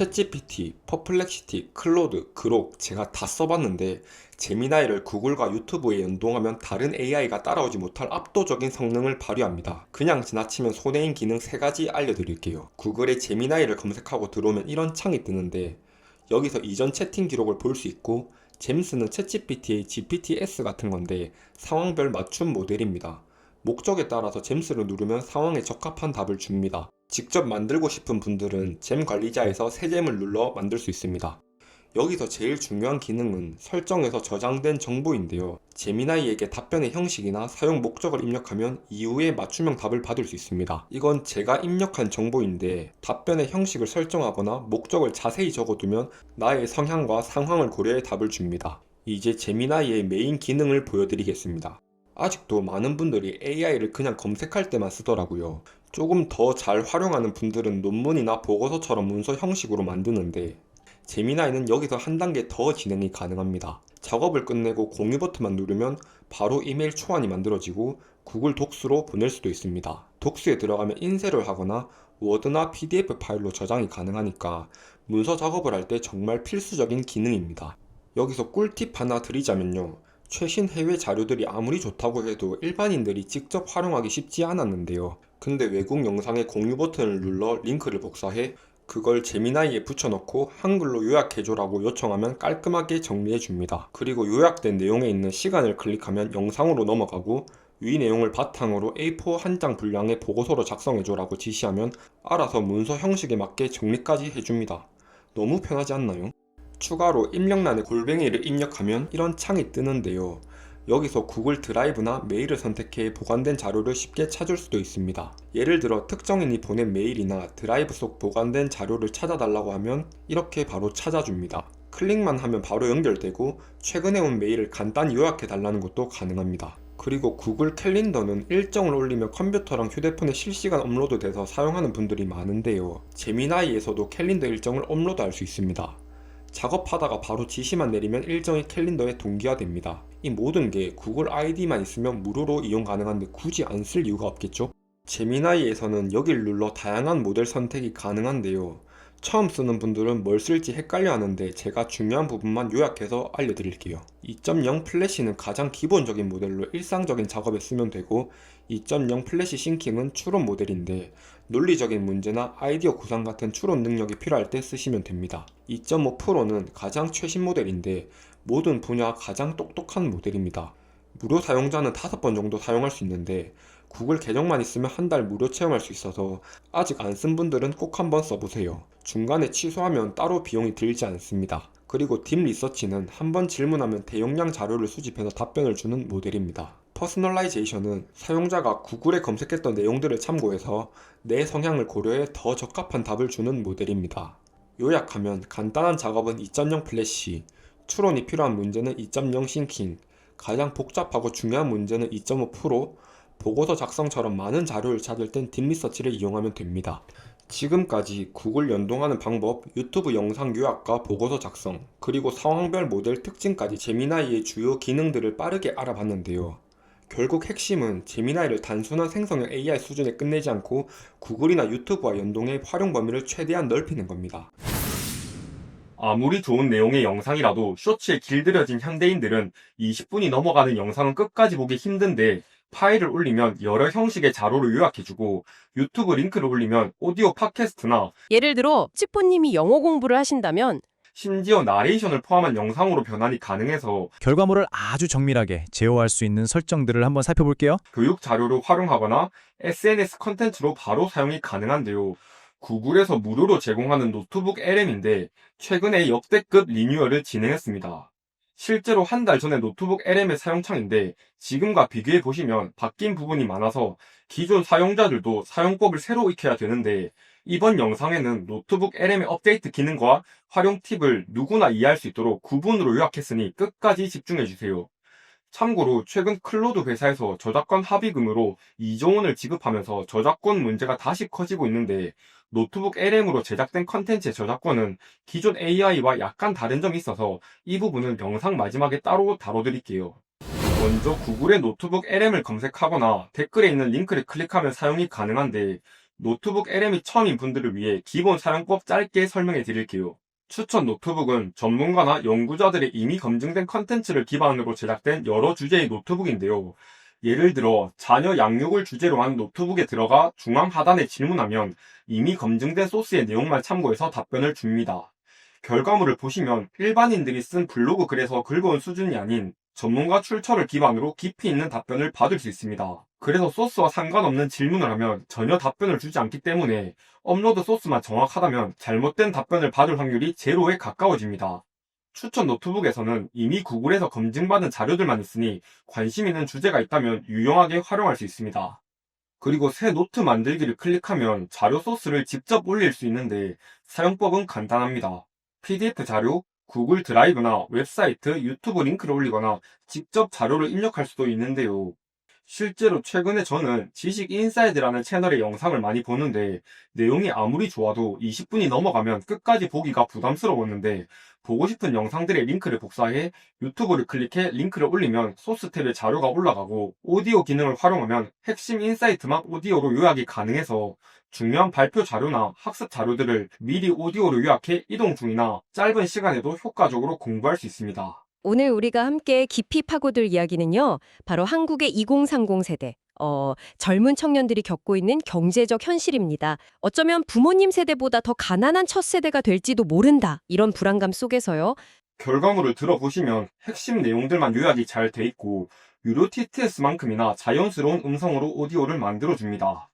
챗GPT, 퍼플렉시티, 클로드, 그록 제가 다 써봤는데 제미나이를 구글과 유튜브에 연동하면 다른 AI가 따라오지 못할 압도적인 성능을 발휘합니다. 그냥 지나치면 손해인 기능 3가지 알려드릴게요. 구글에 제미나이를 검색하고 들어오면 이런 창이 뜨는데 여기서 이전 채팅 기록을 볼 수 있고 잼스는 챗GPT의 GPT-S 같은 건데 상황별 맞춤 모델입니다. 목적에 따라서 잼스를 누르면 상황에 적합한 답을 줍니다. 직접 만들고 싶은 분들은 잼 관리자에서 새 잼을 눌러 만들 수 있습니다. 여기서 제일 중요한 기능은 설정에서 저장된 정보인데요. 제미나이에게 답변의 형식이나 사용 목적을 입력하면 이후에 맞춤형 답을 받을 수 있습니다. 이건 제가 입력한 정보인데 답변의 형식을 설정하거나 목적을 자세히 적어두면 나의 성향과 상황을 고려해 답을 줍니다. 이제 제미나이의 메인 기능을 보여드리겠습니다. 아직도 많은 분들이 AI를 그냥 검색할 때만 쓰더라고요. 조금 더 잘 활용하는 분들은 논문이나 보고서처럼 문서 형식으로 만드는데 제미나이는 여기서 한 단계 더 진행이 가능합니다. 작업을 끝내고 공유 버튼만 누르면 바로 이메일 초안이 만들어지고 구글 독스로 보낼 수도 있습니다. 독스에 들어가면 인쇄를 하거나 워드나 PDF 파일로 저장이 가능하니까 문서 작업을 할 때 정말 필수적인 기능입니다. 여기서 꿀팁 하나 드리자면요. 최신 해외 자료들이 아무리 좋다고 해도 일반인들이 직접 활용하기 쉽지 않았는데요. 근데 외국 영상의 공유 버튼을 눌러 링크를 복사해 그걸 제미나이에 붙여넣고 한글로 요약해줘라고 요청하면 깔끔하게 정리해줍니다. 그리고 요약된 내용에 있는 시간을 클릭하면 영상으로 넘어가고 위 내용을 바탕으로 A4 한 장 분량의 보고서로 작성해줘라고 지시하면 알아서 문서 형식에 맞게 정리까지 해줍니다. 너무 편하지 않나요? 추가로 입력란에 골뱅이를 입력하면 이런 창이 뜨는데요. 여기서 구글 드라이브나 메일을 선택해 보관된 자료를 쉽게 찾을 수도 있습니다. 예를 들어 특정인이 보낸 메일이나 드라이브 속 보관된 자료를 찾아달라고 하면 이렇게 바로 찾아줍니다. 클릭만 하면 바로 연결되고 최근에 온 메일을 간단히 요약해 달라는 것도 가능합니다. 그리고 구글 캘린더는 일정을 올리면 컴퓨터랑 휴대폰에 실시간 업로드돼서 사용하는 분들이 많은데요. 제미나이에서도 캘린더 일정을 업로드할 수 있습니다. 작업하다가 바로 지시만 내리면 일정이 캘린더에 동기화됩니다. 이 모든 게 구글 아이디만 있으면 무료로 이용 가능한데 굳이 안 쓸 이유가 없겠죠? 제미나이에서는 여길 눌러 다양한 모델 선택이 가능한데요. 처음 쓰는 분들은 뭘 쓸지 헷갈려 하는데 제가 중요한 부분만 요약해서 알려드릴게요. 2.0 플래시는 가장 기본적인 모델로 일상적인 작업에 쓰면 되고 2.0 플래시 싱킹은 추론 모델인데 논리적인 문제나 아이디어 구상 같은 추론 능력이 필요할 때 쓰시면 됩니다. 2.5 프로는 가장 최신 모델인데 모든 분야 가장 똑똑한 모델입니다. 무료 사용자는 5번 정도 사용할 수 있는데 구글 계정만 있으면 한 달 무료 체험할 수 있어서 아직 안 쓴 분들은 꼭 한번 써보세요. 중간에 취소하면 따로 비용이 들지 않습니다. 그리고 딥 리서치는 한번 질문하면 대용량 자료를 수집해서 답변을 주는 모델입니다. 퍼스널라이제이션은 사용자가 구글에 검색했던 내용들을 참고해서 내 성향을 고려해 더 적합한 답을 주는 모델입니다. 요약하면 간단한 작업은 2.0 플래시, 추론이 필요한 문제는 2.0 싱킹, 가장 복잡하고 중요한 문제는 2.5 프로, 보고서 작성처럼 많은 자료를 찾을 땐 딥리서치를 이용하면 됩니다. 지금까지 구글 연동하는 방법, 유튜브 영상 요약과 보고서 작성, 그리고 상황별 모델 특징까지 제미나이의 주요 기능들을 빠르게 알아봤는데요. 결국 핵심은 제미나이를 단순한 생성형 AI 수준에 끝내지 않고 구글이나 유튜브와 연동해 활용 범위를 최대한 넓히는 겁니다. 아무리 좋은 내용의 영상이라도 쇼츠에 길들여진 현대인들은 20분이 넘어가는 영상은 끝까지 보기 힘든데 파일을 올리면 여러 형식의 자료를 요약해주고 유튜브 링크를 올리면 오디오 팟캐스트나 예를 들어 치포님이 영어 공부를 하신다면 심지어 나레이션을 포함한 영상으로 변환이 가능해서 결과물을 아주 정밀하게 제어할 수 있는 설정들을 한번 살펴볼게요. 교육 자료로 활용하거나 SNS 컨텐츠로 바로 사용이 가능한데요. 구글에서 무료로 제공하는 노트북 LM인데 최근에 역대급 리뉴얼을 진행했습니다. 실제로 한 달 전에 노트북 LM의 사용창인데 지금과 비교해 보시면 바뀐 부분이 많아서 기존 사용자들도 사용법을 새로 익혀야 되는데 이번 영상에는 노트북 LM의 업데이트 기능과 활용 팁을 누구나 이해할 수 있도록 구분으로 요약했으니 끝까지 집중해주세요. 참고로 최근 클로드 회사에서 저작권 합의금으로 2조 원을 지급하면서 저작권 문제가 다시 커지고 있는데 노트북 LM으로 제작된 컨텐츠의 저작권은 기존 AI와 약간 다른 점이 있어서 이 부분은 영상 마지막에 따로 다뤄드릴게요. 먼저 구글의 노트북 LM을 검색하거나 댓글에 있는 링크를 클릭하면 사용이 가능한데 노트북 LM이 처음인 분들을 위해 기본 사용법 짧게 설명해 드릴게요. 추천 노트북은 전문가나 연구자들의 이미 검증된 컨텐츠를 기반으로 제작된 여러 주제의 노트북인데요. 예를 들어 자녀 양육을 주제로 한 노트북에 들어가 중앙 하단에 질문하면 이미 검증된 소스의 내용만 참고해서 답변을 줍니다. 결과물을 보시면 일반인들이 쓴 블로그 글에서 긁어온 수준이 아닌 전문가 출처를 기반으로 깊이 있는 답변을 받을 수 있습니다. 그래서 소스와 상관없는 질문을 하면 전혀 답변을 주지 않기 때문에 업로드 소스만 정확하다면 잘못된 답변을 받을 확률이 제로에 가까워집니다. 추천 노트북에서는 이미 구글에서 검증받은 자료들만 있으니 관심 있는 주제가 있다면 유용하게 활용할 수 있습니다. 그리고 새 노트 만들기를 클릭하면 자료 소스를 직접 올릴 수 있는데 사용법은 간단합니다. PDF 자료, 구글 드라이브나 웹사이트, 유튜브 링크를 올리거나 직접 자료를 입력할 수도 있는데요. 실제로 최근에 저는 지식 인사이드라는 채널의 영상을 많이 보는데 내용이 아무리 좋아도 20분이 넘어가면 끝까지 보기가 부담스러웠는데 보고 싶은 영상들의 링크를 복사해 유튜브를 클릭해 링크를 올리면 소스 탭에 자료가 올라가고 오디오 기능을 활용하면 핵심 인사이트만 오디오로 요약이 가능해서 중요한 발표 자료나 학습 자료들을 미리 오디오로 요약해 이동 중이나 짧은 시간에도 효과적으로 공부할 수 있습니다. 오늘 우리가 함께 깊이 파고들 이야기는요. 바로 한국의 2030 세대, 젊은 청년들이 겪고 있는 경제적 현실입니다. 어쩌면 부모님 세대보다 더 가난한 첫 세대가 될지도 모른다. 이런 불안감 속에서요. 결과물을 들어보시면 핵심 내용들만 요약이 잘 돼 있고 유료 TTS만큼이나 자연스러운 음성으로 오디오를 만들어줍니다.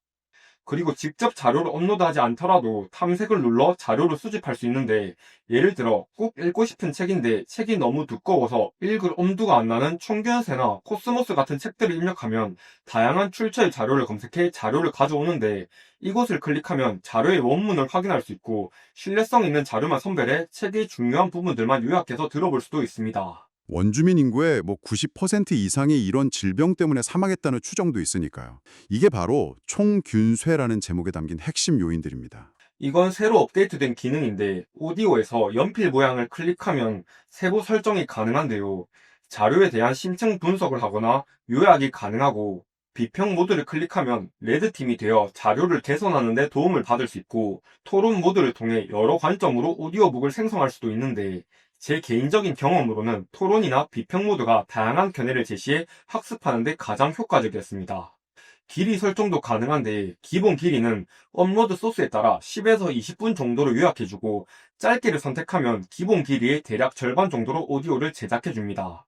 그리고 직접 자료를 업로드하지 않더라도 탐색을 눌러 자료를 수집할 수 있는데 예를 들어 꼭 읽고 싶은 책인데 책이 너무 두꺼워서 읽을 엄두가 안 나는 총견세나 코스모스 같은 책들을 입력하면 다양한 출처의 자료를 검색해 자료를 가져오는데 이곳을 클릭하면 자료의 원문을 확인할 수 있고 신뢰성 있는 자료만 선별해 책의 중요한 부분들만 요약해서 들어볼 수도 있습니다. 원주민 인구의 90% 이상이 이런 질병 때문에 사망했다는 추정도 있으니까요. 이게 바로 총균쇠라는 제목에 담긴 핵심 요인들입니다. 이건 새로 업데이트된 기능인데 오디오에서 연필 모양을 클릭하면 세부 설정이 가능한데요. 자료에 대한 심층 분석을 하거나 요약이 가능하고 비평 모드를 클릭하면 레드팀이 되어 자료를 개선하는 데 도움을 받을 수 있고 토론 모드를 통해 여러 관점으로 오디오북을 생성할 수도 있는데 제 개인적인 경험으로는 토론이나 비평 모드가 다양한 견해를 제시해 학습하는 데 가장 효과적이었습니다. 길이 설정도 가능한데 기본 길이는 업로드 소스에 따라 10에서 20분 정도로 요약해주고 짧게를 선택하면 기본 길이의 대략 절반 정도로 오디오를 제작해줍니다.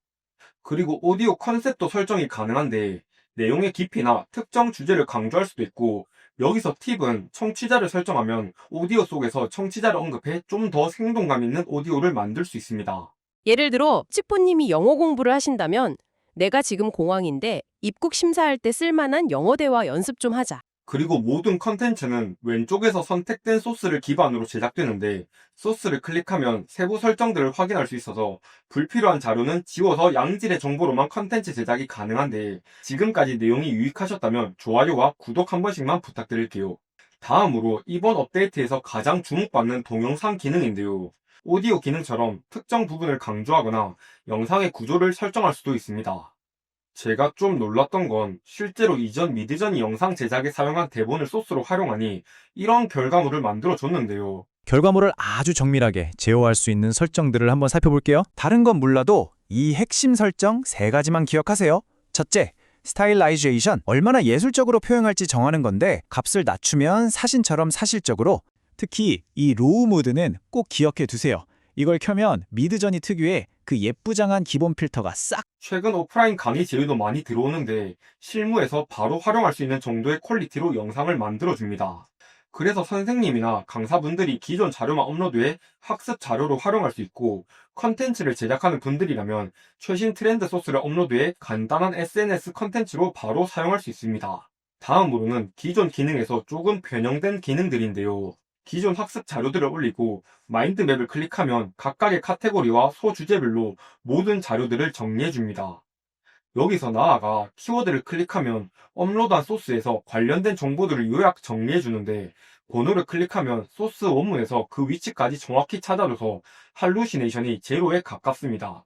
그리고 오디오 컨셉도 설정이 가능한데 내용의 깊이나 특정 주제를 강조할 수도 있고 여기서 팁은 청취자를 설정하면 오디오 속에서 청취자를 언급해 좀 더 생동감 있는 오디오를 만들 수 있습니다. 예를 들어 치포님이 영어 공부를 하신다면 내가 지금 공황인데 입국 심사할 때 쓸만한 영어 대화 연습 좀 하자. 그리고 모든 컨텐츠는 왼쪽에서 선택된 소스를 기반으로 제작되는데 소스를 클릭하면 세부 설정들을 확인할 수 있어서 불필요한 자료는 지워서 양질의 정보로만 컨텐츠 제작이 가능한데 지금까지 내용이 유익하셨다면 좋아요와 구독 한 번씩만 부탁드릴게요. 다음으로 이번 업데이트에서 가장 주목받는 동영상 기능인데요. 오디오 기능처럼 특정 부분을 강조하거나 영상의 구조를 설정할 수도 있습니다. 제가 좀 놀랐던 건 실제로 이전 미드저니 영상 제작에 사용한 대본을 소스로 활용하니 이런 결과물을 만들어줬는데요. 결과물을 아주 정밀하게 제어할 수 있는 설정들을 한번 살펴볼게요. 다른 건 몰라도 이 핵심 설정 3가지만 기억하세요. 첫째, 스타일라이제이션, 얼마나 예술적으로 표현할지 정하는 건데 값을 낮추면 사진처럼 사실적으로, 특히 이 로우 모드는 꼭 기억해 두세요. 이걸 켜면 미드저니 특유의 그 예쁘장한 기본 필터가 싹. 최근 오프라인 강의 제휴도 많이 들어오는데 실무에서 바로 활용할 수 있는 정도의 퀄리티로 영상을 만들어줍니다. 그래서 선생님이나 강사분들이 기존 자료만 업로드해 학습 자료로 활용할 수 있고 컨텐츠를 제작하는 분들이라면 최신 트렌드 소스를 업로드해 간단한 SNS 컨텐츠로 바로 사용할 수 있습니다. 다음으로는 기존 기능에서 조금 변형된 기능들인데요. 기존 학습 자료들을 올리고 마인드맵을 클릭하면 각각의 카테고리와 소주제별로 모든 자료들을 정리해줍니다. 여기서 나아가 키워드를 클릭하면 업로드한 소스에서 관련된 정보들을 요약 정리해주는데 번호를 클릭하면 소스 원문에서 그 위치까지 정확히 찾아줘서 할루시네이션이 제로에 가깝습니다.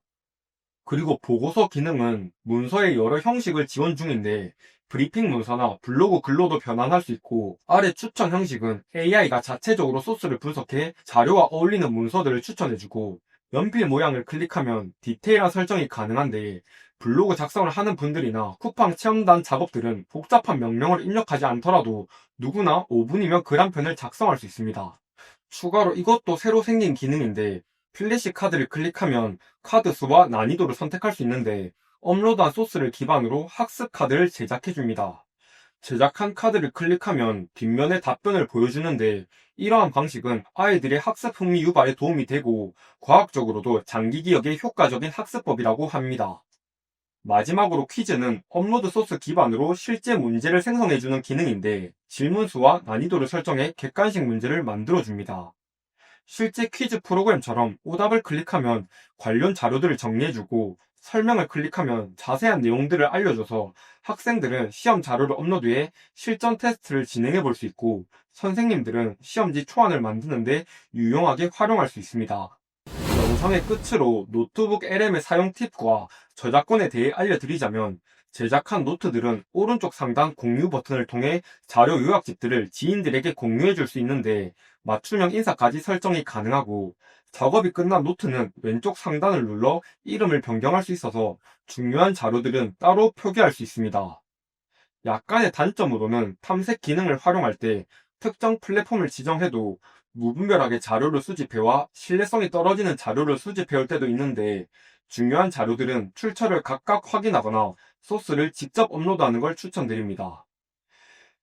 그리고 보고서 기능은 문서의 여러 형식을 지원 중인데 브리핑 문서나 블로그 글로도 변환할 수 있고, 아래 추천 형식은 AI가 자체적으로 소스를 분석해 자료와 어울리는 문서들을 추천해주고, 연필 모양을 클릭하면 디테일한 설정이 가능한데, 블로그 작성을 하는 분들이나 쿠팡 체험단 작업들은 복잡한 명령을 입력하지 않더라도 누구나 5분이면 글 한 편을 작성할 수 있습니다. 추가로 이것도 새로 생긴 기능인데, 플래시 카드를 클릭하면 카드 수와 난이도를 선택할 수 있는데, 업로드한 소스를 기반으로 학습 카드를 제작해줍니다. 제작한 카드를 클릭하면 뒷면에 답변을 보여주는데, 이러한 방식은 아이들의 학습 흥미 유발에 도움이 되고 과학적으로도 장기 기억에 효과적인 학습법이라고 합니다. 마지막으로 퀴즈는 업로드 소스 기반으로 실제 문제를 생성해주는 기능인데, 질문수와 난이도를 설정해 객관식 문제를 만들어줍니다. 실제 퀴즈 프로그램처럼 오답을 클릭하면 관련 자료들을 정리해주고, 설명을 클릭하면 자세한 내용들을 알려줘서 학생들은 시험 자료를 업로드해 실전 테스트를 진행해 볼 수 있고, 선생님들은 시험지 초안을 만드는데 유용하게 활용할 수 있습니다. 영상의 끝으로 노트북 LM의 사용 팁과 저작권에 대해 알려드리자면, 제작한 노트들은 오른쪽 상단 공유 버튼을 통해 자료 요약집들을 지인들에게 공유해 줄 수 있는데, 맞춤형 인사까지 설정이 가능하고, 작업이 끝난 노트는 왼쪽 상단을 눌러 이름을 변경할 수 있어서 중요한 자료들은 따로 표기할 수 있습니다. 약간의 단점으로는 탐색 기능을 활용할 때 특정 플랫폼을 지정해도 무분별하게 자료를 수집해와 신뢰성이 떨어지는 자료를 수집해올 때도 있는데, 중요한 자료들은 출처를 각각 확인하거나 소스를 직접 업로드하는 걸 추천드립니다.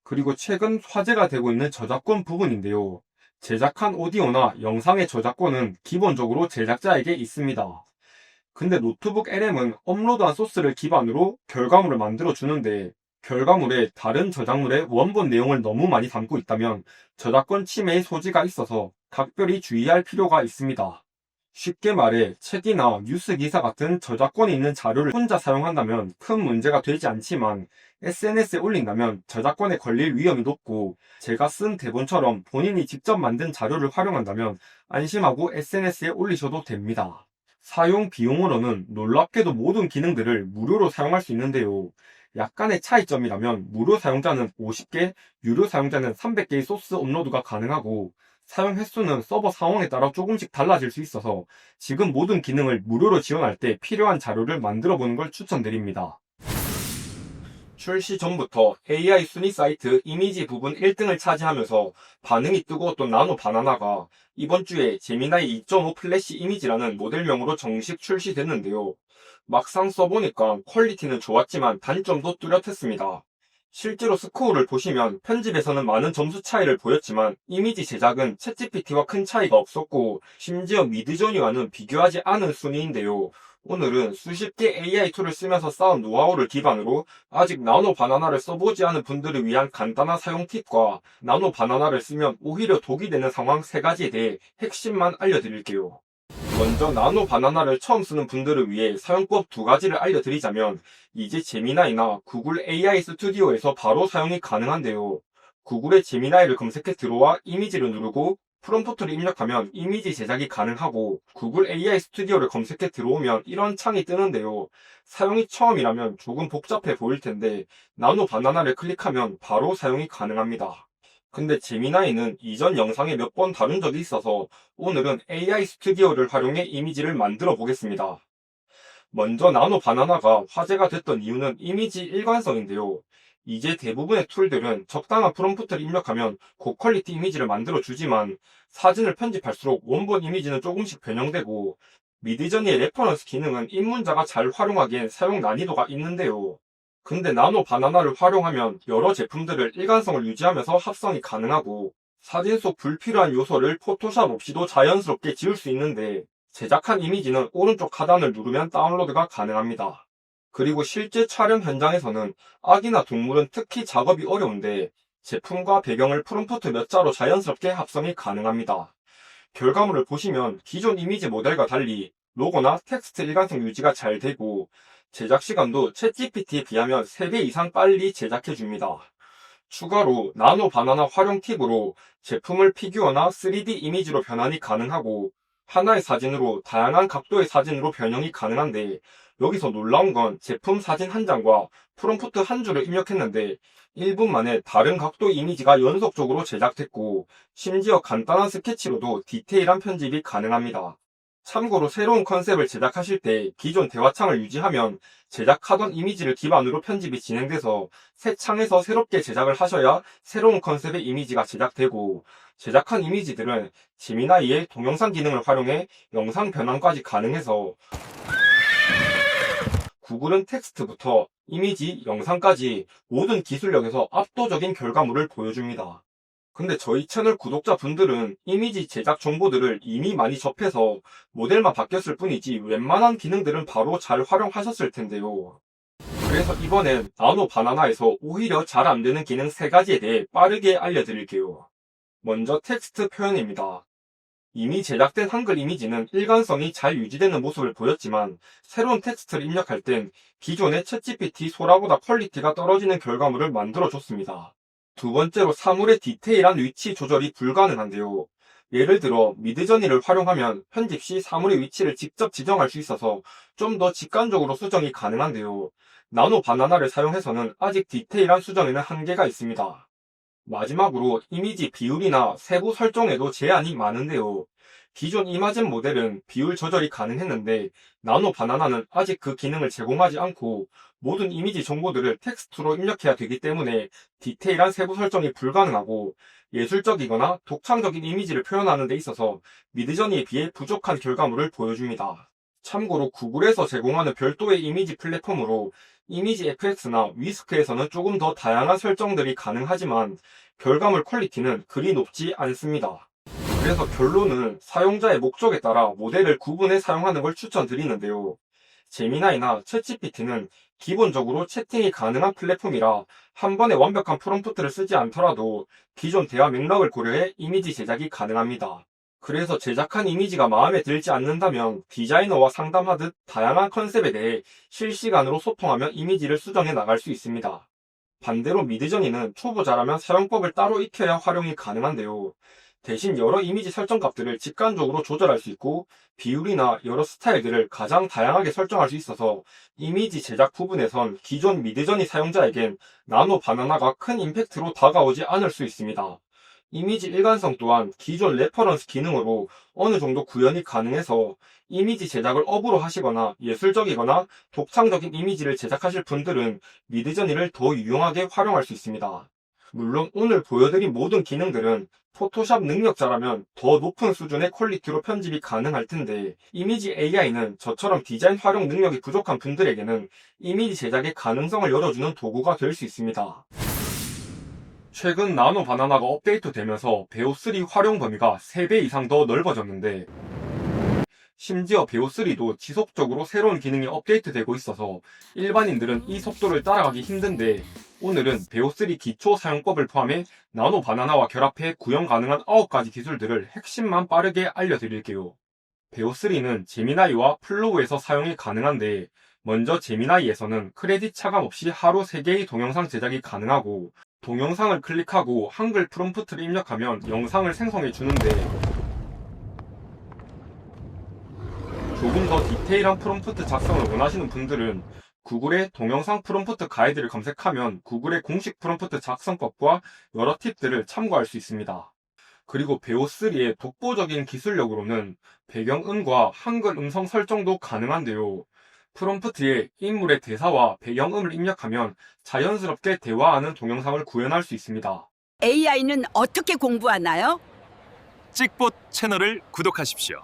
그리고 최근 화제가 되고 있는 저작권 부분인데요. 제작한 오디오나 영상의 저작권은 기본적으로 제작자에게 있습니다. 근데 노트북 LM은 업로드한 소스를 기반으로 결과물을 만들어 주는데, 결과물에 다른 저작물의 원본 내용을 너무 많이 담고 있다면 저작권 침해의 소지가 있어서 각별히 주의할 필요가 있습니다. 쉽게 말해 책이나 뉴스 기사 같은 저작권이 있는 자료를 혼자 사용한다면 큰 문제가 되지 않지만, SNS에 올린다면 저작권에 걸릴 위험이 높고, 제가 쓴 대본처럼 본인이 직접 만든 자료를 활용한다면 안심하고 SNS에 올리셔도 됩니다. 사용 비용으로는 놀랍게도 모든 기능들을 무료로 사용할 수 있는데요. 약간의 차이점이라면 무료 사용자는 50개, 유료 사용자는 300개의 소스 업로드가 가능하고, 사용 횟수는 서버 상황에 따라 조금씩 달라질 수 있어서 지금 모든 기능을 무료로 지원할 때 필요한 자료를 만들어 보는 걸 추천드립니다. 출시 전부터 AI 순위 사이트 이미지 부분 1등을 차지하면서 반응이 뜨거웠던 나노 바나나가 이번 주에 제미나이 2.5 플래시 이미지라는 모델명으로 정식 출시됐는데요. 막상 써보니까 퀄리티는 좋았지만 단점도 뚜렷했습니다. 실제로 스코어를 보시면 편집에서는 많은 점수 차이를 보였지만 이미지 제작은 챗GPT와 큰 차이가 없었고, 심지어 미드저니와는 비교하지 않은 순위인데요. 오늘은 수십 개 AI 툴을 쓰면서 쌓은 노하우를 기반으로 아직 나노 바나나를 써보지 않은 분들을 위한 간단한 사용 팁과 나노 바나나를 쓰면 오히려 독이 되는 상황 3가지에 대해 핵심만 알려드릴게요. 먼저 나노 바나나를 처음 쓰는 분들을 위해 사용법 2가지를 알려드리자면, 이제 제미나이나 구글 AI 스튜디오에서 바로 사용이 가능한데요. 구글의 제미나이를 검색해 들어와 이미지를 누르고 프롬프트를 입력하면 이미지 제작이 가능하고, 구글 AI 스튜디오를 검색해 들어오면 이런 창이 뜨는데요. 사용이 처음이라면 조금 복잡해 보일 텐데, 나노 바나나를 클릭하면 바로 사용이 가능합니다. 근데 제미나이는 이전 영상에 몇 번 다룬 적이 있어서 오늘은 AI 스튜디오를 활용해 이미지를 만들어 보겠습니다. 먼저 나노 바나나가 화제가 됐던 이유는 이미지 일관성인데요. 이제 대부분의 툴들은 적당한 프롬프트를 입력하면 고퀄리티 이미지를 만들어 주지만, 사진을 편집할수록 원본 이미지는 조금씩 변형되고, 미드저니의 레퍼런스 기능은 입문자가 잘 활용하기엔 사용 난이도가 있는데요. 근데 나노 바나나를 활용하면 여러 제품들을 일관성을 유지하면서 합성이 가능하고, 사진 속 불필요한 요소를 포토샵 없이도 자연스럽게 지울 수 있는데, 제작한 이미지는 오른쪽 하단을 누르면 다운로드가 가능합니다. 그리고 실제 촬영 현장에서는 아기나 동물은 특히 작업이 어려운데, 제품과 배경을 프롬프트 몇 자로 자연스럽게 합성이 가능합니다. 결과물을 보시면 기존 이미지 모델과 달리 로고나 텍스트 일관성 유지가 잘 되고, 제작 시간도 챗GPT에 비하면 3배 이상 빨리 제작해줍니다. 추가로 나노 바나나 활용 팁으로 제품을 피규어나 3D 이미지로 변환이 가능하고, 하나의 사진으로 다양한 각도의 사진으로 변형이 가능한데 여기서 놀라운 건 제품 사진 한 장과 프롬프트 한 줄을 입력했는데 1분 만에 다른 각도의 이미지가 연속적으로 제작됐고 심지어 간단한 스케치로도 디테일한 편집이 가능합니다. 참고로 새로운 컨셉을 제작하실 때 기존 대화창을 유지하면 제작하던 이미지를 기반으로 편집이 진행돼서 새 창에서 새롭게 제작을 하셔야 새로운 컨셉의 이미지가 제작되고 제작한 이미지들은 제미나이의 동영상 기능을 활용해 영상 변환까지 가능해서 구글은 텍스트부터 이미지, 영상까지 모든 기술력에서 압도적인 결과물을 보여줍니다. 근데 저희 채널 구독자분들은 이미지 제작 정보들을 이미 많이 접해서 모델만 바뀌었을 뿐이지 웬만한 기능들은 바로 잘 활용하셨을 텐데요. 그래서 이번엔 나노 바나나에서 오히려 잘 안되는 기능 3가지에 대해 빠르게 알려드릴게요. 먼저 텍스트 표현입니다. 이미 제작된 한글 이미지는 일관성이 잘 유지되는 모습을 보였지만 새로운 텍스트를 입력할 땐 기존의 챗GPT 소라보다 퀄리티가 떨어지는 결과물을 만들어줬습니다. 두 번째로 사물의 디테일한 위치 조절이 불가능한데요. 예를 들어 미드저니를 활용하면 편집 시 사물의 위치를 직접 지정할 수 있어서 좀 더 직관적으로 수정이 가능한데요. 나노 바나나를 사용해서는 아직 디테일한 수정에는 한계가 있습니다. 마지막으로 이미지 비율이나 세부 설정에도 제한이 많은데요. 기존 이마젠 모델은 비율 조절이 가능했는데 나노 바나나는 아직 그 기능을 제공하지 않고 모든 이미지 정보들을 텍스트로 입력해야 되기 때문에 디테일한 세부 설정이 불가능하고 예술적이거나 독창적인 이미지를 표현하는 데 있어서 미드저니에 비해 부족한 결과물을 보여줍니다. 참고로 구글에서 제공하는 별도의 이미지 플랫폼으로 이미지 FX나 위스크에서는 조금 더 다양한 설정들이 가능하지만 결과물 퀄리티는 그리 높지 않습니다. 그래서 결론은 사용자의 목적에 따라 모델을 구분해 사용하는 걸 추천드리는데요. 제미나이나 챗GPT는 기본적으로 채팅이 가능한 플랫폼이라 한 번에 완벽한 프롬프트를 쓰지 않더라도 기존 대화 맥락을 고려해 이미지 제작이 가능합니다. 그래서 제작한 이미지가 마음에 들지 않는다면 디자이너와 상담하듯 다양한 컨셉에 대해 실시간으로 소통하며 이미지를 수정해 나갈 수 있습니다. 반대로 미드저니는 초보자라면 사용법을 따로 익혀야 활용이 가능한데요. 대신 여러 이미지 설정 값들을 직관적으로 조절할 수 있고 비율이나 여러 스타일들을 가장 다양하게 설정할 수 있어서 이미지 제작 부분에선 기존 미드저니 사용자에겐 나노 바나나가 큰 임팩트로 다가오지 않을 수 있습니다. 이미지 일관성 또한 기존 레퍼런스 기능으로 어느 정도 구현이 가능해서 이미지 제작을 업으로 하시거나 예술적이거나 독창적인 이미지를 제작하실 분들은 미드저니를 더 유용하게 활용할 수 있습니다. 물론 오늘 보여드린 모든 기능들은 포토샵 능력자라면 더 높은 수준의 퀄리티로 편집이 가능할 텐데 이미지 AI는 저처럼 디자인 활용 능력이 부족한 분들에게는 이미지 제작의 가능성을 열어주는 도구가 될 수 있습니다. 최근 나노 바나나가 업데이트되면서 베오3 활용 범위가 3배 이상 더 넓어졌는데 심지어 베오3도 지속적으로 새로운 기능이 업데이트되고 있어서 일반인들은 이 속도를 따라가기 힘든데 오늘은 베오3 기초 사용법을 포함해 나노 바나나와 결합해 구현 가능한 9가지 기술들을 핵심만 빠르게 알려드릴게요. 베오3는 제미나이와 플로우에서 사용이 가능한데 먼저 제미나이에서는 크레딧 차감 없이 하루 3개의 동영상 제작이 가능하고 동영상을 클릭하고 한글 프롬프트를 입력하면 영상을 생성해 주는데 조금 더 디테일한 프롬프트 작성을 원하시는 분들은 구글의 동영상 프롬프트 가이드를 검색하면 구글의 공식 프롬프트 작성법과 여러 팁들을 참고할 수 있습니다. 그리고 베오3의 독보적인 기술력으로는 배경음과 한글 음성 설정도 가능한데요. 프롬프트에 인물의 대사와 배경음을 입력하면 자연스럽게 대화하는 동영상을 구현할 수 있습니다. AI는 어떻게 공부하나요? 찍봇 채널을 구독하십시오.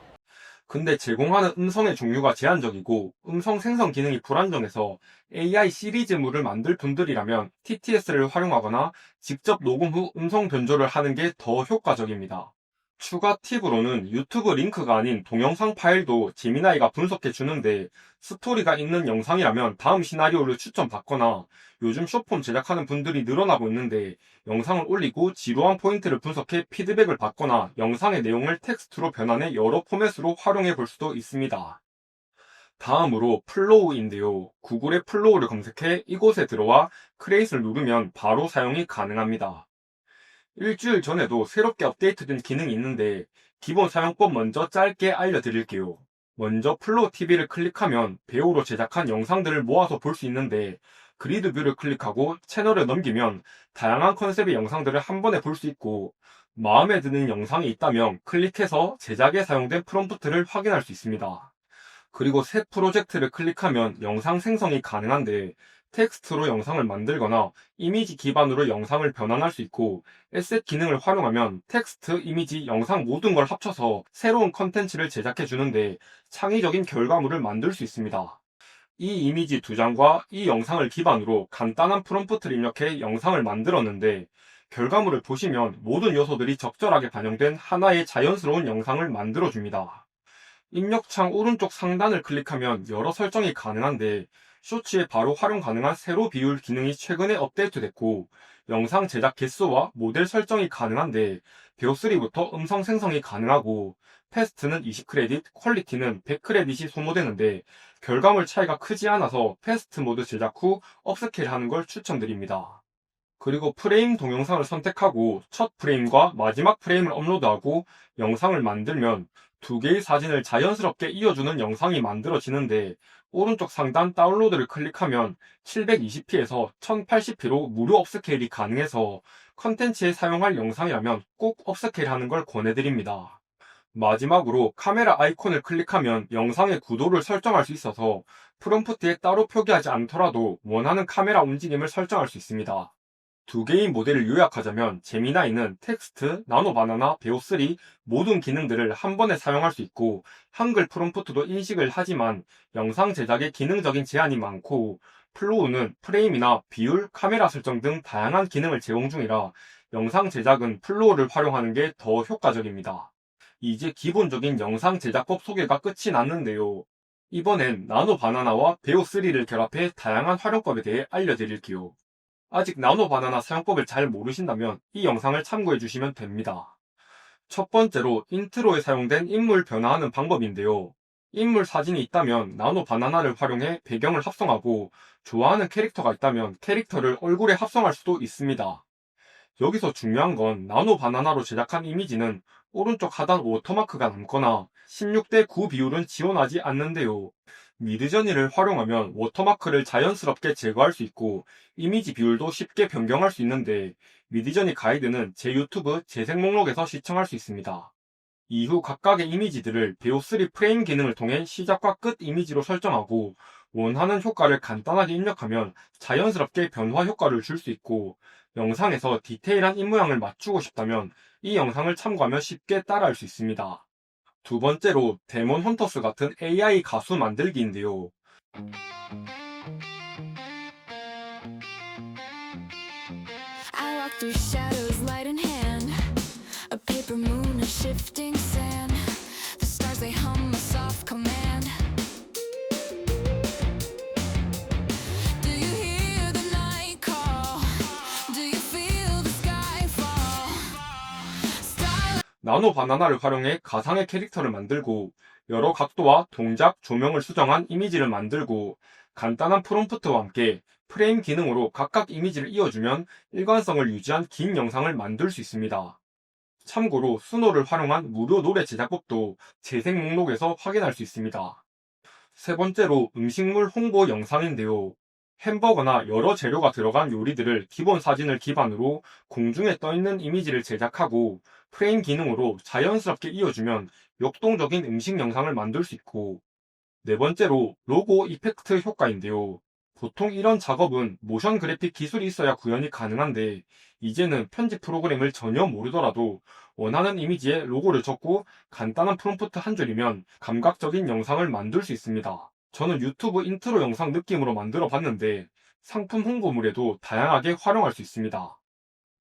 근데 제공하는 음성의 종류가 제한적이고 음성 생성 기능이 불안정해서 AI 시리즈물을 만들 분들이라면 TTS를 활용하거나 직접 녹음 후 음성 변조를 하는 게 더 효과적입니다. 추가 팁으로는 유튜브 링크가 아닌 동영상 파일도 제미나이가 분석해 주는데 스토리가 있는 영상이라면 다음 시나리오를 추천받거나 요즘 숏폼 제작하는 분들이 늘어나고 있는데 영상을 올리고 지루한 포인트를 분석해 피드백을 받거나 영상의 내용을 텍스트로 변환해 여러 포맷으로 활용해 볼 수도 있습니다. 다음으로 플로우인데요. 구글의 플로우를 검색해 이곳에 들어와 크레딧을 누르면 바로 사용이 가능합니다. 일주일 전에도 새롭게 업데이트된 기능이 있는데 기본 사용법 먼저 짧게 알려드릴게요. 먼저 플로우 TV를 클릭하면 배우로 제작한 영상들을 모아서 볼 수 있는데 그리드 뷰를 클릭하고 채널을 넘기면 다양한 컨셉의 영상들을 한 번에 볼 수 있고 마음에 드는 영상이 있다면 클릭해서 제작에 사용된 프롬프트를 확인할 수 있습니다. 그리고 새 프로젝트를 클릭하면 영상 생성이 가능한데 텍스트로 영상을 만들거나 이미지 기반으로 영상을 변환할 수 있고 에셋 기능을 활용하면 텍스트, 이미지, 영상 모든 걸 합쳐서 새로운 컨텐츠를 제작해 주는데 창의적인 결과물을 만들 수 있습니다. 이 이미지 2장과 이 영상을 기반으로 간단한 프롬프트를 입력해 영상을 만들었는데 결과물을 보시면 모든 요소들이 적절하게 반영된 하나의 자연스러운 영상을 만들어줍니다. 입력창 오른쪽 상단을 클릭하면 여러 설정이 가능한데 쇼츠에 바로 활용 가능한 세로 비율 기능이 최근에 업데이트됐고 영상 제작 개수와 모델 설정이 가능한데 배우3부터 음성 생성이 가능하고 패스트는 20크레딧, 퀄리티는 100크레딧이 소모되는데 결과물 차이가 크지 않아서 패스트 모드 제작 후 업스케일하는 걸 추천드립니다. 그리고 프레임 동영상을 선택하고 첫 프레임과 마지막 프레임을 업로드하고 영상을 만들면 두 개의 사진을 자연스럽게 이어주는 영상이 만들어지는데 오른쪽 상단 다운로드를 클릭하면 720p에서 1080p로 무료 업스케일이 가능해서 컨텐츠에 사용할 영상이라면 꼭 업스케일하는 걸 권해드립니다. 마지막으로 카메라 아이콘을 클릭하면 영상의 구도를 설정할 수 있어서 프롬프트에 따로 표기하지 않더라도 원하는 카메라 움직임을 설정할 수 있습니다. 두 개의 모델을 요약하자면 제미나이는 텍스트, 나노바나나, 베오3 모든 기능들을 한 번에 사용할 수 있고 한글 프롬프트도 인식을 하지만 영상 제작에 기능적인 제한이 많고 플로우는 프레임이나 비율, 카메라 설정 등 다양한 기능을 제공 중이라 영상 제작은 플로우를 활용하는 게 더 효과적입니다. 이제 기본적인 영상 제작법 소개가 끝이 났는데요. 이번엔 나노바나나와 베오3를 결합해 다양한 활용법에 대해 알려드릴게요. 아직 나노바나나 사용법을 잘 모르신다면 이 영상을 참고해 주시면 됩니다. 첫 번째로 인트로에 사용된 인물 변화하는 방법인데요. 인물 사진이 있다면 나노바나나를 활용해 배경을 합성하고 좋아하는 캐릭터가 있다면 캐릭터를 얼굴에 합성할 수도 있습니다. 여기서 중요한 건 나노바나나로 제작한 이미지는 오른쪽 하단 워터마크가 남거나 16대 9 비율은 지원하지 않는데요. 미드저니를 활용하면 워터마크를 자연스럽게 제거할 수 있고 이미지 비율도 쉽게 변경할 수 있는데 미드저니 가이드는 제 유튜브 재생 목록에서 시청할 수 있습니다. 이후 각각의 이미지들을 베오3 프레임 기능을 통해 시작과 끝 이미지로 설정하고 원하는 효과를 간단하게 입력하면 자연스럽게 변화 효과를 줄 수 있고 영상에서 디테일한 입모양을 맞추고 싶다면 이 영상을 참고하면 쉽게 따라할 수 있습니다. 두 번째로 데몬 헌터스 같은 AI 가수 만들기인데요. I walk through shadows, light in hand. A paper moon, a shifting sand. The stars they hum a soft command. Do you hear the night call? Do you feel the sky fall? 나노바나나를 활용해 가상의 캐릭터를 만들고 여러 각도와 동작, 조명을 수정한 이미지를 만들고 간단한 프롬프트와 함께 프레임 기능으로 각각 이미지를 이어주면 일관성을 유지한 긴 영상을 만들 수 있습니다. 참고로 수노를 활용한 무료 노래 제작법도 재생 목록에서 확인할 수 있습니다. 세 번째로 음식물 홍보 영상인데요. 햄버거나 여러 재료가 들어간 요리들을 기본 사진을 기반으로 공중에 떠있는 이미지를 제작하고 프레임 기능으로 자연스럽게 이어주면 역동적인 음식 영상을 만들 수 있고 네 번째로 로고 이펙트 효과인데요. 보통 이런 작업은 모션 그래픽 기술이 있어야 구현이 가능한데 이제는 편집 프로그램을 전혀 모르더라도 원하는 이미지에 로고를 적고 간단한 프롬프트 한 줄이면 감각적인 영상을 만들 수 있습니다. 저는 유튜브 인트로 영상 느낌으로 만들어 봤는데 상품 홍보물에도 다양하게 활용할 수 있습니다.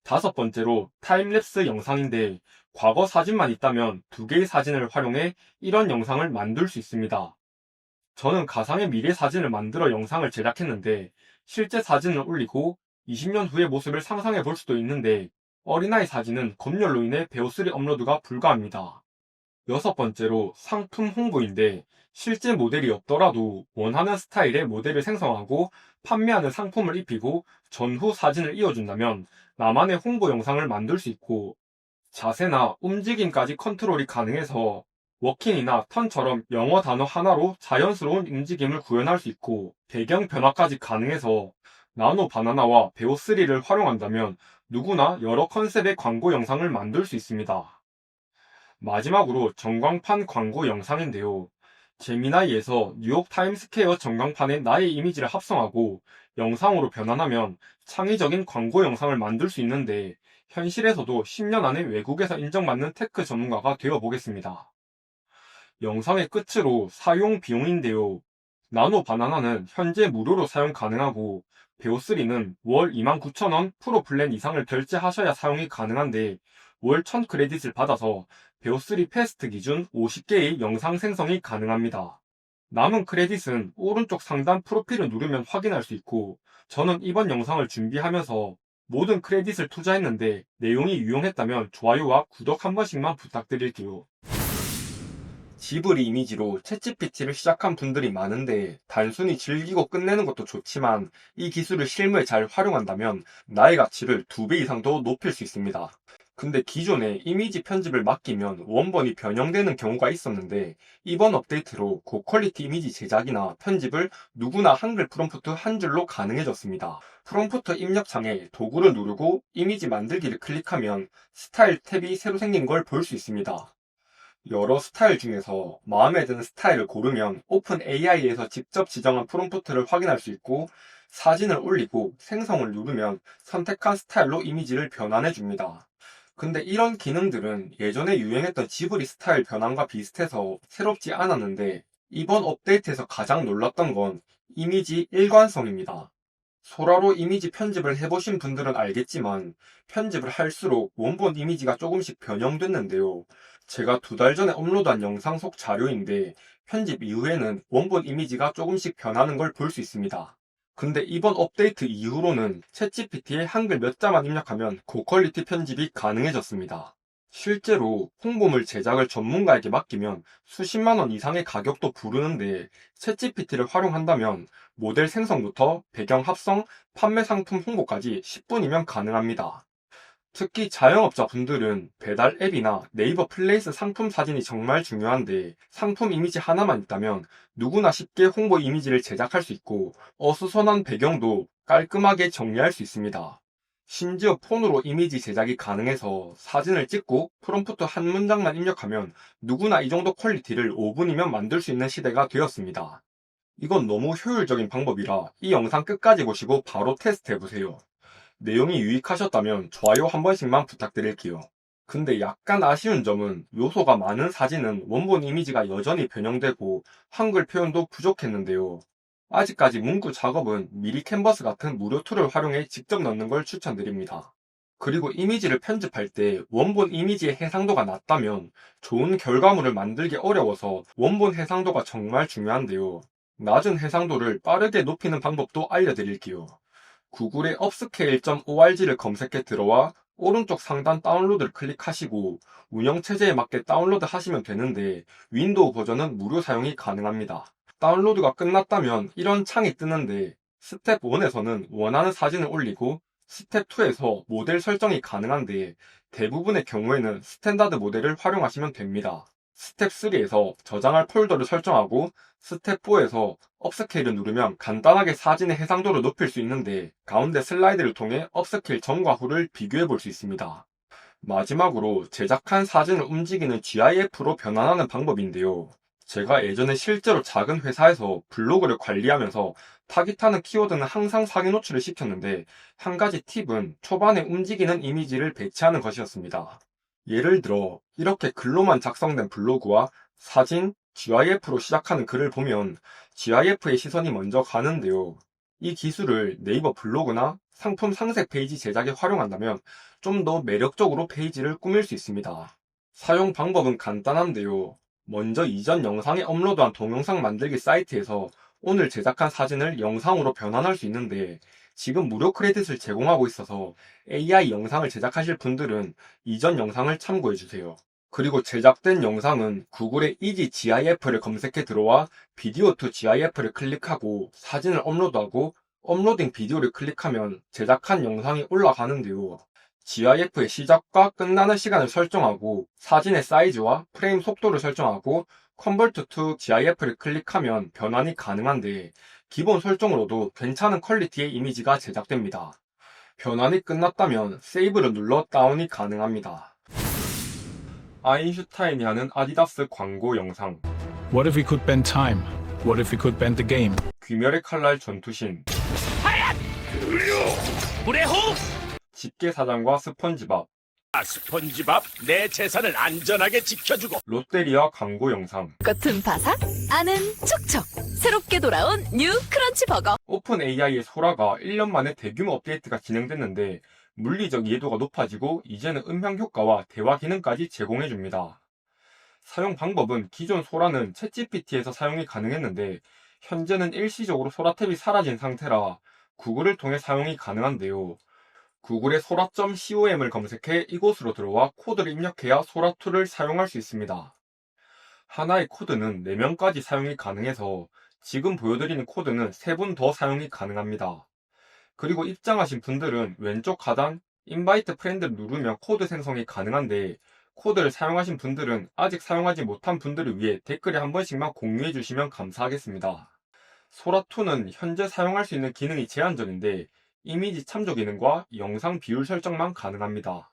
다섯 번째로 타임랩스 영상인데 과거 사진만 있다면 두 개의 사진을 활용해 이런 영상을 만들 수 있습니다. 저는 가상의 미래 사진을 만들어 영상을 제작했는데 실제 사진을 올리고 20년 후의 모습을 상상해 볼 수도 있는데 어린아이 사진은 검열로 인해 베오3 업로드가 불가합니다. 여섯 번째로 상품 홍보인데 실제 모델이 없더라도 원하는 스타일의 모델을 생성하고 판매하는 상품을 입히고 전후 사진을 이어준다면 나만의 홍보 영상을 만들 수 있고 자세나 움직임까지 컨트롤이 가능해서 워킹이나 턴처럼 영어 단어 하나로 자연스러운 움직임을 구현할 수 있고 배경 변화까지 가능해서 나노 바나나와 베오3를 활용한다면 누구나 여러 컨셉의 광고 영상을 만들 수 있습니다. 마지막으로 전광판 광고 영상인데요. 제미나이에서 뉴욕 타임스퀘어 전광판에 나의 이미지를 합성하고 영상으로 변환하면 창의적인 광고 영상을 만들 수 있는데 현실에서도 10년 안에 외국에서 인정받는 테크 전문가가 되어 보겠습니다. 영상의 끝으로 사용 비용인데요. 나노 바나나는 현재 무료로 사용 가능하고 베오3는 월 29,000원 프로 플랜 이상을 결제하셔야 사용이 가능한데 월 1000 크레딧을 받아서 베오3 패스트 기준 50개의 영상 생성이 가능합니다. 남은 크레딧은 오른쪽 상단 프로필을 누르면 확인할 수 있고 저는 이번 영상을 준비하면서 모든 크레딧을 투자했는데 내용이 유용했다면 좋아요와 구독 한 번씩만 부탁드릴게요. 지브리 이미지로 챗GPT를 시작한 분들이 많은데 단순히 즐기고 끝내는 것도 좋지만 이 기술을 실무에 잘 활용한다면 나의 가치를 2배 이상 더 높일 수 있습니다. 근데 기존에 이미지 편집을 맡기면 원본이 변형되는 경우가 있었는데 이번 업데이트로 고퀄리티 이미지 제작이나 편집을 누구나 한글 프롬프트 한 줄로 가능해졌습니다. 프롬프트 입력창에 도구를 누르고 이미지 만들기를 클릭하면 스타일 탭이 새로 생긴 걸 볼 수 있습니다. 여러 스타일 중에서 마음에 드는 스타일을 고르면 오픈 AI에서 직접 지정한 프롬프트를 확인할 수 있고 사진을 올리고 생성을 누르면 선택한 스타일로 이미지를 변환해 줍니다. 근데 이런 기능들은 예전에 유행했던 지브리 스타일 변환과 비슷해서 새롭지 않았는데 이번 업데이트에서 가장 놀랐던 건 이미지 일관성입니다. 소라로 이미지 편집을 해보신 분들은 알겠지만 편집을 할수록 원본 이미지가 조금씩 변형됐는데요. 제가 2달 전에 업로드한 영상 속 자료인데 편집 이후에는 원본 이미지가 조금씩 변하는 걸 볼 수 있습니다. 근데 이번 업데이트 이후로는 챗GPT에 한글 몇 자만 입력하면 고퀄리티 편집이 가능해졌습니다. 실제로 홍보물 제작을 전문가에게 맡기면 수십만 원 이상의 가격도 부르는데 챗GPT를 활용한다면 모델 생성부터 배경 합성, 판매 상품 홍보까지 10분이면 가능합니다. 특히 자영업자분들은 배달 앱이나 네이버 플레이스 상품 사진이 정말 중요한데 상품 이미지 하나만 있다면 누구나 쉽게 홍보 이미지를 제작할 수 있고 어수선한 배경도 깔끔하게 정리할 수 있습니다. 심지어 폰으로 이미지 제작이 가능해서 사진을 찍고 프롬프트 한 문장만 입력하면 누구나 이 정도 퀄리티를 5분이면 만들 수 있는 시대가 되었습니다. 이건 너무 효율적인 방법이라 이 영상 끝까지 보시고 바로 테스트해보세요. 내용이 유익하셨다면 좋아요 한 번씩만 부탁드릴게요. 근데 약간 아쉬운 점은 요소가 많은 사진은 원본 이미지가 여전히 변형되고 한글 표현도 부족했는데요. 아직까지 문구 작업은 미리 캔버스 같은 무료 툴을 활용해 직접 넣는 걸 추천드립니다. 그리고 이미지를 편집할 때 원본 이미지의 해상도가 낮다면 좋은 결과물을 만들기 어려워서 원본 해상도가 정말 중요한데요. 낮은 해상도를 빠르게 높이는 방법도 알려드릴게요. 구글의 upscale.org를 검색해 들어와 오른쪽 상단 다운로드를 클릭하시고 운영체제에 맞게 다운로드 하시면 되는데 윈도우 버전은 무료 사용이 가능합니다. 다운로드가 끝났다면 이런 창이 뜨는데 스텝 1에서는 원하는 사진을 올리고 스텝 2에서 모델 설정이 가능한데 대부분의 경우에는 스탠다드 모델을 활용하시면 됩니다. 스텝 3에서 저장할 폴더를 설정하고 스텝 4에서 업스케일을 누르면 간단하게 사진의 해상도를 높일 수 있는데 가운데 슬라이드를 통해 업스케일 전과 후를 비교해 볼 수 있습니다. 마지막으로 제작한 사진을 움직이는 GIF로 변환하는 방법인데요. 제가 예전에 실제로 작은 회사에서 블로그를 관리하면서 타깃하는 키워드는 항상 상위 노출을 시켰는데 한 가지 팁은 초반에 움직이는 이미지를 배치하는 것이었습니다. 예를 들어 이렇게 글로만 작성된 블로그와 사진, GIF로 시작하는 글을 보면 GIF의 시선이 먼저 가는데요. 이 기술을 네이버 블로그나 상품 상세 페이지 제작에 활용한다면 좀 더 매력적으로 페이지를 꾸밀 수 있습니다. 사용 방법은 간단한데요. 먼저 이전 영상에 업로드한 동영상 만들기 사이트에서 오늘 제작한 사진을 영상으로 변환할 수 있는데 지금 무료 크레딧을 제공하고 있어서 AI 영상을 제작하실 분들은 이전 영상을 참고해주세요. 그리고 제작된 영상은 구글의 이지 GIF를 검색해 들어와 비디오 투 GIF를 클릭하고 사진을 업로드하고 업로딩 비디오를 클릭하면 제작한 영상이 올라가는데요. GIF의 시작과 끝나는 시간을 설정하고 사진의 사이즈와 프레임 속도를 설정하고 Convert to GIF를 클릭하면 변환이 가능한데 기본 설정으로도 괜찮은 퀄리티의 이미지가 제작됩니다. 변환이 끝났다면 세이브를 눌러 다운이 가능합니다. 아인슈타인이 하는 아디다스 광고 영상. What if we could bend time? What if we could bend the game? 귀멸의 칼날 전투신. 불의 호흡! 집게사장과 스펀지밥. 스펀지밥 내 재산을 안전하게 지켜주고. 롯데리아 광고 영상. 겉은 바삭, 안은 촉촉. 새롭게 돌아온 뉴 크런치 버거. 오픈 AI의 소라가 1년 만에 대규모 업데이트가 진행됐는데 물리적 이해도가 높아지고 이제는 음향 효과와 대화 기능까지 제공해줍니다. 사용 방법은 기존 소라는 챗GPT에서 사용이 가능했는데 현재는 일시적으로 소라 탭이 사라진 상태라 구글을 통해 사용이 가능한데요. 구글의 소라.com을 검색해 이곳으로 들어와 코드를 입력해야 소라2를 사용할 수 있습니다. 하나의 코드는 4명까지 사용이 가능해서 지금 보여드리는 코드는 3분 더 사용이 가능합니다. 그리고 입장하신 분들은 왼쪽 하단 인바이트 프렌드를 누르면 코드 생성이 가능한데 코드를 사용하신 분들은 아직 사용하지 못한 분들을 위해 댓글에 한 번씩만 공유해 주시면 감사하겠습니다. 소라2는 현재 사용할 수 있는 기능이 제한적인데 이미지 참조 기능과 영상 비율 설정만 가능합니다.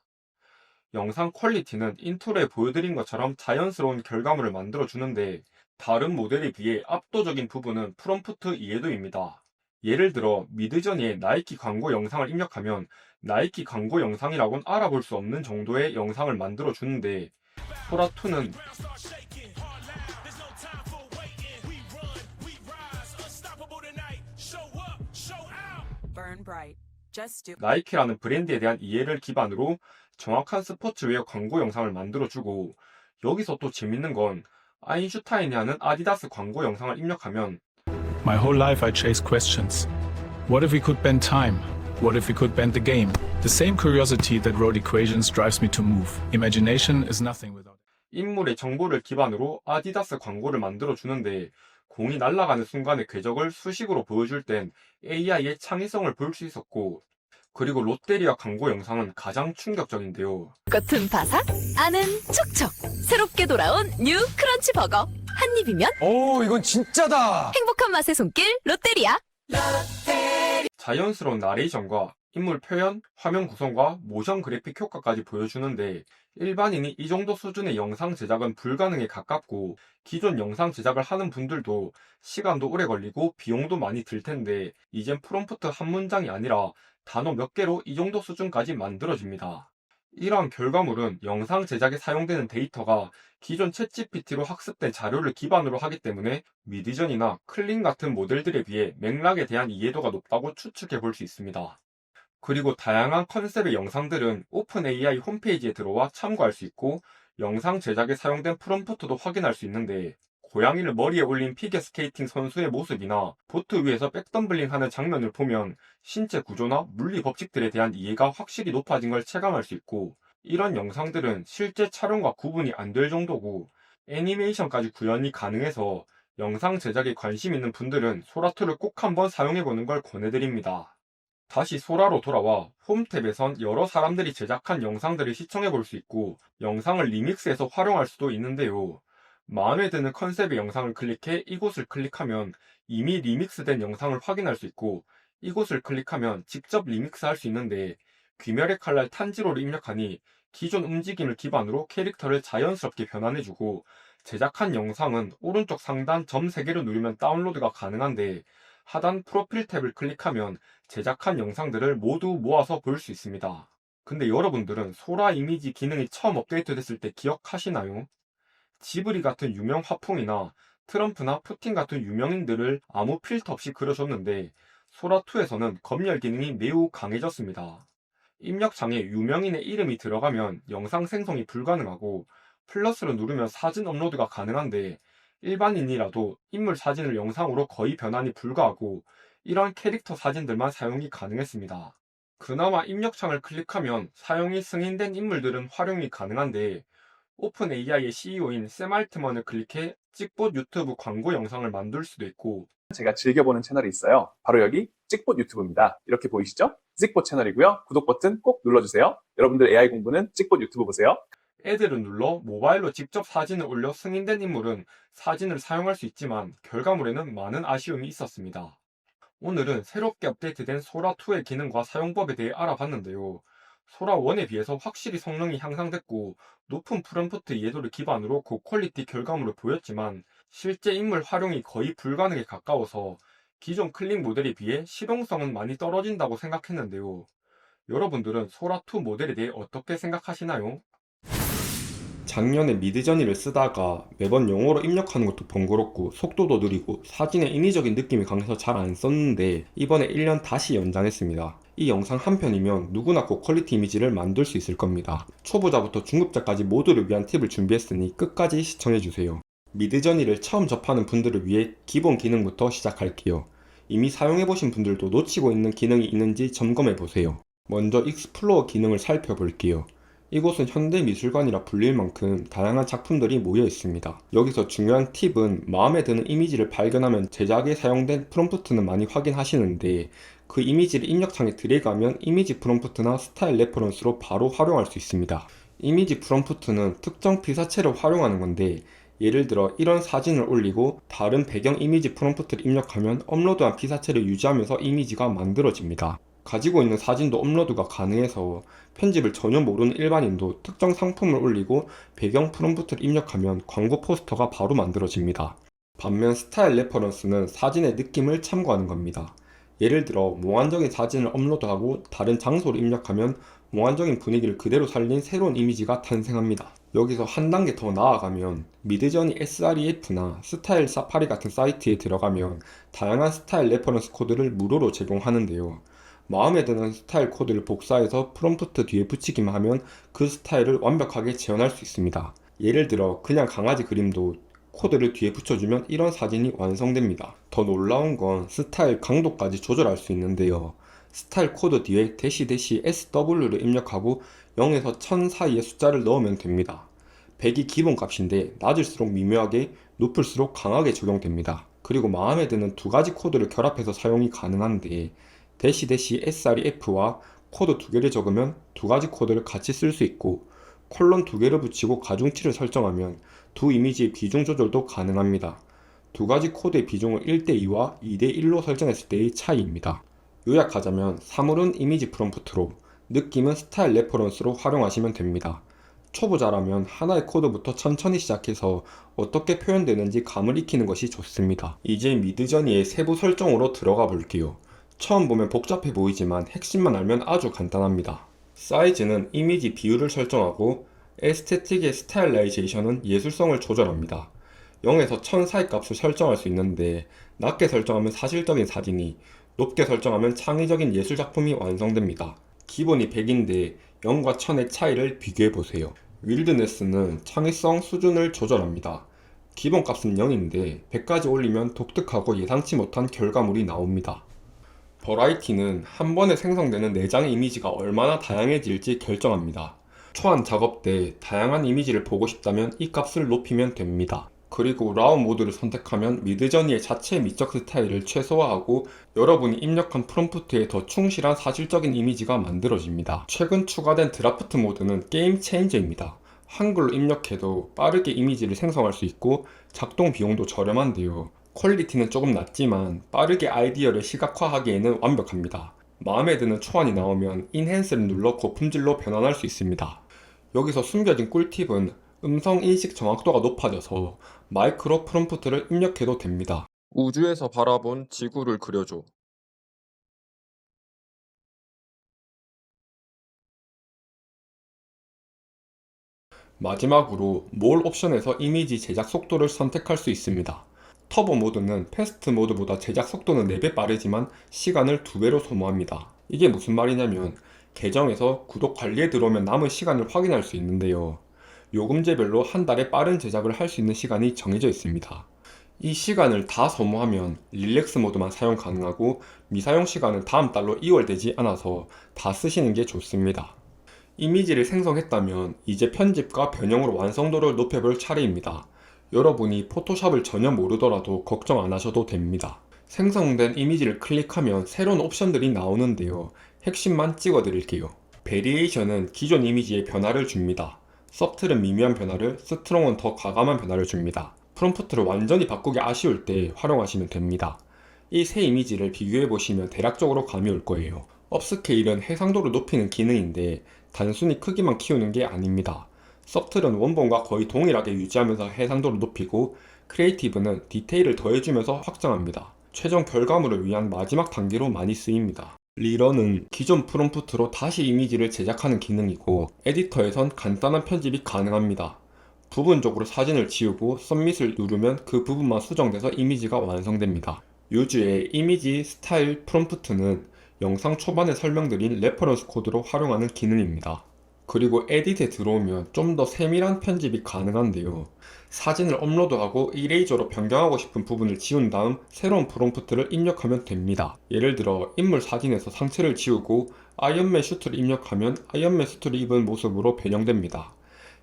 영상 퀄리티는 인트로에 보여드린 것처럼 자연스러운 결과물을 만들어 주는데 다른 모델에 비해 압도적인 부분은 프롬프트 이해도입니다. 예를 들어 미드저니의 나이키 광고 영상을 입력하면 나이키 광고 영상이라고는 알아볼 수 없는 정도의 영상을 만들어 주는데 소라2는 나이키라는 브랜드에 대한 이해를 기반으로 정확한 스포츠웨어 광고 영상을 만들어주고 여기서 또 재밌는 건 아인슈타인이 하는 아디다스 광고 영상을 입력하면 My whole life I chase questions. What if we could bend time? What if we could bend the game? The same curiosity that wrote equations drives me to move. Imagination is nothing without it. 인물의 정보를 기반으로 아디다스 광고를 만들어주는데 공이 날아가는 순간의 궤적을 수식으로 보여줄 땐 AI의 창의성을 볼 수 있었고 그리고 롯데리아 광고 영상은 가장 충격적인데요. 겉은 바삭, 안은 촉촉. 새롭게 돌아온 뉴 크런치 버거. 한 입이면 오, 이건 진짜다! 행복한 맛의 손길 롯데리아. 자연스러운 나레이션과 인물 표현, 화면 구성과 모션 그래픽 효과까지 보여주는데 일반인이 이 정도 수준의 영상 제작은 불가능에 가깝고 기존 영상 제작을 하는 분들도 시간도 오래 걸리고 비용도 많이 들 텐데 이젠 프롬프트 한 문장이 아니라 단어 몇 개로 이 정도 수준까지 만들어집니다. 이러한 결과물은 영상 제작에 사용되는 데이터가 기존 챗GPT로 학습된 자료를 기반으로 하기 때문에 미드전이나 클린 같은 모델들에 비해 맥락에 대한 이해도가 높다고 추측해 볼 수 있습니다. 그리고 다양한 컨셉의 영상들은 오픈 AI 홈페이지에 들어와 참고할 수 있고 영상 제작에 사용된 프롬프트도 확인할 수 있는데 고양이를 머리에 올린 피겨스케이팅 선수의 모습이나 보트 위에서 백덤블링하는 장면을 보면 신체 구조나 물리 법칙들에 대한 이해가 확실히 높아진 걸 체감할 수 있고 이런 영상들은 실제 촬영과 구분이 안 될 정도고 애니메이션까지 구현이 가능해서 영상 제작에 관심 있는 분들은 소라2를 꼭 한번 사용해보는 걸 권해드립니다. 다시 소라로 돌아와 홈탭에선 여러 사람들이 제작한 영상들을 시청해볼 수 있고 영상을 리믹스해서 활용할 수도 있는데요. 마음에 드는 컨셉의 영상을 클릭해 이곳을 클릭하면 이미 리믹스된 영상을 확인할 수 있고 이곳을 클릭하면 직접 리믹스할 수 있는데 귀멸의 칼날 탄지로를 입력하니 기존 움직임을 기반으로 캐릭터를 자연스럽게 변환해주고 제작한 영상은 오른쪽 상단 점 3개를 누르면 다운로드가 가능한데 하단 프로필 탭을 클릭하면 제작한 영상들을 모두 모아서 볼 수 있습니다. 근데 여러분들은 소라 이미지 기능이 처음 업데이트됐을 때 기억하시나요? 지브리 같은 유명 화풍이나 트럼프나 푸틴 같은 유명인들을 아무 필터 없이 그려줬는데 소라2에서는 검열 기능이 매우 강해졌습니다. 입력창에 유명인의 이름이 들어가면 영상 생성이 불가능하고 플러스를 누르면 사진 업로드가 가능한데 일반인이라도 인물 사진을 영상으로 거의 변환이 불가하고 이런 캐릭터 사진들만 사용이 가능했습니다. 그나마 입력창을 클릭하면 사용이 승인된 인물들은 활용이 가능한데 오픈 AI의 CEO인 샘 알트먼을 클릭해 찍봇 유튜브 광고 영상을 만들 수도 있고 제가 즐겨보는 채널이 있어요. 바로 여기 찍봇 유튜브입니다. 이렇게 보이시죠? 찍봇 채널이고요. 구독 버튼 꼭 눌러주세요. 여러분들 AI 공부는 찍봇 유튜브 보세요. 애들을 눌러 모바일로 직접 사진을 올려 승인된 인물은 사진을 사용할 수 있지만 결과물에는 많은 아쉬움이 있었습니다. 오늘은 새롭게 업데이트된 소라2의 기능과 사용법에 대해 알아봤는데요. 소라1에 비해서 확실히 성능이 향상됐고 높은 프롬프트 이해도를 기반으로 고퀄리티 결과물을 보였지만 실제 인물 활용이 거의 불가능에 가까워서 기존 클릭 모델에 비해 실용성은 많이 떨어진다고 생각했는데요. 여러분들은 소라2 모델에 대해 어떻게 생각하시나요? 작년에 미드저니를 쓰다가 매번 영어로 입력하는 것도 번거롭고 속도도 느리고 사진의 인위적인 느낌이 강해서 잘 안 썼는데 이번에 1년 다시 연장했습니다. 이 영상 한 편이면 누구나 고퀄리티 이미지를 만들 수 있을 겁니다. 초보자부터 중급자까지 모두를 위한 팁을 준비했으니 끝까지 시청해주세요. 미드저니를 처음 접하는 분들을 위해 기본 기능부터 시작할게요. 이미 사용해보신 분들도 놓치고 있는 기능이 있는지 점검해보세요. 먼저 익스플로어 기능을 살펴볼게요. 이곳은 현대미술관이라 불릴 만큼 다양한 작품들이 모여 있습니다. 여기서 중요한 팁은 마음에 드는 이미지를 발견하면 제작에 사용된 프롬프트는 많이 확인하시는데 그 이미지를 입력창에 드래그하면 이미지 프롬프트나 스타일 레퍼런스로 바로 활용할 수 있습니다. 이미지 프롬프트는 특정 피사체를 활용하는 건데 예를 들어 이런 사진을 올리고 다른 배경 이미지 프롬프트를 입력하면 업로드한 피사체를 유지하면서 이미지가 만들어집니다. 가지고 있는 사진도 업로드가 가능해서 편집을 전혀 모르는 일반인도 특정 상품을 올리고 배경 프롬프트를 입력하면 광고 포스터가 바로 만들어집니다. 반면 스타일 레퍼런스는 사진의 느낌을 참고하는 겁니다. 예를 들어 몽환적인 사진을 업로드하고 다른 장소를 입력하면 몽환적인 분위기를 그대로 살린 새로운 이미지가 탄생합니다. 여기서 한 단계 더 나아가면 미드저니 SREF나 스타일 사파리 같은 사이트에 들어가면 다양한 스타일 레퍼런스 코드를 무료로 제공하는데요. 마음에 드는 스타일 코드를 복사해서 프롬프트 뒤에 붙이기만 하면 그 스타일을 완벽하게 재현할 수 있습니다. 예를 들어 그냥 강아지 그림도 코드를 뒤에 붙여주면 이런 사진이 완성됩니다. 더 놀라운 건 스타일 강도까지 조절할 수 있는데요. 스타일 코드 뒤에 -SW를 입력하고 0에서 1000 사이의 숫자를 넣으면 됩니다. 100이 기본값인데 낮을수록 미묘하게 높을수록 강하게 적용됩니다. 그리고 마음에 드는 두 가지 코드를 결합해서 사용이 가능한데 -SREF와 코드 두 개를 적으면 두 가지 코드를 같이 쓸 수 있고 콜론 두 개를 붙이고 가중치를 설정하면 두 이미지의 비중 조절도 가능합니다. 두 가지 코드의 비중을 1:2와 2:1로 설정했을 때의 차이입니다. 요약하자면 사물은 이미지 프롬프트로 느낌은 스타일 레퍼런스로 활용하시면 됩니다. 초보자라면 하나의 코드부터 천천히 시작해서 어떻게 표현되는지 감을 익히는 것이 좋습니다. 이제 미드저니의 세부 설정으로 들어가 볼게요. 처음 보면 복잡해 보이지만 핵심만 알면 아주 간단합니다. 사이즈는 이미지 비율을 설정하고 에스테틱의 스타일라이제이션은 예술성을 조절합니다. 0에서 1000 사이 값을 설정할 수 있는데 낮게 설정하면 사실적인 사진이, 높게 설정하면 창의적인 예술작품이 완성됩니다. 기본이 100인데 0과 1000의 차이를 비교해보세요. 윌드네스는 창의성 수준을 조절합니다. 기본값은 0인데 100까지 올리면 독특하고 예상치 못한 결과물이 나옵니다. 버라이티는 한 번에 생성되는 4장의 이미지가 얼마나 다양해질지 결정합니다. 초안 작업 때 다양한 이미지를 보고 싶다면 이 값을 높이면 됩니다. 그리고 라우 모드를 선택하면 미드저니의 자체 미적 스타일을 최소화하고 여러분이 입력한 프롬프트에 더 충실한 사실적인 이미지가 만들어집니다. 최근 추가된 드라프트 모드는 게임 체인저입니다. 한글로 입력해도 빠르게 이미지를 생성할 수 있고 작동 비용도 저렴한데요. 퀄리티는 조금 낮지만 빠르게 아이디어를 시각화하기에는 완벽합니다. 마음에 드는 초안이 나오면 인핸스를 눌러 고품질로 변환할 수 있습니다. 여기서 숨겨진 꿀팁은 음성 인식 정확도가 높아져서 마이크로 프롬프트를 입력해도 됩니다. 우주에서 바라본 지구를 그려줘. 마지막으로 몰 옵션에서 이미지 제작 속도를 선택할 수 있습니다. 터보 모드는 패스트 모드보다 제작 속도는 4배 빠르지만 시간을 2배로 소모합니다. 이게 무슨 말이냐면 계정에서 구독 관리에 들어오면 남은 시간을 확인할 수 있는데요. 요금제별로 한 달에 빠른 제작을 할 수 있는 시간이 정해져 있습니다. 이 시간을 다 소모하면 릴렉스 모드만 사용 가능하고 미사용 시간은 다음 달로 이월되지 않아서 다 쓰시는 게 좋습니다. 이미지를 생성했다면 이제 편집과 변형으로 완성도를 높여볼 차례입니다. 여러분이 포토샵을 전혀 모르더라도 걱정 안 하셔도 됩니다. 생성된 이미지를 클릭하면 새로운 옵션들이 나오는데요. 핵심만 찍어드릴게요. 베리에이션은 기존 이미지에 변화를 줍니다. 서틀은 미묘한 변화를, 스트롱은 더 과감한 변화를 줍니다. 프롬프트를 완전히 바꾸기 아쉬울 때 활용하시면 됩니다. 이 세 이미지를 비교해보시면 대략적으로 감이 올 거예요. 업스케일은 해상도를 높이는 기능인데 단순히 크기만 키우는 게 아닙니다. 서틀은 원본과 거의 동일하게 유지하면서 해상도를 높이고, 크리에이티브는 디테일을 더해주면서 확장합니다. 최종 결과물을 위한 마지막 단계로 많이 쓰입니다. 리런은 기존 프롬프트로 다시 이미지를 제작하는 기능이고, 에디터에선 간단한 편집이 가능합니다. 부분적으로 사진을 지우고 서밋을 누르면 그 부분만 수정돼서 이미지가 완성됩니다. 유주의 이미지 스타일 프롬프트는 영상 초반에 설명드린 레퍼런스 코드로 활용하는 기능입니다. 그리고 에딧에 들어오면 좀 더 세밀한 편집이 가능한데요. 사진을 업로드하고 이레이저로 변경하고 싶은 부분을 지운 다음 새로운 프롬프트를 입력하면 됩니다. 예를 들어 인물 사진에서 상체를 지우고 아이언맨 슈트를 입력하면 아이언맨 수트를 입은 모습으로 변형됩니다.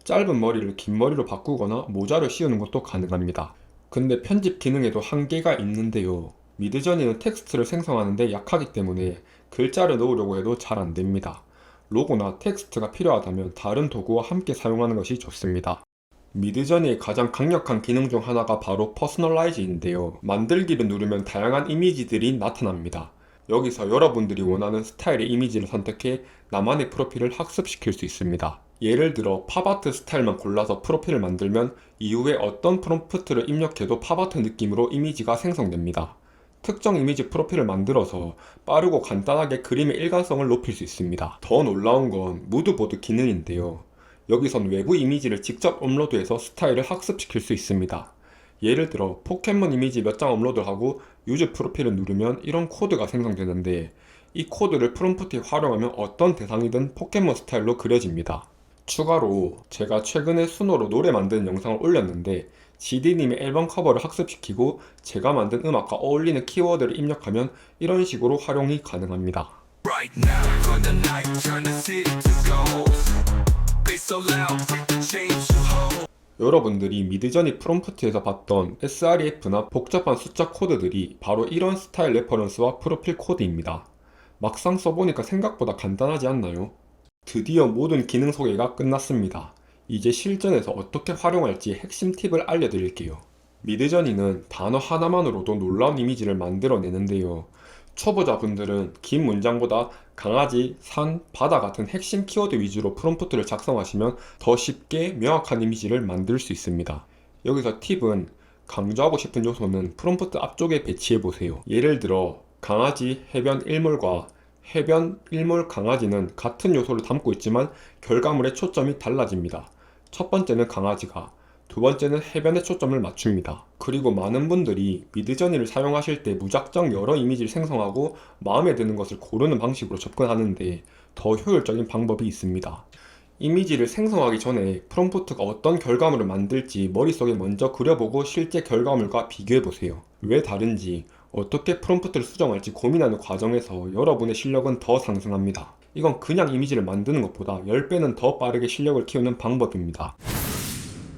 짧은 머리를 긴 머리로 바꾸거나 모자를 씌우는 것도 가능합니다. 근데 편집 기능에도 한계가 있는데요. 미드저니는 텍스트를 생성하는데 약하기 때문에 글자를 넣으려고 해도 잘 안됩니다. 로고나 텍스트가 필요하다면 다른 도구와 함께 사용하는 것이 좋습니다. 미드저니의 가장 강력한 기능 중 하나가 바로 퍼스널라이즈인데요. 만들기를 누르면 다양한 이미지들이 나타납니다. 여기서 여러분들이 원하는 스타일의 이미지를 선택해 나만의 프로필을 학습시킬 수 있습니다. 예를 들어 팝아트 스타일만 골라서 프로필을 만들면 이후에 어떤 프롬프트를 입력해도 팝아트 느낌으로 이미지가 생성됩니다. 특정 이미지 프로필을 만들어서 빠르고 간단하게 그림의 일관성을 높일 수 있습니다. 더 놀라운 건 무드보드 기능인데요. 여기선 외부 이미지를 직접 업로드해서 스타일을 학습시킬 수 있습니다. 예를 들어 포켓몬 이미지 몇 장 업로드하고 유즈 프로필을 누르면 이런 코드가 생성되는데, 이 코드를 프롬프트에 활용하면 어떤 대상이든 포켓몬 스타일로 그려집니다. 추가로 제가 최근에 수노로 노래 만드는 영상을 올렸는데, GD님의 앨범 커버를 학습시키고 제가 만든 음악과 어울리는 키워드를 입력하면 이런 식으로 활용이 가능합니다. 여러분들이 미드저니 프롬프트에서 봤던 sref나 복잡한 숫자 코드들이 바로 이런 스타일 레퍼런스와 프로필 코드입니다. 막상 써보니까 생각보다 간단하지 않나요? 드디어 모든 기능 소개가 끝났습니다. 이제 실전에서 어떻게 활용할지 핵심 팁을 알려드릴게요. 미드저니는 단어 하나만으로도 놀라운 이미지를 만들어내는데요. 초보자분들은 긴 문장보다 강아지, 산, 바다 같은 핵심 키워드 위주로 프롬프트를 작성하시면 더 쉽게 명확한 이미지를 만들 수 있습니다. 여기서 팁은 강조하고 싶은 요소는 프롬프트 앞쪽에 배치해보세요. 예를 들어 강아지, 해변, 일몰과 해변, 일몰, 강아지는 같은 요소를 담고 있지만 결과물의 초점이 달라집니다. 첫 번째는 강아지가, 두 번째는 해변에 초점을 맞춥니다. 그리고 많은 분들이 미드저니를 사용하실 때 무작정 여러 이미지를 생성하고 마음에 드는 것을 고르는 방식으로 접근하는데 더 효율적인 방법이 있습니다. 이미지를 생성하기 전에 프롬프트가 어떤 결과물을 만들지 머릿속에 먼저 그려보고 실제 결과물과 비교해보세요. 왜 다른지, 어떻게 프롬프트를 수정할지 고민하는 과정에서 여러분의 실력은 더 상승합니다. 이건 그냥 이미지를 만드는 것보다 10배는 더 빠르게 실력을 키우는 방법입니다.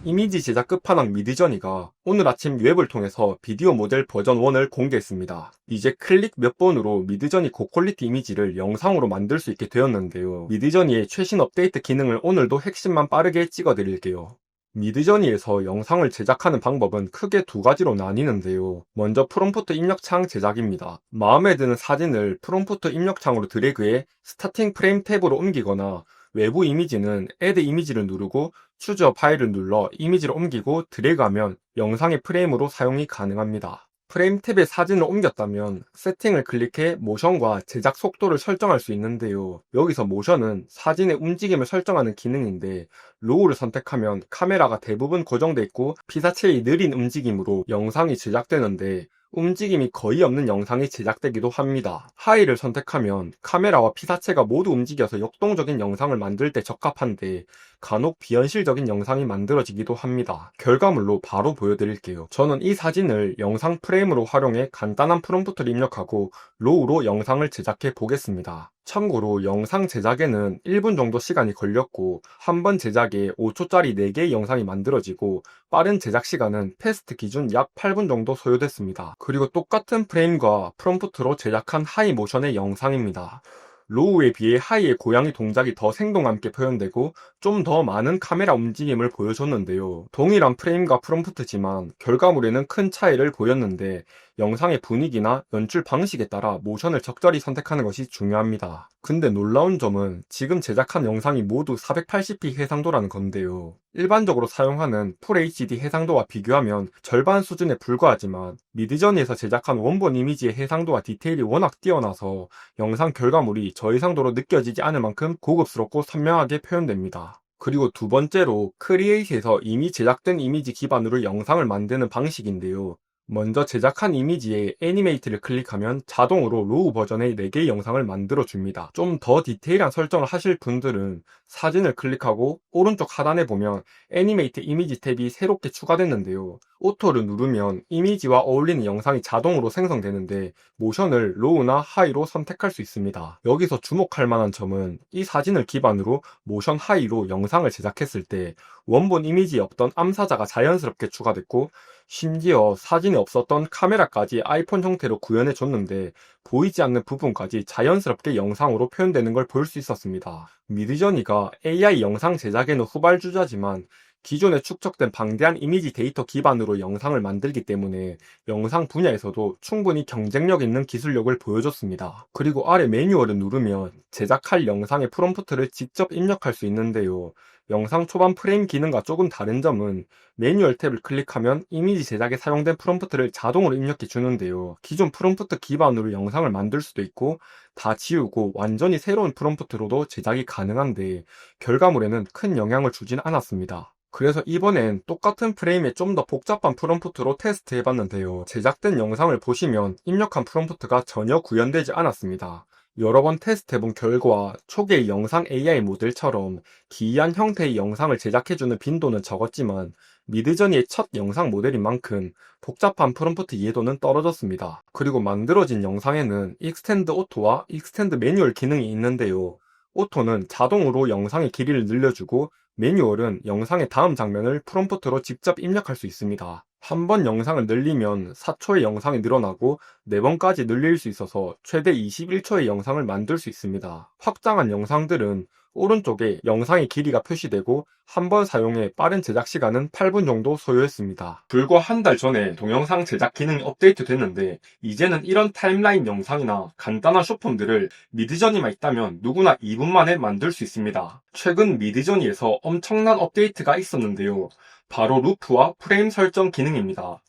이미지 제작 끝판왕 미드저니가 오늘 아침 웹을 통해서 비디오 모델 버전 1을 공개했습니다. 이제 클릭 몇 번으로 미드저니 고퀄리티 이미지를 영상으로 만들 수 있게 되었는데요. 미드저니의 최신 업데이트 기능을 오늘도 핵심만 빠르게 찍어드릴게요. 미드저니에서 영상을 제작하는 방법은 크게 두 가지로 나뉘는데요. 먼저 프롬프트 입력창 제작입니다. 마음에 드는 사진을 프롬프트 입력창으로 드래그해 스타팅 프레임 탭으로 옮기거나, 외부 이미지는 Add 이미지를 누르고 추저 파일을 눌러 이미지를 옮기고 드래그하면 영상의 프레임으로 사용이 가능합니다. 프레임 탭에 사진을 옮겼다면 세팅을 클릭해 모션과 제작 속도를 설정할 수 있는데요. 여기서 모션은 사진의 움직임을 설정하는 기능인데, 로우를 선택하면 카메라가 대부분 고정돼 있고 피사체의 느린 움직임으로 영상이 제작되는데, 움직임이 거의 없는 영상이 제작되기도 합니다. 하이를 선택하면 카메라와 피사체가 모두 움직여서 역동적인 영상을 만들 때 적합한데 간혹 비현실적인 영상이 만들어지기도 합니다. 결과물로 바로 보여드릴게요. 저는 이 사진을 영상 프레임으로 활용해 간단한 프롬프트를 입력하고 로우로 영상을 제작해 보겠습니다. 참고로 영상 제작에는 1분 정도 시간이 걸렸고 한 번 제작에 5초짜리 4개의 영상이 만들어지고 빠른 제작 시간은 패스트 기준 약 8분 정도 소요됐습니다. 그리고 똑같은 프레임과 프롬프트로 제작한 하이 모션의 영상입니다. 로우에 비해 하이의 고양이 동작이 더 생동감 있게 표현되고 좀 더 많은 카메라 움직임을 보여줬는데요. 동일한 프레임과 프롬프트지만 결과물에는 큰 차이를 보였는데 영상의 분위기나 연출 방식에 따라 모션을 적절히 선택하는 것이 중요합니다. 근데 놀라운 점은 지금 제작한 영상이 모두 480p 해상도라는 건데요. 일반적으로 사용하는 FHD 해상도와 비교하면 절반 수준에 불과하지만 미드저니에서 제작한 원본 이미지의 해상도와 디테일이 워낙 뛰어나서 영상 결과물이 저해상도로 느껴지지 않을 만큼 고급스럽고 선명하게 표현됩니다. 그리고 두 번째로 크리에이트에서 이미 제작된 이미지 기반으로 영상을 만드는 방식인데요. 먼저 제작한 이미지에 애니메이트를 클릭하면 자동으로 로우 버전의 4개의 영상을 만들어 줍니다. 좀 더 디테일한 설정을 하실 분들은 사진을 클릭하고 오른쪽 하단에 보면 애니메이트 이미지 탭이 새롭게 추가됐는데요. 오토를 누르면 이미지와 어울리는 영상이 자동으로 생성되는데 모션을 로우나 하이로 선택할 수 있습니다. 여기서 주목할 만한 점은 이 사진을 기반으로 모션 하이로 영상을 제작했을 때 원본 이미지에 없던 암사자가 자연스럽게 추가됐고 심지어 사진에 없었던 카메라까지 아이폰 형태로 구현해줬는데 보이지 않는 부분까지 자연스럽게 영상으로 표현되는 걸 볼 수 있었습니다. 미드저니가 AI 영상 제작에는 후발주자지만 기존에 축적된 방대한 이미지 데이터 기반으로 영상을 만들기 때문에 영상 분야에서도 충분히 경쟁력 있는 기술력을 보여줬습니다. 그리고 아래 매뉴얼을 누르면 제작할 영상의 프롬프트를 직접 입력할 수 있는데요. 영상 초반 프레임 기능과 조금 다른 점은 매뉴얼 탭을 클릭하면 이미지 제작에 사용된 프롬프트를 자동으로 입력해 주는데요. 기존 프롬프트 기반으로 영상을 만들 수도 있고 다 지우고 완전히 새로운 프롬프트로도 제작이 가능한데 결과물에는 큰 영향을 주진 않았습니다. 그래서 이번엔 똑같은 프레임에 좀 더 복잡한 프롬프트로 테스트 해봤는데요. 제작된 영상을 보시면 입력한 프롬프트가 전혀 구현되지 않았습니다. 여러 번 테스트해본 결과 초기의 영상 AI 모델처럼 기이한 형태의 영상을 제작해주는 빈도는 적었지만 미드저니의 첫 영상 모델인 만큼 복잡한 프롬프트 이해도는 떨어졌습니다. 그리고 만들어진 영상에는 익스텐드 오토와 익스텐드 매뉴얼 기능이 있는데요. 오토는 자동으로 영상의 길이를 늘려주고 매뉴얼은 영상의 다음 장면을 프롬프트로 직접 입력할 수 있습니다. 한 번 영상을 늘리면 4초의 영상이 늘어나고 4번까지 늘릴 수 있어서 최대 21초의 영상을 만들 수 있습니다. 확장한 영상들은 오른쪽에 영상의 길이가 표시되고 한 번 사용해 빠른 제작 시간은 8분 정도 소요했습니다. 불과 한 달 전에 동영상 제작 기능이 업데이트 됐는데 이제는 이런 타임라인 영상이나 간단한 쇼폼들을 미드저니만 있다면 누구나 2분 만에 만들 수 있습니다. 최근 미드저니에서 엄청난 업데이트가 있었는데요. 바로 루프와 프레임 설정 기능입니다.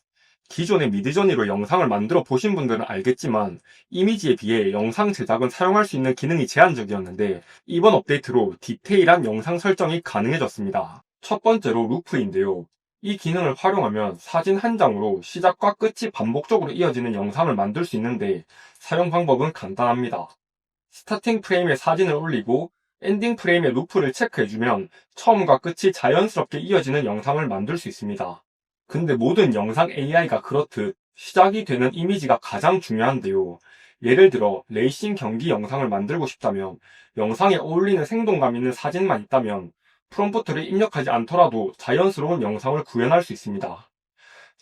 기존의 미드저니로 영상을 만들어 보신 분들은 알겠지만 이미지에 비해 영상 제작은 사용할 수 있는 기능이 제한적이었는데 이번 업데이트로 디테일한 영상 설정이 가능해졌습니다. 첫 번째로 루프인데요. 이 기능을 활용하면 사진 한 장으로 시작과 끝이 반복적으로 이어지는 영상을 만들 수 있는데 사용 방법은 간단합니다. 스타팅 프레임에 사진을 올리고 엔딩 프레임에 루프를 체크해주면 처음과 끝이 자연스럽게 이어지는 영상을 만들 수 있습니다. 근데 모든 영상 AI가 그렇듯 시작이 되는 이미지가 가장 중요한데요. 예를 들어 레이싱 경기 영상을 만들고 싶다면 영상에 어울리는 생동감 있는 사진만 있다면 프롬프트를 입력하지 않더라도 자연스러운 영상을 구현할 수 있습니다.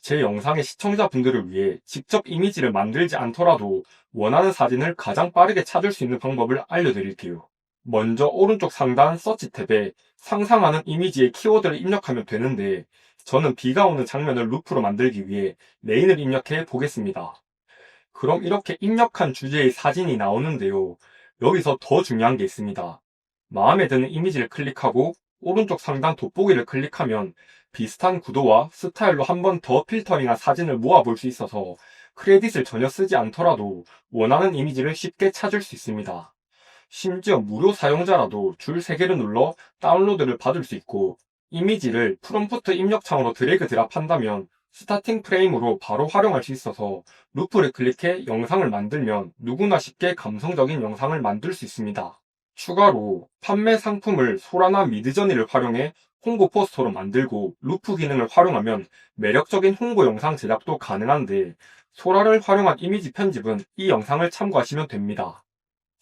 제 영상의 시청자분들을 위해 직접 이미지를 만들지 않더라도 원하는 사진을 가장 빠르게 찾을 수 있는 방법을 알려드릴게요. 먼저 오른쪽 상단 서치 탭에 상상하는 이미지의 키워드를 입력하면 되는데 저는 비가 오는 장면을 루프로 만들기 위해 레인을 입력해 보겠습니다. 그럼 이렇게 입력한 주제의 사진이 나오는데요. 여기서 더 중요한 게 있습니다. 마음에 드는 이미지를 클릭하고 오른쪽 상단 돋보기를 클릭하면 비슷한 구도와 스타일로 한 번 더 필터링한 사진을 모아볼 수 있어서 크레딧을 전혀 쓰지 않더라도 원하는 이미지를 쉽게 찾을 수 있습니다. 심지어 무료 사용자라도 줄 3개를 눌러 다운로드를 받을 수 있고 이미지를 프롬프트 입력창으로 드래그 드랍한다면 스타팅 프레임으로 바로 활용할 수 있어서 루프를 클릭해 영상을 만들면 누구나 쉽게 감성적인 영상을 만들 수 있습니다. 추가로 판매 상품을 소라나 미드저니를 활용해 홍보 포스터로 만들고 루프 기능을 활용하면 매력적인 홍보 영상 제작도 가능한데 소라를 활용한 이미지 편집은 이 영상을 참고하시면 됩니다.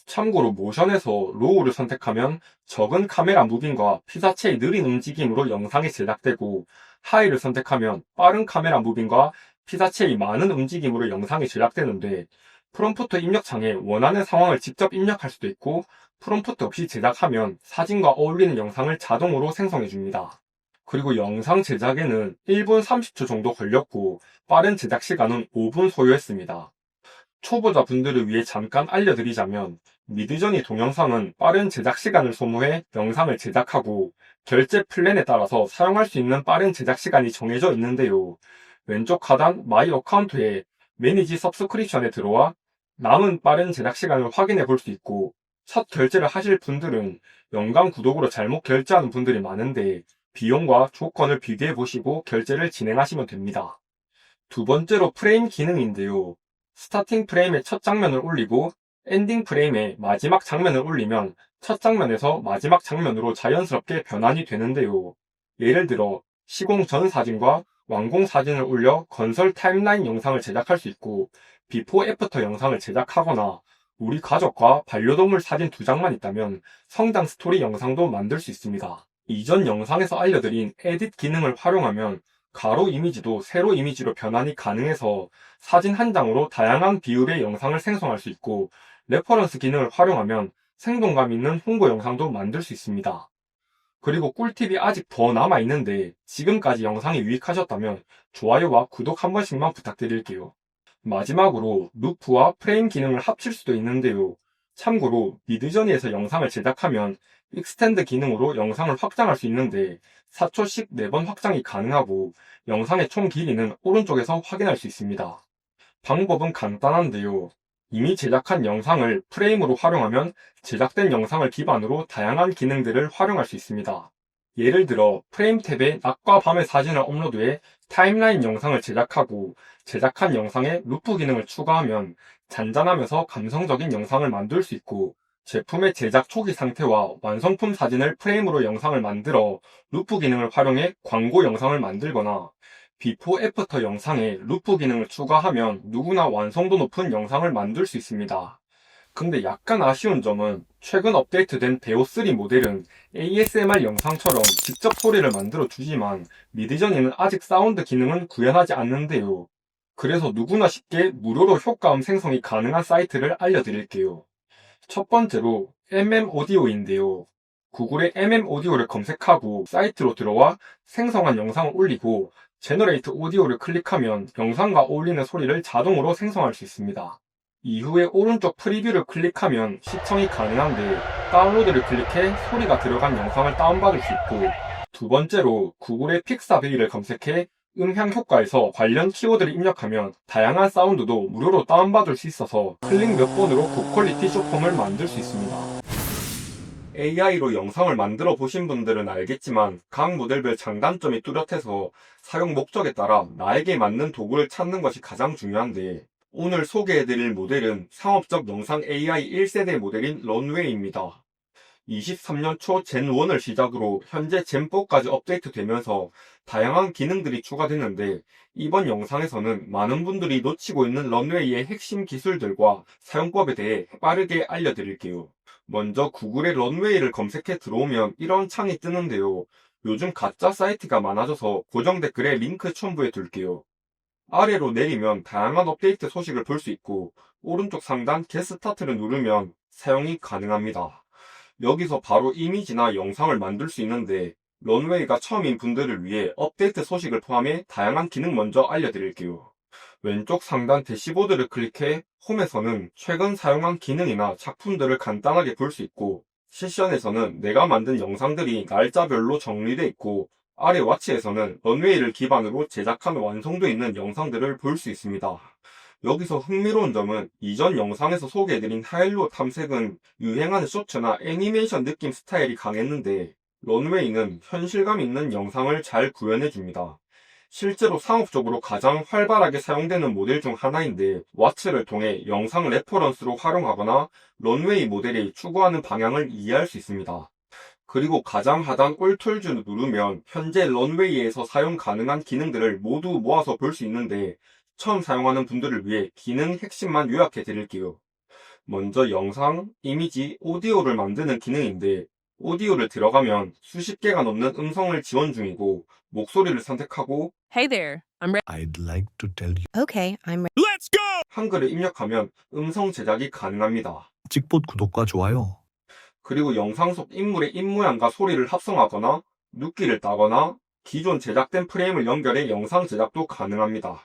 참고로 모션에서 로우를 선택하면 적은 카메라 무빙과 피사체의 느린 움직임으로 영상이 제작되고, 하이를 선택하면 빠른 카메라 무빙과 피사체의 많은 움직임으로 영상이 제작되는데, 프롬프트 입력창에 원하는 상황을 직접 입력할 수도 있고, 프롬프트 없이 제작하면 사진과 어울리는 영상을 자동으로 생성해줍니다. 그리고 영상 제작에는 1분 30초 정도 걸렸고, 빠른 제작 시간은 5분 소요했습니다. 초보자분들을 위해 잠깐 알려드리자면, 미드저니 동영상은 빠른 제작 시간을 소모해 영상을 제작하고, 결제 플랜에 따라서 사용할 수 있는 빠른 제작 시간이 정해져 있는데요. 왼쪽 하단 마이 어카운트에 매니지 서브스크립션에 들어와 남은 빠른 제작 시간을 확인해 볼 수 있고, 첫 결제를 하실 분들은 연간 구독으로 잘못 결제하는 분들이 많은데, 비용과 조건을 비교해 보시고 결제를 진행하시면 됩니다. 두 번째로 프레임 기능인데요. 스타팅 프레임에 첫 장면을 올리고 엔딩 프레임에 마지막 장면을 올리면 첫 장면에서 마지막 장면으로 자연스럽게 변환이 되는데요. 예를 들어 시공 전 사진과 완공 사진을 올려 건설 타임라인 영상을 제작할 수 있고, 비포 애프터 영상을 제작하거나 우리 가족과 반려동물 사진 2장만 있다면 성장 스토리 영상도 만들 수 있습니다. 이전 영상에서 알려드린 에딧 기능을 활용하면 가로 이미지도 세로 이미지로 변환이 가능해서 사진 한 장으로 다양한 비율의 영상을 생성할 수 있고, 레퍼런스 기능을 활용하면 생동감 있는 홍보 영상도 만들 수 있습니다. 그리고 꿀팁이 아직 더 남아있는데, 지금까지 영상이 유익하셨다면 좋아요와 구독 한 번씩만 부탁드릴게요. 마지막으로 루프와 프레임 기능을 합칠 수도 있는데요. 참고로 미드저니에서 영상을 제작하면 익스텐드 기능으로 영상을 확장할 수 있는데 4초씩 4번 확장이 가능하고, 영상의 총 길이는 오른쪽에서 확인할 수 있습니다. 방법은 간단한데요. 이미 제작한 영상을 프레임으로 활용하면 제작된 영상을 기반으로 다양한 기능들을 활용할 수 있습니다. 예를 들어 프레임 탭에 낮과 밤의 사진을 업로드해 타임라인 영상을 제작하고, 제작한 영상에 루프 기능을 추가하면 잔잔하면서 감성적인 영상을 만들 수 있고, 제품의 제작 초기 상태와 완성품 사진을 프레임으로 영상을 만들어 루프 기능을 활용해 광고 영상을 만들거나, 비포 애프터 영상에 루프 기능을 추가하면 누구나 완성도 높은 영상을 만들 수 있습니다. 근데 약간 아쉬운 점은 최근 업데이트된 베오3 모델은 ASMR 영상처럼 직접 소리를 만들어 주지만 미드저니는 아직 사운드 기능은 구현하지 않는데요. 그래서 누구나 쉽게 무료로 효과음 생성이 가능한 사이트를 알려드릴게요. 첫 번째로 MM오디오인데요. 구글에 MM오디오를 검색하고 사이트로 들어와 생성한 영상을 올리고 제너레이트 오디오를 클릭하면 영상과 어울리는 소리를 자동으로 생성할 수 있습니다. 이후에 오른쪽 프리뷰를 클릭하면 시청이 가능한데, 다운로드를 클릭해 소리가 들어간 영상을 다운받을 수 있고, 두 번째로 구글의 픽사베이를 검색해 음향 효과에서 관련 키워드를 입력하면 다양한 사운드도 무료로 다운받을 수 있어서 클릭 몇 번으로 고퀄리티 쇼폼을 만들 수 있습니다. AI로 영상을 만들어 보신 분들은 알겠지만 각 모델별 장단점이 뚜렷해서 사용 목적에 따라 나에게 맞는 도구를 찾는 것이 가장 중요한데, 오늘 소개해드릴 모델은 상업적 영상 AI 1세대 모델인 런웨이입니다. 23년 초 젠1을 시작으로 현재 젠4까지 업데이트되면서 다양한 기능들이 추가됐는데, 이번 영상에서는 많은 분들이 놓치고 있는 런웨이의 핵심 기술들과 사용법에 대해 빠르게 알려드릴게요. 먼저 구글의 런웨이를 검색해 들어오면 이런 창이 뜨는데요. 요즘 가짜 사이트가 많아져서 고정 댓글에 링크 첨부해 둘게요. 아래로 내리면 다양한 업데이트 소식을 볼 수 있고, 오른쪽 상단 Get Start를 누르면 사용이 가능합니다. 여기서 바로 이미지나 영상을 만들 수 있는데, 런웨이가 처음인 분들을 위해 업데이트 소식을 포함해 다양한 기능 먼저 알려드릴게요. 왼쪽 상단 대시보드를 클릭해 홈에서는 최근 사용한 기능이나 작품들을 간단하게 볼 수 있고, 세션에서는 내가 만든 영상들이 날짜별로 정리되어 있고, 아래 와치에서는 런웨이를 기반으로 제작한 완성도 있는 영상들을 볼 수 있습니다. 여기서 흥미로운 점은 이전 영상에서 소개해드린 하일로 탐색은 유행하는 쇼츠나 애니메이션 느낌 스타일이 강했는데, 런웨이는 현실감 있는 영상을 잘 구현해줍니다. 실제로 상업적으로 가장 활발하게 사용되는 모델 중 하나인데, 와치를 통해 영상 레퍼런스로 활용하거나 런웨이 모델이 추구하는 방향을 이해할 수 있습니다. 그리고 가장 하단 올 툴즈를 누르면 현재 런웨이에서 사용 가능한 기능들을 모두 모아서 볼 수 있는데, 처음 사용하는 분들을 위해 기능 핵심만 요약해 드릴게요. 먼저 영상, 이미지, 오디오를 만드는 기능인데 오디오를 들어가면 수십 개가 넘는 음성을 지원 중이고 목소리를 선택하고 Hey there, I'm ready. I'd like to tell you. Okay, I'm Let's go! 한글을 입력하면 음성 제작이 가능합니다. 찍봇 구독과 좋아요. 그리고 영상 속 인물의 입모양과 소리를 합성하거나 눕기를 따거나 기존 제작된 프레임을 연결해 영상 제작도 가능합니다.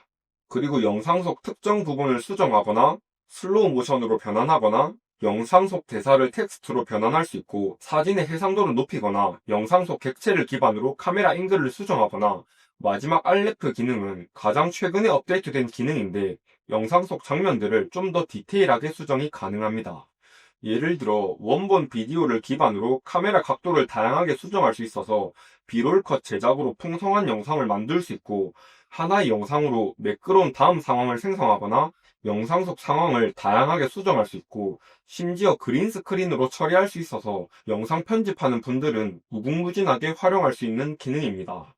그리고 영상 속 특정 부분을 수정하거나 슬로우 모션으로 변환하거나 영상 속 대사를 텍스트로 변환할 수 있고 사진의 해상도를 높이거나 영상 속 객체를 기반으로 카메라 앵글을 수정하거나 마지막 알레프 기능은 가장 최근에 업데이트된 기능인데 영상 속 장면들을 좀 더 디테일하게 수정이 가능합니다. 예를 들어 원본 비디오를 기반으로 카메라 각도를 다양하게 수정할 수 있어서 비롤 컷 제작으로 풍성한 영상을 만들 수 있고 하나의 영상으로 매끄러운 다음 상황을 생성하거나 영상 속 상황을 다양하게 수정할 수 있고 심지어 그린 스크린으로 처리할 수 있어서 영상 편집하는 분들은 무궁무진하게 활용할 수 있는 기능입니다.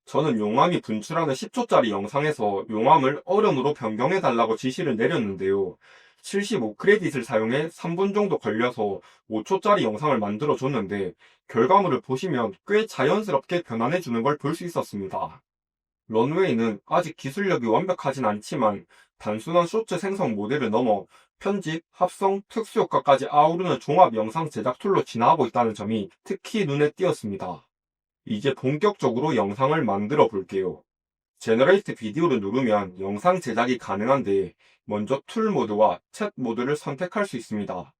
저는 용암이 분출하는 10초짜리 영상에서 용암을 얼음으로 변경해달라고 지시를 내렸는데요. 75크레딧을 사용해 3분 정도 걸려서 5초짜리 영상을 만들어줬는데 결과물을 보시면 꽤 자연스럽게 변환해주는 걸 볼 수 있었습니다. 런웨이는 아직 기술력이 완벽하진 않지만 단순한 쇼츠 생성 모델을 넘어 편집, 합성, 특수효과까지 아우르는 종합 영상 제작 툴로 진화하고 있다는 점이 특히 눈에 띄었습니다. 이제 본격적으로 영상을 만들어 볼게요. 제너레이트 비디오를 누르면 영상 제작이 가능한데 먼저 툴 모드와 챗 모드를 선택할 수 있습니다.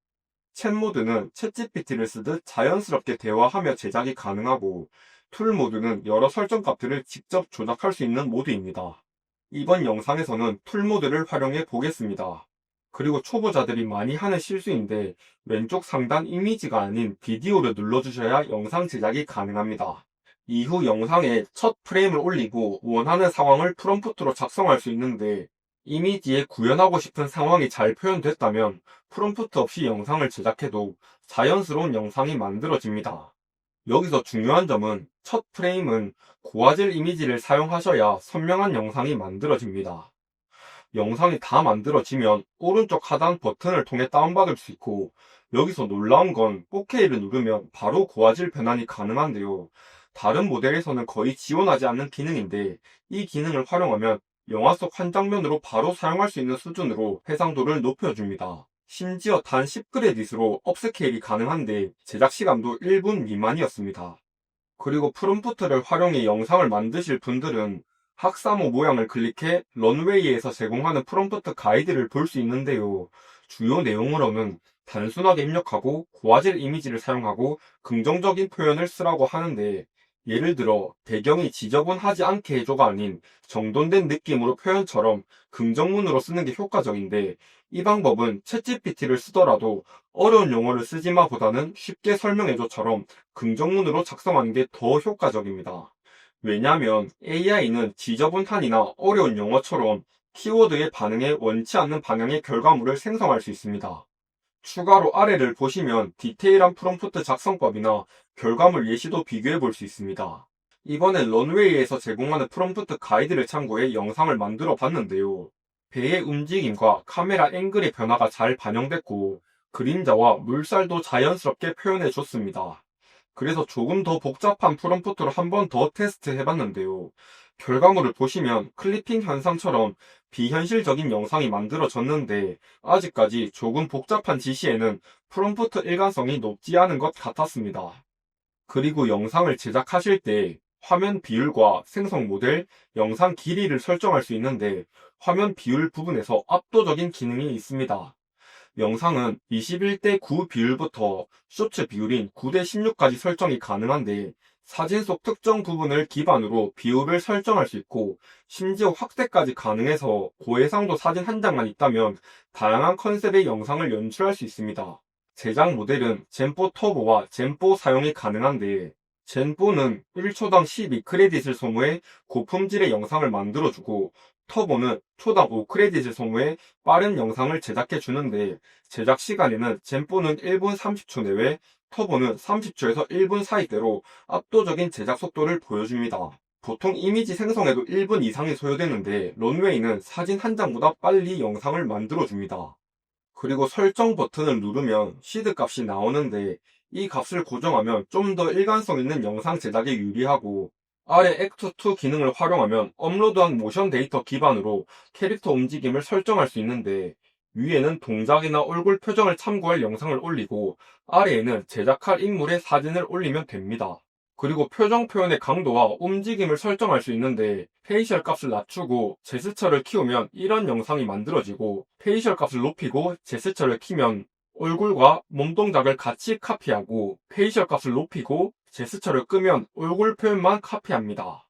챗 모드는 챗GPT를 쓰듯 자연스럽게 대화하며 제작이 가능하고 툴 모드는 여러 설정 값들을 직접 조작할 수 있는 모드입니다. 이번 영상에서는 툴 모드를 활용해 보겠습니다. 그리고 초보자들이 많이 하는 실수인데 왼쪽 상단 이미지가 아닌 비디오를 눌러주셔야 영상 제작이 가능합니다. 이후 영상에 첫 프레임을 올리고 원하는 상황을 프롬프트로 작성할 수 있는데 이미지에 구현하고 싶은 상황이 잘 표현됐다면 프롬프트 없이 영상을 제작해도 자연스러운 영상이 만들어집니다. 여기서 중요한 점은 첫 프레임은 고화질 이미지를 사용하셔야 선명한 영상이 만들어집니다. 영상이 다 만들어지면 오른쪽 하단 버튼을 통해 다운받을 수 있고 여기서 놀라운 건 4K를 누르면 바로 고화질 변환이 가능한데요. 다른 모델에서는 거의 지원하지 않는 기능인데 이 기능을 활용하면 영화 속 한 장면으로 바로 사용할 수 있는 수준으로 해상도를 높여줍니다. 심지어 단 10크레딧으로 업스케일이 가능한데 제작 시간도 1분 미만이었습니다. 그리고 프롬프트를 활용해 영상을 만드실 분들은 학사모 모양을 클릭해 런웨이에서 제공하는 프롬프트 가이드를 볼 수 있는데요. 주요 내용으로는 단순하게 입력하고 고화질 이미지를 사용하고 긍정적인 표현을 쓰라고 하는데 예를 들어 배경이 지저분하지 않게 해줘가 아닌 정돈된 느낌으로 표현처럼 긍정문으로 쓰는 게 효과적인데 이 방법은 챗GPT를 쓰더라도 어려운 용어를 쓰지마 보다는 쉽게 설명해줘처럼 긍정문으로 작성하는 게 더 효과적입니다. 왜냐하면 AI는 지저분한이나 어려운 용어처럼 키워드에 반응해 원치 않는 방향의 결과물을 생성할 수 있습니다. 추가로 아래를 보시면 디테일한 프롬프트 작성법이나 결과물 예시도 비교해 볼 수 있습니다. 이번엔 런웨이에서 제공하는 프롬프트 가이드를 참고해 영상을 만들어 봤는데요. 배의 움직임과 카메라 앵글의 변화가 잘 반영됐고 그림자와 물살도 자연스럽게 표현해 줬습니다. 그래서 조금 더 복잡한 프롬프트로 한 번 더 테스트 해봤는데요. 결과물을 보시면 클리핑 현상처럼 비현실적인 영상이 만들어졌는데 아직까지 조금 복잡한 지시에는 프롬프트 일관성이 높지 않은 것 같았습니다. 그리고 영상을 제작하실 때 화면 비율과 생성 모델, 영상 길이를 설정할 수 있는데 화면 비율 부분에서 압도적인 기능이 있습니다. 영상은 21:9 비율부터 쇼츠 비율인 9:16까지 설정이 가능한데 사진 속 특정 부분을 기반으로 비율을 설정할 수 있고 심지어 확대까지 가능해서 고해상도 사진 한 장만 있다면 다양한 컨셉의 영상을 연출할 수 있습니다. 제작 모델은 젠4 터보와 젠4 사용이 가능한데 젠4는 1초당 12크레딧을 소모해 고품질의 영상을 만들어주고 터보는 초당 5크레딧을 소모해 빠른 영상을 제작해주는데 제작 시간에는 젠4는 1분 30초 내외, 터보는 30초에서 1분 사이대로 압도적인 제작 속도를 보여줍니다. 보통 이미지 생성에도 1분 이상이 소요되는데 런웨이는 사진 한 장보다 빨리 영상을 만들어줍니다. 그리고 설정 버튼을 누르면 시드 값이 나오는데 이 값을 고정하면 좀 더 일관성 있는 영상 제작에 유리하고 아래 액트2 기능을 활용하면 업로드한 모션 데이터 기반으로 캐릭터 움직임을 설정할 수 있는데 위에는 동작이나 얼굴 표정을 참고할 영상을 올리고 아래에는 제작할 인물의 사진을 올리면 됩니다. 그리고 표정 표현의 강도와 움직임을 설정할 수 있는데 페이셜 값을 낮추고 제스처를 키우면 이런 영상이 만들어지고 페이셜 값을 높이고 제스처를 키면 얼굴과 몸 동작을 같이 카피하고 페이셜 값을 높이고 제스처를 끄면 얼굴 표현만 카피합니다.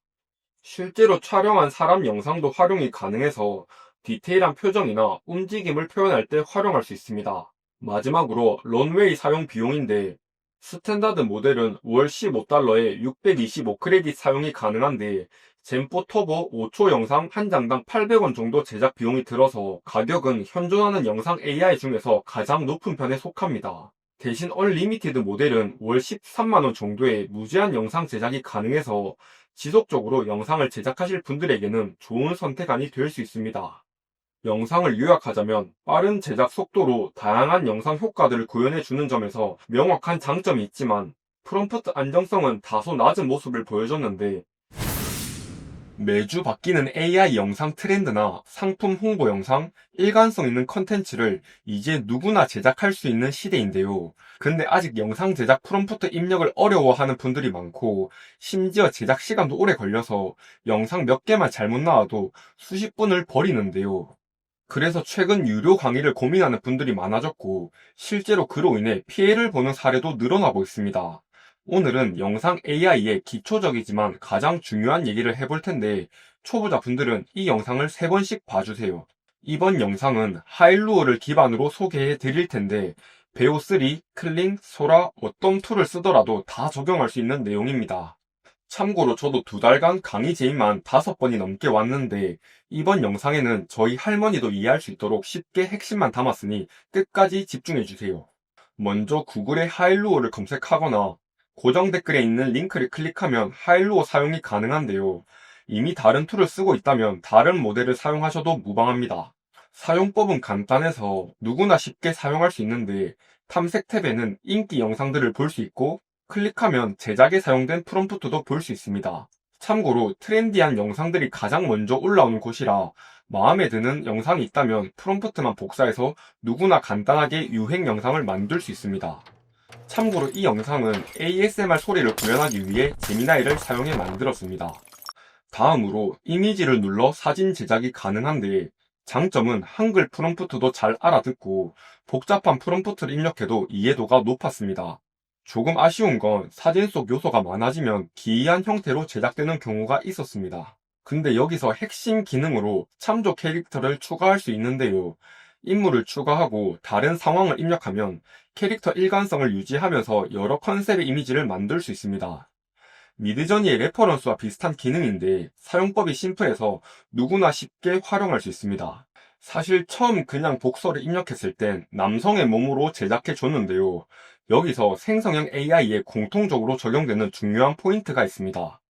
실제로 촬영한 사람 영상도 활용이 가능해서 디테일한 표정이나 움직임을 표현할 때 활용할 수 있습니다. 마지막으로 런웨이 사용 비용인데 스탠다드 모델은 월 15달러에 625크레딧 사용이 가능한데 젠4 터보 5초 영상 한 장당 800원 정도 제작 비용이 들어서 가격은 현존하는 영상 AI 중에서 가장 높은 편에 속합니다. 대신 얼리미티드 모델은 월 13만원 정도의 무제한 영상 제작이 가능해서 지속적으로 영상을 제작하실 분들에게는 좋은 선택안이 될 수 있습니다. 영상을 요약하자면 빠른 제작 속도로 다양한 영상 효과들을 구현해주는 점에서 명확한 장점이 있지만 프롬프트 안정성은 다소 낮은 모습을 보여줬는데 매주 바뀌는 AI 영상 트렌드나 상품 홍보 영상, 일관성 있는 컨텐츠를 이제 누구나 제작할 수 있는 시대인데요. 근데 아직 영상 제작 프롬프트 입력을 어려워하는 분들이 많고 심지어 제작 시간도 오래 걸려서 영상 몇 개만 잘못 나와도 수십 분을 버리는데요. 그래서 최근 유료 강의를 고민하는 분들이 많아졌고 실제로 그로 인해 피해를 보는 사례도 늘어나고 있습니다. 오늘은 영상 AI의 기초적이지만 가장 중요한 얘기를 해볼 텐데 초보자분들은 이 영상을 3번씩 봐주세요. 이번 영상은 하일루어를 기반으로 소개해 드릴 텐데 베오3, 클링, 소라, 어떤 툴을 쓰더라도 다 적용할 수 있는 내용입니다. 참고로 저도 2달간 강의 제의만 5번이 넘게 왔는데 이번 영상에는 저희 할머니도 이해할 수 있도록 쉽게 핵심만 담았으니 끝까지 집중해주세요. 먼저 구글에 하일루어를 검색하거나 고정 댓글에 있는 링크를 클릭하면 하일루어 사용이 가능한데요. 이미 다른 툴을 쓰고 있다면 다른 모델을 사용하셔도 무방합니다. 사용법은 간단해서 누구나 쉽게 사용할 수 있는데 탐색 탭에는 인기 영상들을 볼 수 있고 클릭하면 제작에 사용된 프롬프트도 볼 수 있습니다. 참고로 트렌디한 영상들이 가장 먼저 올라오는 곳이라 마음에 드는 영상이 있다면 프롬프트만 복사해서 누구나 간단하게 유행 영상을 만들 수 있습니다. 참고로 이 영상은 ASMR 소리를 구현하기 위해 제미나이를 사용해 만들었습니다. 다음으로 이미지를 눌러 사진 제작이 가능한데 장점은 한글 프롬프트도 잘 알아듣고 복잡한 프롬프트를 입력해도 이해도가 높았습니다. 조금 아쉬운 건 사진 속 요소가 많아지면 기이한 형태로 제작되는 경우가 있었습니다. 근데 여기서 핵심 기능으로 참조 캐릭터를 추가할 수 있는데요. 인물을 추가하고 다른 상황을 입력하면 캐릭터 일관성을 유지하면서 여러 컨셉의 이미지를 만들 수 있습니다. 미드저니의 레퍼런스와 비슷한 기능인데 사용법이 심플해서 누구나 쉽게 활용할 수 있습니다. 사실 처음 그냥 복서를 입력했을 땐 남성의 몸으로 제작해 줬는데요. 여기서 생성형 AI에 공통적으로 적용되는 중요한 포인트가 있습니다.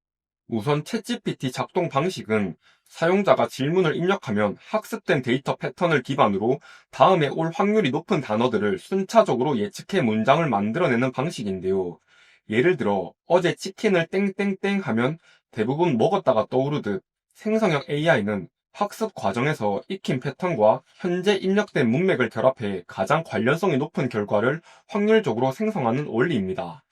우선 챗GPT 작동 방식은 사용자가 질문을 입력하면 학습된 데이터 패턴을 기반으로 다음에 올 확률이 높은 단어들을 순차적으로 예측해 문장을 만들어내는 방식인데요. 예를 들어 어제 치킨을 땡땡땡 하면 대부분 먹었다가 떠오르듯 생성형 AI는 학습 과정에서 익힌 패턴과 현재 입력된 문맥을 결합해 가장 관련성이 높은 결과를 확률적으로 생성하는 원리입니다.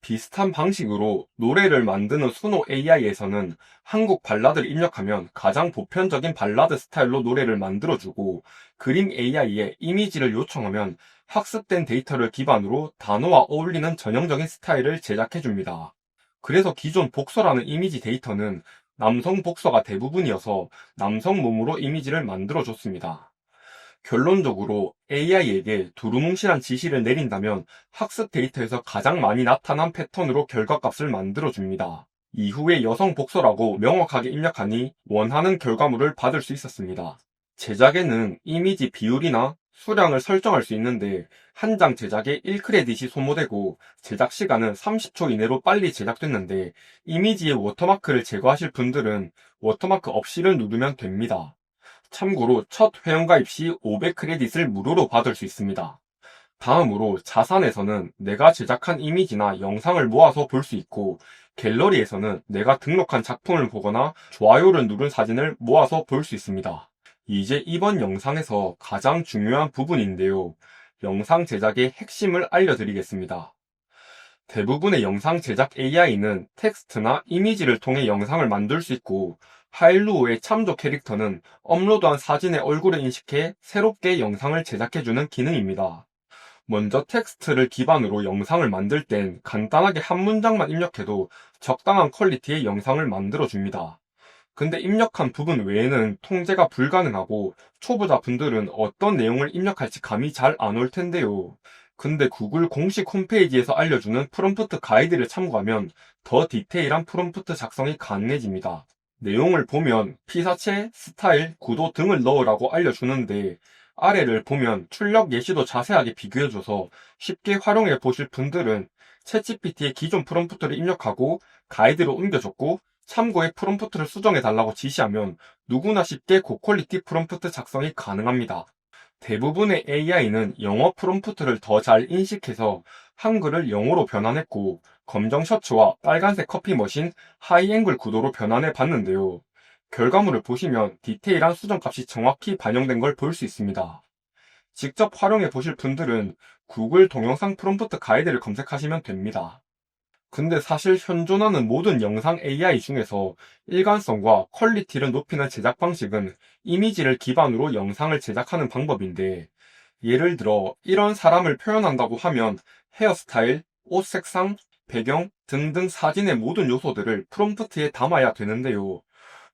비슷한 방식으로 노래를 만드는 수노 AI에서는 한국 발라드를 입력하면 가장 보편적인 발라드 스타일로 노래를 만들어주고 그림 AI에 이미지를 요청하면 학습된 데이터를 기반으로 단어와 어울리는 전형적인 스타일을 제작해줍니다. 그래서 기존 복서라는 이미지 데이터는 남성 복서가 대부분이어서 남성 몸으로 이미지를 만들어줬습니다. 결론적으로 AI에게 두루뭉실한 지시를 내린다면 학습 데이터에서 가장 많이 나타난 패턴으로 결과값을 만들어줍니다. 이후에 여성 복서라고 명확하게 입력하니 원하는 결과물을 받을 수 있었습니다. 제작에는 이미지 비율이나 수량을 설정할 수 있는데 한 장 제작에 1크레딧이 소모되고 제작 시간은 30초 이내로 빨리 제작됐는데 이미지의 워터마크를 제거하실 분들은 워터마크 없이를 누르면 됩니다. 참고로 첫 회원가입 시 500크레딧을 무료로 받을 수 있습니다. 다음으로 자산에서는 내가 제작한 이미지나 영상을 모아서 볼 수 있고, 갤러리에서는 내가 등록한 작품을 보거나 좋아요를 누른 사진을 모아서 볼 수 있습니다. 이제 이번 영상에서 가장 중요한 부분인데요. 영상 제작의 핵심을 알려드리겠습니다. 대부분의 영상 제작 AI는 텍스트나 이미지를 통해 영상을 만들 수 있고, 하일루오의 참조 캐릭터는 업로드한 사진의 얼굴을 인식해 새롭게 영상을 제작해주는 기능입니다. 먼저 텍스트를 기반으로 영상을 만들 땐 간단하게 한 문장만 입력해도 적당한 퀄리티의 영상을 만들어줍니다. 근데 입력한 부분 외에는 통제가 불가능하고 초보자 분들은 어떤 내용을 입력할지 감이 잘 안 올 텐데요. 근데 구글 공식 홈페이지에서 알려주는 프롬프트 가이드를 참고하면 더 디테일한 프롬프트 작성이 가능해집니다. 내용을 보면 피사체, 스타일, 구도 등을 넣으라고 알려주는데 아래를 보면 출력 예시도 자세하게 비교해줘서 쉽게 활용해 보실 분들은 챗GPT의 기존 프롬프트를 입력하고 가이드로 옮겨줬고 참고의 프롬프트를 수정해달라고 지시하면 누구나 쉽게 고퀄리티 프롬프트 작성이 가능합니다. 대부분의 AI는 영어 프롬프트를 더 잘 인식해서 한글을 영어로 변환했고 검정 셔츠와 빨간색 커피 머신, 하이앵글 구도로 변환해 봤는데요. 결과물을 보시면 디테일한 수정값이 정확히 반영된 걸 볼 수 있습니다. 직접 활용해 보실 분들은 구글 동영상 프롬프트 가이드를 검색하시면 됩니다. 근데 사실 현존하는 모든 영상 AI 중에서 일관성과 퀄리티를 높이는 제작 방식은 이미지를 기반으로 영상을 제작하는 방법인데, 예를 들어 이런 사람을 표현한다고 하면 헤어스타일, 옷 색상, 배경 등등 사진의 모든 요소들을 프롬프트에 담아야 되는데요.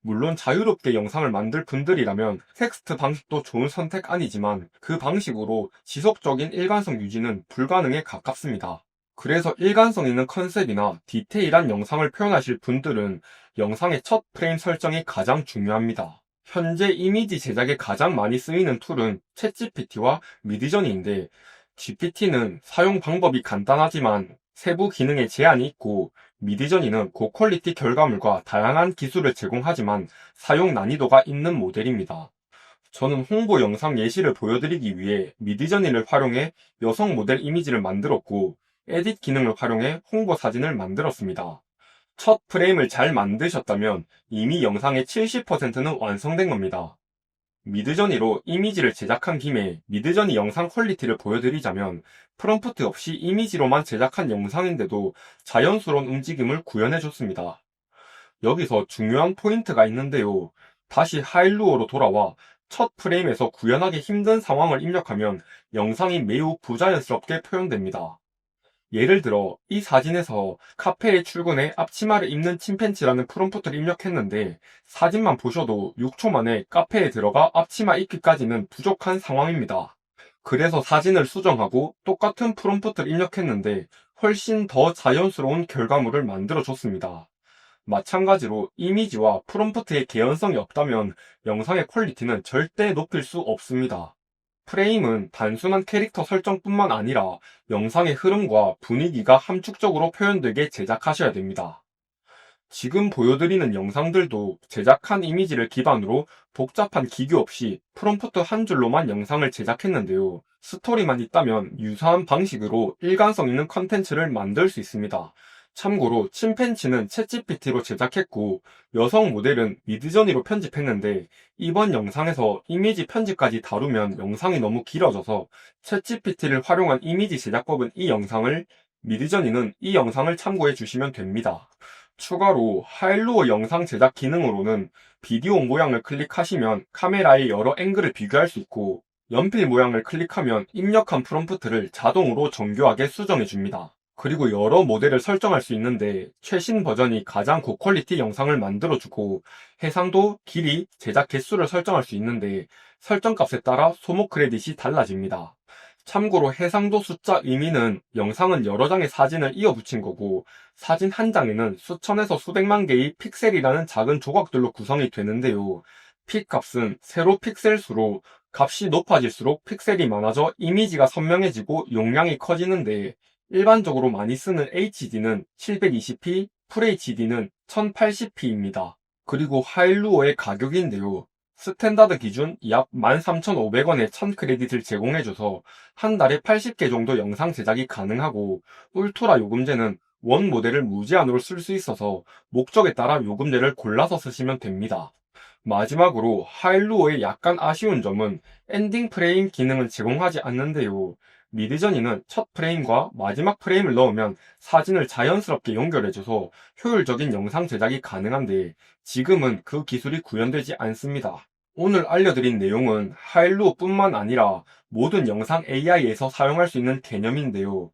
물론 자유롭게 영상을 만들 분들이라면 텍스트 방식도 좋은 선택 아니지만 그 방식으로 지속적인 일관성 유지는 불가능에 가깝습니다. 그래서 일관성 있는 컨셉이나 디테일한 영상을 표현하실 분들은 영상의 첫 프레임 설정이 가장 중요합니다. 현재 이미지 제작에 가장 많이 쓰이는 툴은 챗GPT와 미드저니인데, GPT는 사용 방법이 간단하지만 세부 기능에 제한이 있고, 미드저니는 고퀄리티 결과물과 다양한 기술을 제공하지만 사용 난이도가 있는 모델입니다. 저는 홍보 영상 예시를 보여드리기 위해 미드저니를 활용해 여성 모델 이미지를 만들었고, 에딧 기능을 활용해 홍보 사진을 만들었습니다. 첫 프레임을 잘 만드셨다면 이미 영상의 70%는 완성된 겁니다. 미드저니로 이미지를 제작한 김에 미드저니 영상 퀄리티를 보여드리자면 프롬프트 없이 이미지로만 제작한 영상인데도 자연스러운 움직임을 구현해줬습니다. 여기서 중요한 포인트가 있는데요. 다시 하일루어로 돌아와 첫 프레임에서 구현하기 힘든 상황을 입력하면 영상이 매우 부자연스럽게 표현됩니다. 예를 들어 이 사진에서 카페에 출근해 앞치마를 입는 침팬지라는 프롬프트를 입력했는데 사진만 보셔도 6초 만에 카페에 들어가 앞치마 입기까지는 부족한 상황입니다. 그래서 사진을 수정하고 똑같은 프롬프트를 입력했는데 훨씬 더 자연스러운 결과물을 만들어줬습니다. 마찬가지로 이미지와 프롬프트의 개연성이 없다면 영상의 퀄리티는 절대 높일 수 없습니다. 프레임은 단순한 캐릭터 설정뿐만 아니라 영상의 흐름과 분위기가 함축적으로 표현되게 제작하셔야 됩니다. 지금 보여드리는 영상들도 제작한 이미지를 기반으로 복잡한 기교 없이 프롬프트 한 줄로만 영상을 제작했는데요. 스토리만 있다면 유사한 방식으로 일관성 있는 컨텐츠를 만들 수 있습니다. 참고로 침팬지는 챗GPT로 제작했고 여성 모델은 미드저니로 편집했는데 이번 영상에서 이미지 편집까지 다루면 영상이 너무 길어져서 챗GPT를 활용한 이미지 제작법은 이 영상을, 미드저니는 이 영상을 참고해 주시면 됩니다. 추가로 하일루어 영상 제작 기능으로는 비디오 모양을 클릭하시면 카메라의 여러 앵글을 비교할 수 있고 연필 모양을 클릭하면 입력한 프롬프트를 자동으로 정교하게 수정해 줍니다. 그리고 여러 모델을 설정할 수 있는데 최신 버전이 가장 고퀄리티 영상을 만들어주고 해상도, 길이, 제작 개수를 설정할 수 있는데 설정값에 따라 소모 크레딧이 달라집니다. 참고로 해상도 숫자 의미는 영상은 여러 장의 사진을 이어 붙인 거고 사진 한 장에는 수천에서 수백만 개의 픽셀이라는 작은 조각들로 구성이 되는데요. 픽 값은 세로 픽셀 수로 값이 높아질수록 픽셀이 많아져 이미지가 선명해지고 용량이 커지는데 일반적으로 많이 쓰는 HD는 720p, FHD는 1080p입니다. 그리고 하일루어의 가격인데요. 스탠다드 기준 약 13,500원에 1000크레딧을 제공해줘서 한 달에 80개 정도 영상 제작이 가능하고, 울트라 요금제는 원 모델을 무제한으로 쓸 수 있어서 목적에 따라 요금제를 골라서 쓰시면 됩니다. 마지막으로 하일루어의 약간 아쉬운 점은 엔딩 프레임 기능을 제공하지 않는데요. 미드저니는 첫 프레임과 마지막 프레임을 넣으면 사진을 자연스럽게 연결해줘서 효율적인 영상 제작이 가능한데, 지금은 그 기술이 구현되지 않습니다. 오늘 알려드린 내용은 하일루어뿐만 아니라 모든 영상 AI에서 사용할 수 있는 개념인데요.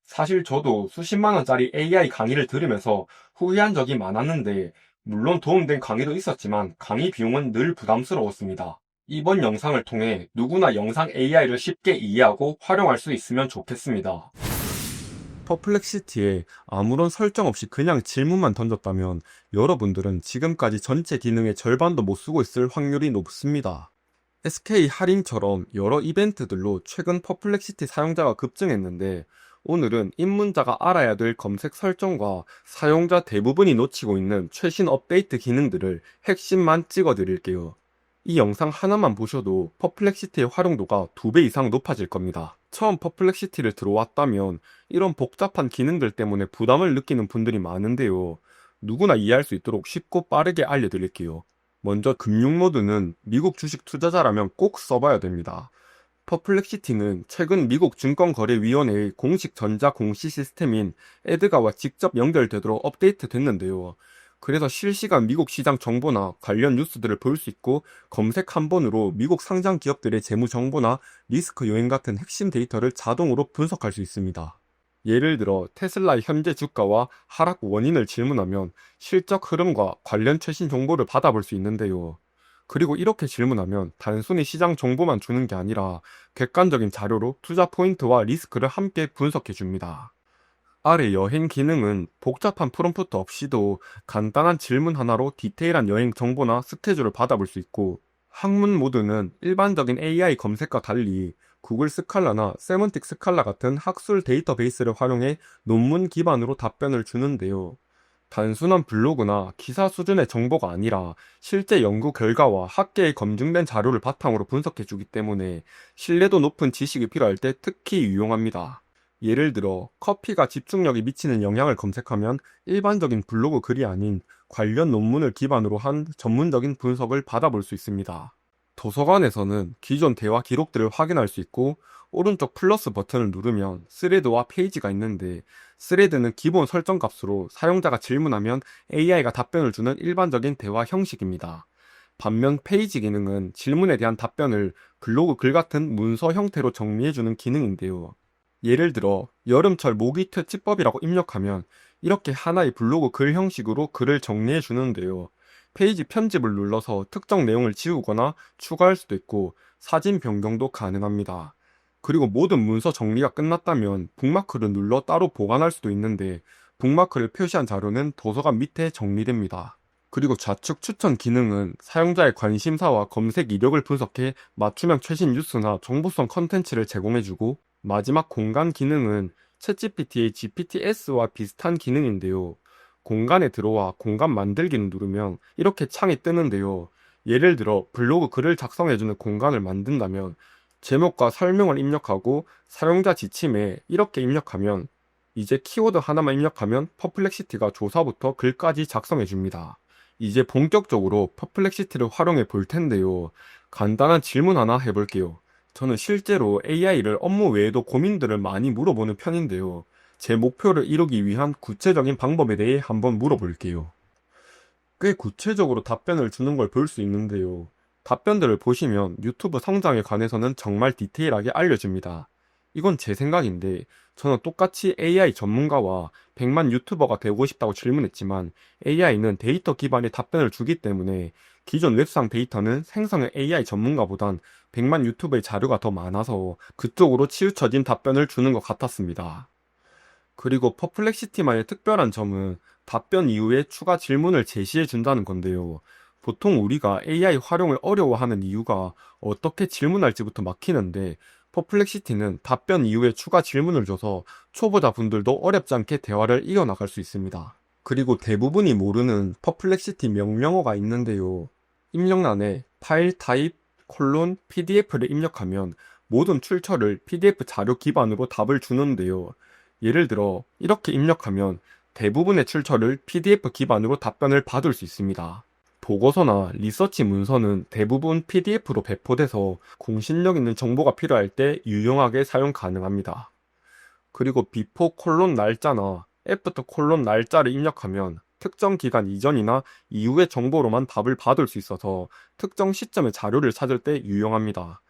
사실 저도 수십만 원짜리 AI 강의를 들으면서 후회한 적이 많았는데, 물론 도움된 강의도 있었지만 강의 비용은 늘 부담스러웠습니다. 이번 영상을 통해 누구나 영상 AI를 쉽게 이해하고 활용할 수 있으면 좋겠습니다. 퍼플렉시티에 아무런 설정 없이 그냥 질문만 던졌다면 여러분들은 지금까지 전체 기능의 절반도 못 쓰고 있을 확률이 높습니다. SK 할인처럼 여러 이벤트들로 최근 퍼플렉시티 사용자가 급증했는데, 오늘은 입문자가 알아야 될 검색 설정과 사용자 대부분이 놓치고 있는 최신 업데이트 기능들을 핵심만 찍어드릴게요. 이 영상 하나만 보셔도 퍼플렉시티의 활용도가 2배 이상 높아질 겁니다. 처음 퍼플렉시티를 들어왔다면 이런 복잡한 기능들 때문에 부담을 느끼는 분들이 많은데요. 누구나 이해할 수 있도록 쉽고 빠르게 알려드릴게요. 먼저 금융 모드는 미국 주식 투자자라면 꼭 써봐야 됩니다. 퍼플렉시티는 최근 미국 증권거래위원회의 공식 전자공시 시스템인 에드가와 직접 연결되도록 업데이트 됐는데요. 그래서 실시간 미국 시장 정보나 관련 뉴스들을 볼 수 있고, 검색 한 번으로 미국 상장 기업들의 재무 정보나 리스크 요인 같은 핵심 데이터를 자동으로 분석할 수 있습니다. 예를 들어 테슬라의 현재 주가와 하락 원인을 질문하면 실적 흐름과 관련 최신 정보를 받아볼 수 있는데요. 그리고 이렇게 질문하면 단순히 시장 정보만 주는 게 아니라 객관적인 자료로 투자 포인트와 리스크를 함께 분석해 줍니다. 아래 여행 기능은 복잡한 프롬프트 없이도 간단한 질문 하나로 디테일한 여행 정보나 스케줄을 받아볼 수 있고, 학문 모드는 일반적인 AI 검색과 달리 구글 스칼라나 세먼틱 스칼라 같은 학술 데이터베이스를 활용해 논문 기반으로 답변을 주는데요. 단순한 블로그나 기사 수준의 정보가 아니라 실제 연구 결과와 학계에 검증된 자료를 바탕으로 분석해주기 때문에 신뢰도 높은 지식이 필요할 때 특히 유용합니다. 예를 들어 커피가 집중력에 미치는 영향을 검색하면 일반적인 블로그 글이 아닌 관련 논문을 기반으로 한 전문적인 분석을 받아볼 수 있습니다. 도서관에서는 기존 대화 기록들을 확인할 수 있고, 오른쪽 플러스 버튼을 누르면 스레드와 페이지가 있는데, 스레드는 기본 설정 값으로 사용자가 질문하면 AI가 답변을 주는 일반적인 대화 형식입니다. 반면 페이지 기능은 질문에 대한 답변을 블로그 글 같은 문서 형태로 정리해주는 기능인데요. 예를 들어 여름철 모기 퇴치법이라고 입력하면 이렇게 하나의 블로그 글 형식으로 글을 정리해 주는데요. 페이지 편집을 눌러서 특정 내용을 지우거나 추가할 수도 있고, 사진 변경도 가능합니다. 그리고 모든 문서 정리가 끝났다면 북마크를 눌러 따로 보관할 수도 있는데, 북마크를 표시한 자료는 도서관 밑에 정리됩니다. 그리고 좌측 추천 기능은 사용자의 관심사와 검색 이력을 분석해 맞춤형 최신 뉴스나 정보성 컨텐츠를 제공해주고, 마지막 공간 기능은 챗GPT의 GPTS와 비슷한 기능인데요. 공간에 들어와 공간 만들기를 누르면 이렇게 창이 뜨는데요. 예를 들어 블로그 글을 작성해주는 공간을 만든다면 제목과 설명을 입력하고 사용자 지침에 이렇게 입력하면, 이제 키워드 하나만 입력하면 퍼플렉시티가 조사부터 글까지 작성해줍니다. 이제 본격적으로 퍼플렉시티를 활용해 볼 텐데요. 간단한 질문 하나 해볼게요. 저는 실제로 AI를 업무 외에도 고민들을 많이 물어보는 편인데요. 제 목표를 이루기 위한 구체적인 방법에 대해 한번 물어볼게요. 꽤 구체적으로 답변을 주는 걸 볼 수 있는데요. 답변들을 보시면 유튜브 성장에 관해서는 정말 디테일하게 알려줍니다. 이건 제 생각인데, 저는 똑같이 AI 전문가와 100만 유튜버가 되고 싶다고 질문했지만 AI는 데이터 기반의 답변을 주기 때문에 기존 웹상 데이터는 생성형 AI 전문가보단 100만 유튜버의 자료가 더 많아서 그쪽으로 치우쳐진 답변을 주는 것 같았습니다. 그리고 퍼플렉시티만의 특별한 점은 답변 이후에 추가 질문을 제시해 준다는 건데요. 보통 우리가 AI 활용을 어려워하는 이유가 어떻게 질문할지부터 막히는데, 퍼플렉시티는 답변 이후에 추가 질문을 줘서 초보자분들도 어렵지 않게 대화를 이어나갈 수 있습니다. 그리고 대부분이 모르는 퍼플렉시티 명령어가 있는데요. 입력란에 파일 타입 PDF를 입력하면 모든 출처를 PDF 자료 기반으로 답을 주는데요. 예를 들어 이렇게 입력하면 대부분의 출처를 PDF 기반으로 답변을 받을 수 있습니다. 보고서나 리서치 문서는 대부분 PDF로 배포돼서 공신력 있는 정보가 필요할 때 유용하게 사용 가능합니다. 그리고 before 날짜나 after 날짜를 입력하면 특정 기간 이전이나 이후의 정보로만 답을 받을 수 있어서 특정 시점의 자료를 찾을 때 유용합니다.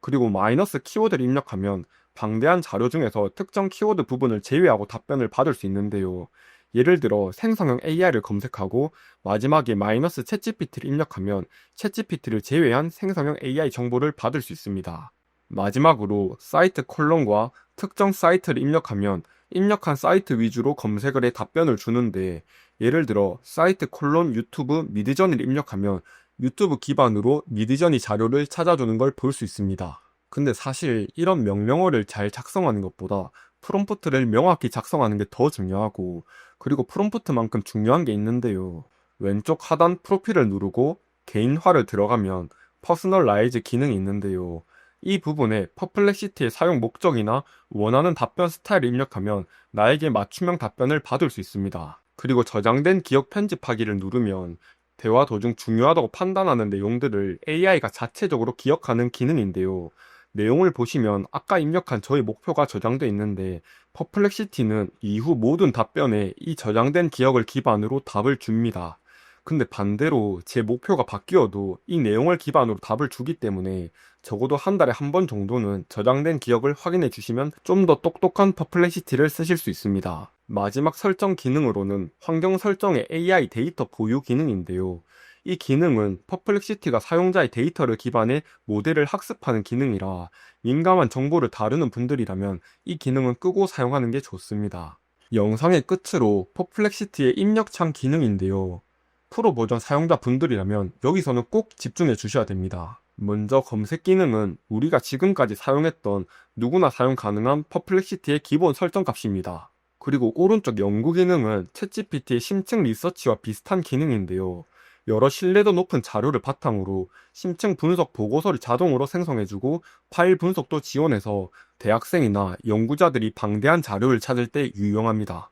그리고 마이너스 키워드를 입력하면 방대한 자료 중에서 특정 키워드 부분을 제외하고 답변을 받을 수 있는데요. 예를 들어 생성형 AI를 검색하고 마지막에 마이너스 챗GPT를 입력하면 챗GPT를 제외한 생성형 AI 정보를 받을 수 있습니다. 마지막으로 사이트 콜론과 특정 사이트를 입력하면 입력한 사이트 위주로 검색을 해 답변을 주는데, 예를 들어 사이트 유튜브 미드저니를 입력하면 유튜브 기반으로 미드저니 자료를 찾아주는 걸 볼 수 있습니다. 근데 사실 이런 명령어를 잘 작성하는 것보다 프롬프트를 명확히 작성하는 게 더 중요하고, 그리고 프롬프트만큼 중요한 게 있는데요. 왼쪽 하단 프로필을 누르고 개인화를 들어가면 퍼스널라이즈 기능이 있는데요. 이 부분에 퍼플렉시티의 사용 목적이나 원하는 답변 스타일을 입력하면 나에게 맞춤형 답변을 받을 수 있습니다. 그리고 저장된 기억 편집하기를 누르면 대화 도중 중요하다고 판단하는 내용들을 AI가 자체적으로 기억하는 기능인데요. 내용을 보시면 아까 입력한 저의 목표가 저장돼 있는데, 퍼플렉시티는 이후 모든 답변에 이 저장된 기억을 기반으로 답을 줍니다. 근데 반대로 제 목표가 바뀌어도 이 내용을 기반으로 답을 주기 때문에 적어도 한 달에 한 번 정도는 저장된 기억을 확인해 주시면 좀 더 똑똑한 퍼플렉시티를 쓰실 수 있습니다. 마지막 설정 기능으로는 환경 설정의 AI 데이터 보유 기능인데요. 이 기능은 퍼플렉시티가 사용자의 데이터를 기반해 모델을 학습하는 기능이라 민감한 정보를 다루는 분들이라면 이 기능은 끄고 사용하는 게 좋습니다. 영상의 끝으로 퍼플렉시티의 입력창 기능인데요. 프로 버전 사용자분들이라면 여기서는 꼭 집중해 주셔야 됩니다. 먼저 검색 기능은 우리가 지금까지 사용했던 누구나 사용 가능한 퍼플렉시티의 기본 설정 값입니다. 그리고 오른쪽 연구 기능은 챗GPT의 심층 리서치와 비슷한 기능인데요. 여러 신뢰도 높은 자료를 바탕으로 심층 분석 보고서를 자동으로 생성해주고 파일 분석도 지원해서 대학생이나 연구자들이 방대한 자료를 찾을 때 유용합니다.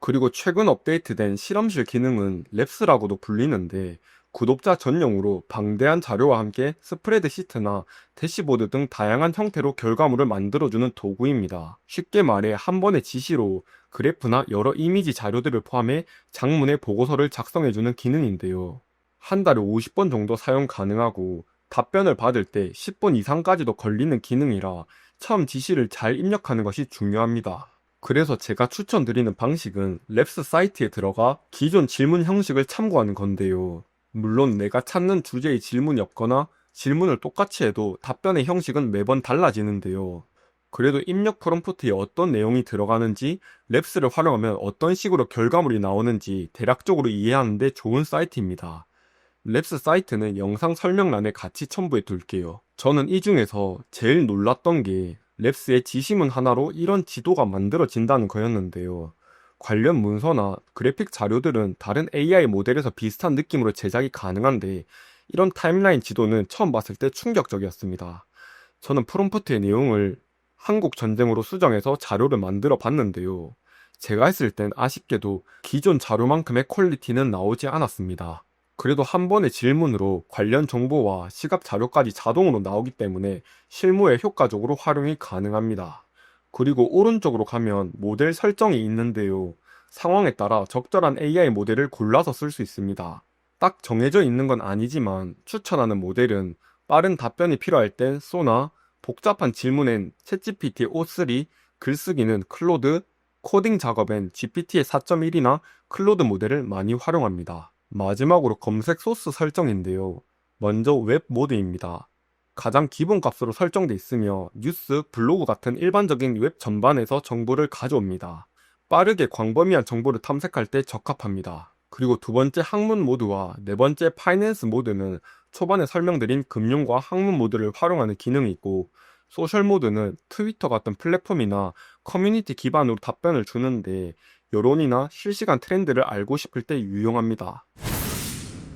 그리고 최근 업데이트된 실험실 기능은 랩스라고도 불리는데, 구독자 전용으로 방대한 자료와 함께 스프레드시트나 대시보드 등 다양한 형태로 결과물을 만들어주는 도구입니다. 쉽게 말해 한 번의 지시로 그래프나 여러 이미지 자료들을 포함해 장문의 보고서를 작성해주는 기능인데요. 한 달에 50번 정도 사용 가능하고 답변을 받을 때 10분 이상까지도 걸리는 기능이라 처음 지시를 잘 입력하는 것이 중요합니다. 그래서 제가 추천드리는 방식은 랩스 사이트에 들어가 기존 질문 형식을 참고하는 건데요. 물론 내가 찾는 주제의 질문이 없거나 질문을 똑같이 해도 답변의 형식은 매번 달라지는데요. 그래도 입력 프롬프트에 어떤 내용이 들어가는지, 랩스를 활용하면 어떤 식으로 결과물이 나오는지 대략적으로 이해하는 데 좋은 사이트입니다. 랩스 사이트는 영상 설명란에 같이 첨부해 둘게요. 저는 이 중에서 제일 놀랐던 게 랩스의 지시문 하나로 이런 지도가 만들어진다는 거였는데요. 관련 문서나 그래픽 자료들은 다른 AI 모델에서 비슷한 느낌으로 제작이 가능한데, 이런 타임라인 지도는 처음 봤을 때 충격적이었습니다. 저는 프롬프트의 내용을 한국 전쟁으로 수정해서 자료를 만들어 봤는데요. 제가 했을 땐 아쉽게도 기존 자료만큼의 퀄리티는 나오지 않았습니다. 그래도 한 번의 질문으로 관련 정보와 시각 자료까지 자동으로 나오기 때문에 실무에 효과적으로 활용이 가능합니다. 그리고 오른쪽으로 가면 모델 설정이 있는데요. 상황에 따라 적절한 AI 모델을 골라서 쓸 수 있습니다. 딱 정해져 있는 건 아니지만 추천하는 모델은 빠른 답변이 필요할 땐 소나, 복잡한 질문엔 챗GPT O3, 글쓰기는 클로드, 코딩 작업엔 GPT의 4.1이나 클로드 모델을 많이 활용합니다. 마지막으로 검색 소스 설정인데요. 먼저 웹 모드입니다. 가장 기본 값으로 설정돼 있으며 뉴스, 블로그 같은 일반적인 웹 전반에서 정보를 가져옵니다. 빠르게 광범위한 정보를 탐색할 때 적합합니다. 그리고 두 번째 학문 모드와 네 번째 파이낸스 모드는 초반에 설명드린 금융과 학문 모드를 활용하는 기능이 있고, 소셜 모드는 트위터 같은 플랫폼이나 커뮤니티 기반으로 답변을 주는데 여론이나 실시간 트렌드를 알고 싶을 때 유용합니다.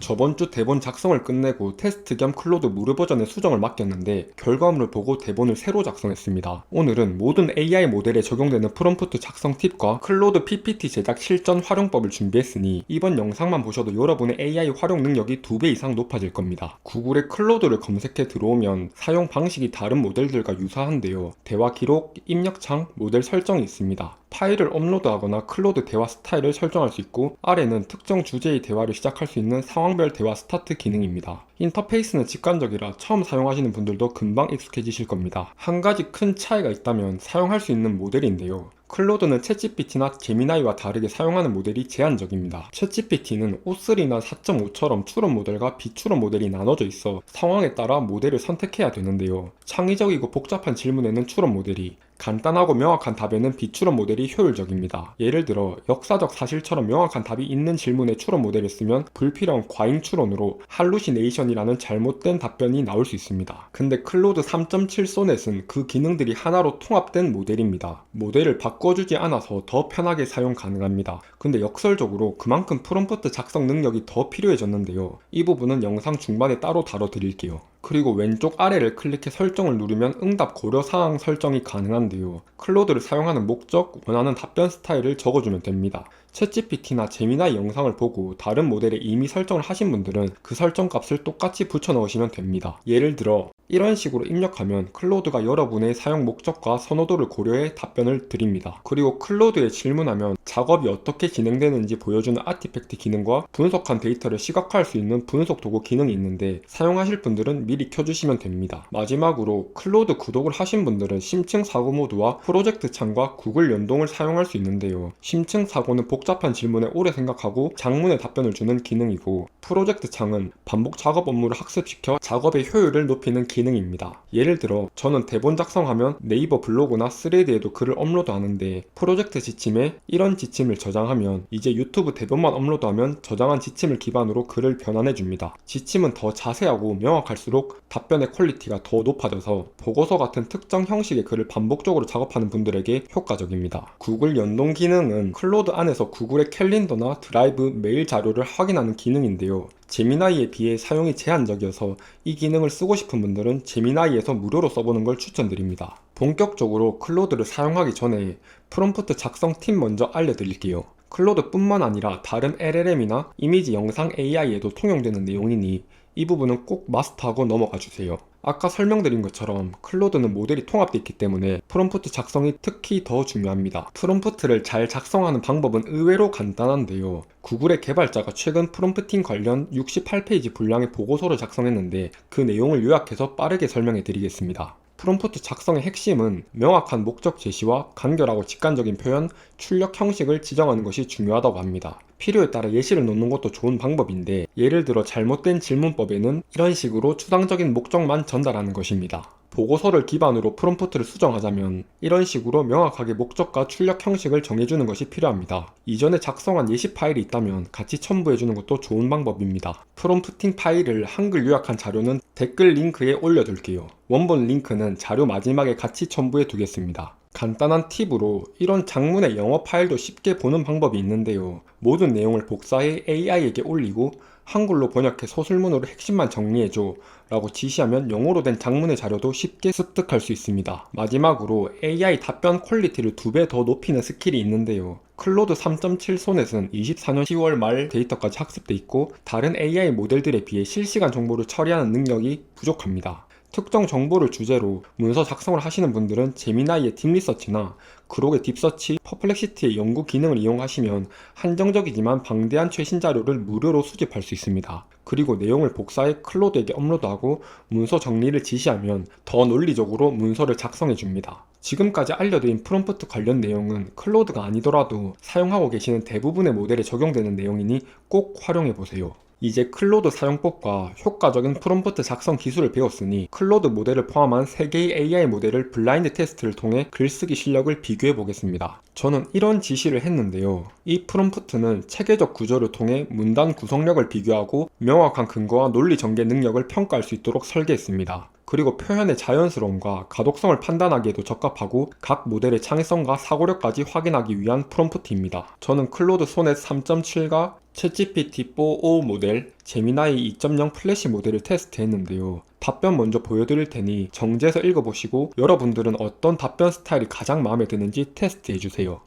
저번 주 대본 작성을 끝내고 테스트 겸 클로드 무료 버전의 수정을 맡겼는데 결과물을 보고 대본을 새로 작성했습니다. 오늘은 모든 AI 모델에 적용되는 프롬프트 작성 팁과 클로드 PPT 제작 실전 활용법을 준비했으니 이번 영상만 보셔도 여러분의 AI 활용 능력이 2배 이상 높아질 겁니다. 구글에 클로드를 검색해 들어오면 사용 방식이 다른 모델들과 유사한데요. 대화 기록, 입력창, 모델 설정이 있습니다. 파일을 업로드하거나 클로드 대화 스타일을 설정할 수 있고 아래는 특정 주제의 대화를 시작할 수 있는 상황별 대화 스타트 기능입니다. 인터페이스는 직관적이라 처음 사용하시는 분들도 금방 익숙해지실 겁니다. 한 가지 큰 차이가 있다면 사용할 수 있는 모델인데요. 클로드는 챗GPT나 제미나이와 다르게 사용하는 모델이 제한적입니다. 챗GPT는 O3나 4.5처럼 추론 모델과 비추론 모델이 나눠져 있어 상황에 따라 모델을 선택해야 되는데요. 창의적이고 복잡한 질문에는 추론 모델이, 간단하고 명확한 답에는 비추론 모델이 효율적입니다. 예를 들어 역사적 사실처럼 명확한 답이 있는 질문에 추론 모델을 쓰면 불필요한 과잉 추론으로 할루시네이션이라는 잘못된 답변이 나올 수 있습니다. 근데 클로드 3.7 소넷은 그 기능들이 하나로 통합된 모델입니다. 모델을 바꿔주지 않아서 더 편하게 사용 가능합니다. 근데 역설적으로 그만큼 프롬프트 작성 능력이 더 필요해졌는데요. 이 부분은 영상 중반에 따로 다뤄드릴게요. 그리고 왼쪽 아래를 클릭해 설정을 누르면 응답 고려사항 설정이 가능한데요. 클로드를 사용하는 목적, 원하는 답변 스타일을 적어주면 됩니다. 챗GPT나 제미나이 영상을 보고 다른 모델에 이미 설정을 하신 분들은 그 설정 값을 똑같이 붙여 넣으시면 됩니다. 예를 들어 이런 식으로 입력하면 클로드가 여러분의 사용 목적과 선호도를 고려해 답변을 드립니다. 그리고 클로드에 질문하면 작업이 어떻게 진행되는지 보여주는 아티팩트 기능과 분석한 데이터를 시각화할 수 있는 분석 도구 기능이 있는데 사용하실 분들은 미리 켜주시면 됩니다. 마지막으로 클로드 구독을 하신 분들은 심층 사고 모드와 프로젝트 창과 구글 연동을 사용할 수 있는데요. 심층 사고는 복잡한 질문에 오래 생각하고 장문의 답변을 주는 기능이고 프로젝트 창은 반복 작업 업무를 학습시켜 작업의 효율을 높이는 기능입니다. 예를 들어 저는 대본 작성하면 네이버 블로그나 스레드에도 글을 업로드하는데 프로젝트 지침에 이런 지침을 저장하면 이제 유튜브 대본만 업로드하면 저장한 지침을 기반으로 글을 변환해줍니다. 지침은 더 자세하고 명확할수록 답변의 퀄리티가 더 높아져서 보고서 같은 특정 형식의 글을 반복적으로 작업하는 분들에게 효과적입니다. 구글 연동 기능은 클로드 안에서 구글의 캘린더나 드라이브, 메일 자료를 확인하는 기능인데요. 제미나이에 비해 사용이 제한적이어서 이 기능을 쓰고 싶은 분들은 제미나이에서 무료로 써보는 걸 추천드립니다. 본격적으로 클로드를 사용하기 전에 프롬프트 작성 팁 먼저 알려드릴게요. 클로드뿐만 아니라 다른 LLM이나 이미지 영상 AI에도 통용되는 내용이니 이 부분은 꼭 마스터하고 넘어가 주세요. 아까 설명드린 것처럼 클로드는 모델이 통합되어 있기 때문에 프롬프트 작성이 특히 더 중요합니다. 프롬프트를 잘 작성하는 방법은 의외로 간단한데요. 구글의 개발자가 최근 프롬프팅 관련 68페이지 분량의 보고서를 작성했는데 그 내용을 요약해서 빠르게 설명해 드리겠습니다. 프롬프트 작성의 핵심은 명확한 목적 제시와 간결하고 직관적인 표현, 출력 형식을 지정하는 것이 중요하다고 합니다. 필요에 따라 예시를 놓는 것도 좋은 방법인데 예를 들어 잘못된 질문법에는 이런 식으로 추상적인 목적만 전달하는 것입니다. 보고서를 기반으로 프롬프트를 수정하자면 이런 식으로 명확하게 목적과 출력 형식을 정해주는 것이 필요합니다. 이전에 작성한 예시 파일이 있다면 같이 첨부해주는 것도 좋은 방법입니다. 프롬프팅 파일을 한글 요약한 자료는 댓글 링크에 올려둘게요. 원본 링크는 자료 마지막에 같이 첨부해 두겠습니다. 간단한 팁으로 이런 장문의 영어 파일도 쉽게 보는 방법이 있는데요. 모든 내용을 복사해 AI에게 올리고 한글로 번역해 소술문으로 핵심만 정리해줘 라고 지시하면 영어로 된 장문의 자료도 쉽게 습득할 수 있습니다. 마지막으로 AI 답변 퀄리티를 2배 더 높이는 스킬이 있는데요. 클로드 3.7 소넷은 24년 10월 말 데이터까지 학습돼 있고 다른 AI 모델들에 비해 실시간 정보를 처리하는 능력이 부족합니다. 특정 정보를 주제로 문서 작성을 하시는 분들은 제미나이의 딥리서치나 그록의 딥서치, 퍼플렉시티의 연구 기능을 이용하시면 한정적이지만 방대한 최신 자료를 무료로 수집할 수 있습니다. 그리고 내용을 복사해 클로드에게 업로드하고 문서 정리를 지시하면 더 논리적으로 문서를 작성해 줍니다. 지금까지 알려드린 프롬프트 관련 내용은 클로드가 아니더라도 사용하고 계시는 대부분의 모델에 적용되는 내용이니 꼭 활용해 보세요. 이제 클로드 사용법과 효과적인 프롬프트 작성 기술을 배웠으니 클로드 모델을 포함한 3개의 AI 모델을 블라인드 테스트를 통해 글쓰기 실력을 비교해 보겠습니다. 저는 이런 지시를 했는데요. 이 프롬프트는 체계적 구조를 통해 문단 구성력을 비교하고 명확한 근거와 논리 전개 능력을 평가할 수 있도록 설계했습니다. 그리고 표현의 자연스러움과 가독성을 판단하기에도 적합하고 각 모델의 창의성과 사고력까지 확인하기 위한 프롬프트입니다. 저는 클로드 소넷 3.7과 챗GPT-4o 모델, 제미나이 2.0 플래시 모델을 테스트했는데요. 답변 먼저 보여드릴 테니 정지해서 읽어보시고 여러분들은 어떤 답변 스타일이 가장 마음에 드는지 테스트해주세요.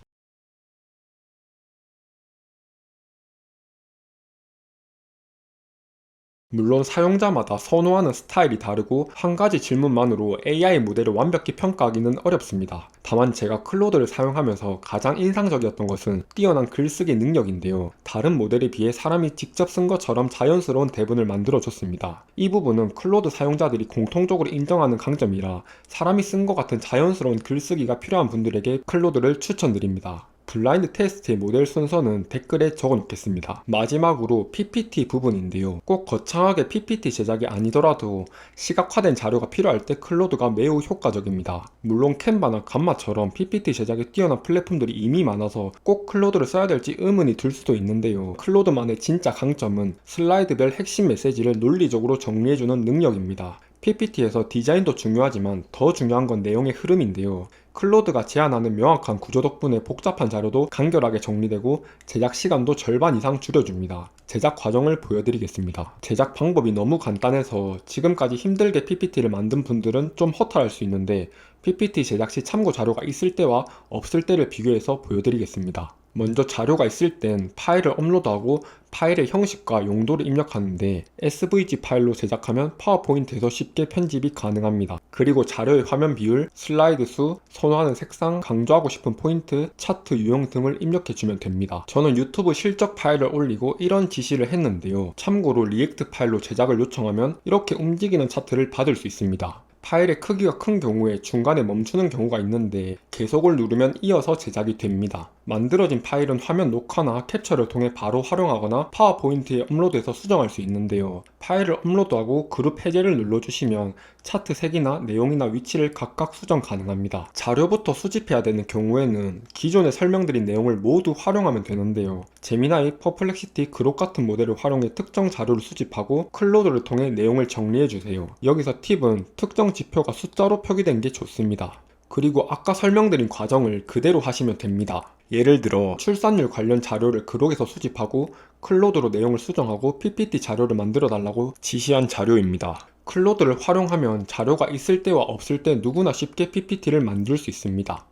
물론 사용자마다 선호하는 스타일이 다르고 한 가지 질문만으로 AI 모델을 완벽히 평가하기는 어렵습니다. 다만 제가 클로드를 사용하면서 가장 인상적이었던 것은 뛰어난 글쓰기 능력인데요. 다른 모델에 비해 사람이 직접 쓴 것처럼 자연스러운 대본을 만들어줬습니다. 이 부분은 클로드 사용자들이 공통적으로 인정하는 강점이라 사람이 쓴 것 같은 자연스러운 글쓰기가 필요한 분들에게 클로드를 추천드립니다. 블라인드 테스트의 모델 순서는 댓글에 적어 놓겠습니다. 마지막으로 PPT 부분인데요. 꼭 거창하게 PPT 제작이 아니더라도 시각화된 자료가 필요할 때 클로드가 매우 효과적입니다. 물론 캔바나 감마처럼 PPT 제작에 뛰어난 플랫폼들이 이미 많아서 꼭 클로드를 써야 될지 의문이 들 수도 있는데요. 클로드만의 진짜 강점은 슬라이드별 핵심 메시지를 논리적으로 정리해주는 능력입니다. PPT에서 디자인도 중요하지만 더 중요한 건 내용의 흐름인데요. 클로드가 제안하는 명확한 구조 덕분에 복잡한 자료도 간결하게 정리되고 제작 시간도 절반 이상 줄여줍니다. 제작 과정을 보여드리겠습니다. 제작 방법이 너무 간단해서 지금까지 힘들게 PPT를 만든 분들은 좀 허탈할 수 있는데 PPT 제작 시 참고 자료가 있을 때와 없을 때를 비교해서 보여드리겠습니다. 먼저 자료가 있을 땐 파일을 업로드하고 파일의 형식과 용도를 입력하는데 SVG 파일로 제작하면 파워포인트에서 쉽게 편집이 가능합니다. 그리고 자료의 화면 비율, 슬라이드 수, 선호하는 색상, 강조하고 싶은 포인트, 차트 유형 등을 입력해주면 됩니다. 저는 유튜브 실적 파일을 올리고 이런 지시를 했는데요. 참고로 리액트 파일로 제작을 요청하면 이렇게 움직이는 차트를 받을 수 있습니다. 파일의 크기가 큰 경우에 중간에 멈추는 경우가 있는데 계속을 누르면 이어서 제작이 됩니다. 만들어진 파일은 화면 녹화나 캡처를 통해 바로 활용하거나 파워포인트에 업로드해서 수정할 수 있는데요. 파일을 업로드하고 그룹 해제를 눌러주시면 차트 색이나 내용이나 위치를 각각 수정 가능합니다. 자료부터 수집해야 되는 경우에는 기존에 설명드린 내용을 모두 활용하면 되는데요. 제미나이, 퍼플렉시티, 그록 같은 모델을 활용해 특정 자료를 수집하고 클로드를 통해 내용을 정리해주세요. 여기서 팁은 특정 지표가 숫자로 표기된 게 좋습니다. 그리고 아까 설명드린 과정을 그대로 하시면 됩니다. 예를 들어 출산율 관련 자료를 그록에서 수집하고 클로드로 내용을 수정하고 PPT 자료를 만들어 달라고 지시한 자료입니다. 클로드를 활용하면 자료가 있을 때와 없을 때 누구나 쉽게 PPT를 만들 수 있습니다.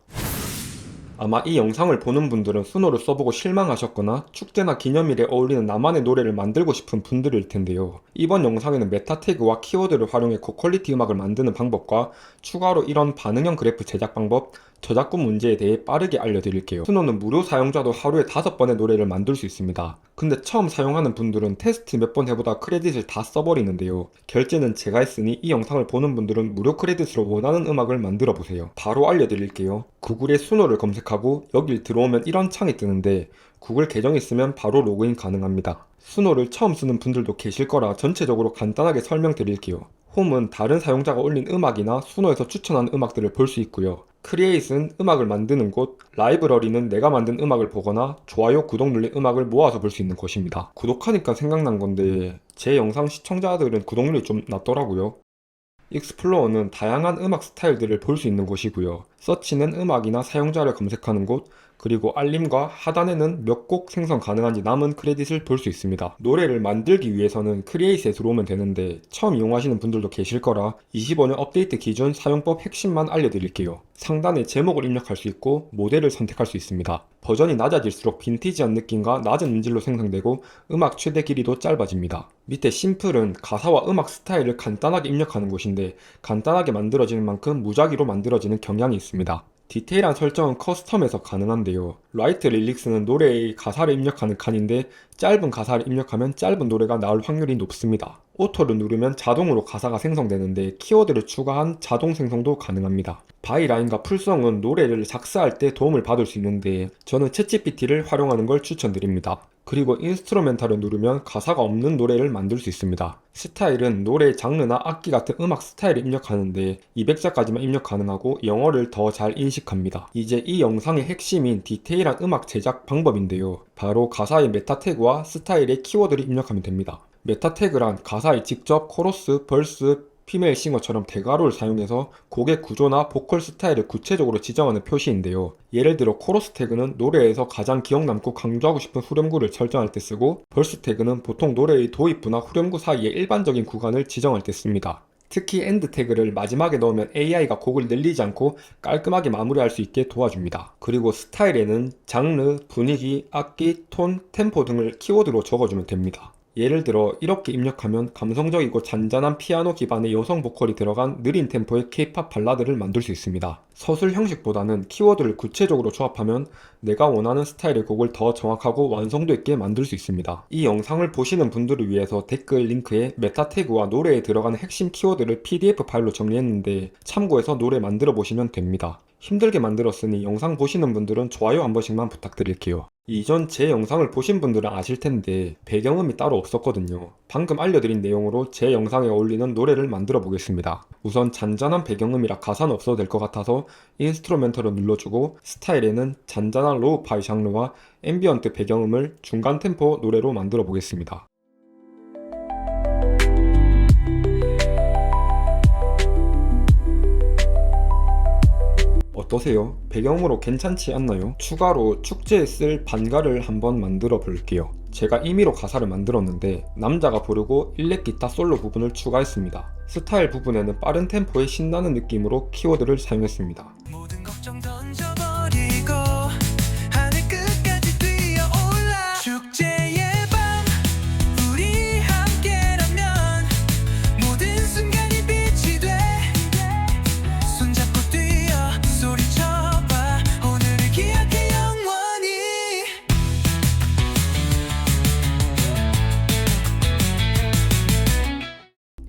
아마 이 영상을 보는 분들은 수노를 써보고 실망하셨거나 축제나 기념일에 어울리는 나만의 노래를 만들고 싶은 분들일 텐데요. 이번 영상에는 메타 태그와 키워드를 활용해 고퀄리티 음악을 만드는 방법과 추가로 이런 반응형 그래프 제작 방법, 저작권 문제에 대해 빠르게 알려드릴게요. 수노는 무료 사용자도 하루에 5번의 노래를 만들 수 있습니다. 근데 처음 사용하는 분들은 테스트 몇 번 해보다 크레딧을 다 써버리는데요. 결제는 제가 했으니 이 영상을 보는 분들은 무료 크레딧으로 원하는 음악을 만들어 보세요. 바로 알려드릴게요. 구글에 수노를 검색하고 여길 들어오면 이런 창이 뜨는데 구글 계정이 있으면 바로 로그인 가능합니다. 수노를 처음 쓰는 분들도 계실 거라 전체적으로 간단하게 설명드릴게요. 홈은 다른 사용자가 올린 음악이나 수노에서 추천한 음악들을 볼 수 있고요. 크리에이트는 음악을 만드는 곳, 라이브러리는 내가 만든 음악을 보거나 좋아요, 구독 눌린 음악을 모아서 볼 수 있는 곳입니다. 구독하니까 생각난 건데 제 영상 시청자들은 구독률이 좀 낮더라고요. 익스플로어는 다양한 음악 스타일들을 볼 수 있는 곳이고요. 서치는 음악이나 사용자를 검색하는 곳, 그리고 알림과 하단에는 몇 곡 생성 가능한지 남은 크레딧을 볼 수 있습니다. 노래를 만들기 위해서는 크리에이트에 들어오면 되는데 처음 이용하시는 분들도 계실 거라 25년 업데이트 기준 사용법 핵심만 알려드릴게요. 상단에 제목을 입력할 수 있고 모델을 선택할 수 있습니다. 버전이 낮아질수록 빈티지한 느낌과 낮은 음질로 생성되고 음악 최대 길이도 짧아집니다. 밑에 심플은 가사와 음악 스타일을 간단하게 입력하는 곳인데 간단하게 만들어지는 만큼 무작위로 만들어지는 경향이 있습니다. 디테일한 설정은 커스텀에서 가능한데요. 라이트 릴릭스는 노래의 가사를 입력하는 칸인데 짧은 가사를 입력하면 짧은 노래가 나올 확률이 높습니다. 오토를 누르면 자동으로 가사가 생성되는데 키워드를 추가한 자동 생성도 가능합니다. 바이라인과 풀성은 노래를 작사할 때 도움을 받을 수 있는데 저는 챗GPT를 활용하는 걸 추천드립니다. 그리고 인스트루멘탈을 누르면 가사가 없는 노래를 만들 수 있습니다. 스타일은 노래의 장르나 악기 같은 음악 스타일을 입력하는데 200자까지만 입력 가능하고 영어를 더 잘 인식합니다. 이제 이 영상의 핵심인 디테일한 음악 제작 방법인데요. 바로 가사의 메타 태그와 스타일의 키워드를 입력하면 됩니다. 메타 태그란 가사에 직접 코러스, 벌스, 피메일 싱어처럼 대괄호를 사용해서 곡의 구조나 보컬 스타일을 구체적으로 지정하는 표시인데요. 예를 들어 코러스 태그는 노래에서 가장 기억 남고 강조하고 싶은 후렴구를 설정할 때 쓰고, 벌스 태그는 보통 노래의 도입부나 후렴구 사이의 일반적인 구간을 지정할 때 씁니다. 특히 엔드 태그를 마지막에 넣으면 AI가 곡을 늘리지 않고 깔끔하게 마무리할 수 있게 도와줍니다. 그리고 스타일에는 장르, 분위기, 악기, 톤, 템포 등을 키워드로 적어주면 됩니다. 예를 들어 이렇게 입력하면 감성적이고 잔잔한 피아노 기반의 여성 보컬이 들어간 느린 템포의 K-팝 발라드를 만들 수 있습니다. 서술 형식보다는 키워드를 구체적으로 조합하면 내가 원하는 스타일의 곡을 더 정확하고 완성도 있게 만들 수 있습니다. 이 영상을 보시는 분들을 위해서 댓글 링크에 메타 태그와 노래에 들어가는 핵심 키워드를 PDF 파일로 정리했는데 참고해서 노래 만들어 보시면 됩니다. 힘들게 만들었으니 영상 보시는 분들은 좋아요 한 번씩만 부탁드릴게요. 이전 제 영상을 보신 분들은 아실 텐데 배경음이 따로 없었거든요. 방금 알려드린 내용으로 제 영상에 어울리는 노래를 만들어 보겠습니다. 우선 잔잔한 배경음이라 가사는 없어도 될 것 같아서 인스트루멘털을 눌러주고, 스타일에는 잔잔한 로우파이 장르와 앰비언트 배경음을 중간 템포 노래로 만들어 보겠습니다. 어떠세요? 배경으로 괜찮지 않나요? 추가로 축제에 쓸 반가를 한번 만들어 볼게요. 제가 임의로 가사를 만들었는데 남자가 부르고 일렉 기타 솔로 부분을 추가했습니다. 스타일 부분에는 빠른 템포의 신나는 느낌으로 키워드를 사용했습니다. 모든 걱정 던져버리고 하늘 끝까지 뛰어올라. 축제의 밤 우리 함께라면 모든 순간이 빛이 돼. 손잡고 뛰어 소리쳐봐. 오늘을 기억해 영원히.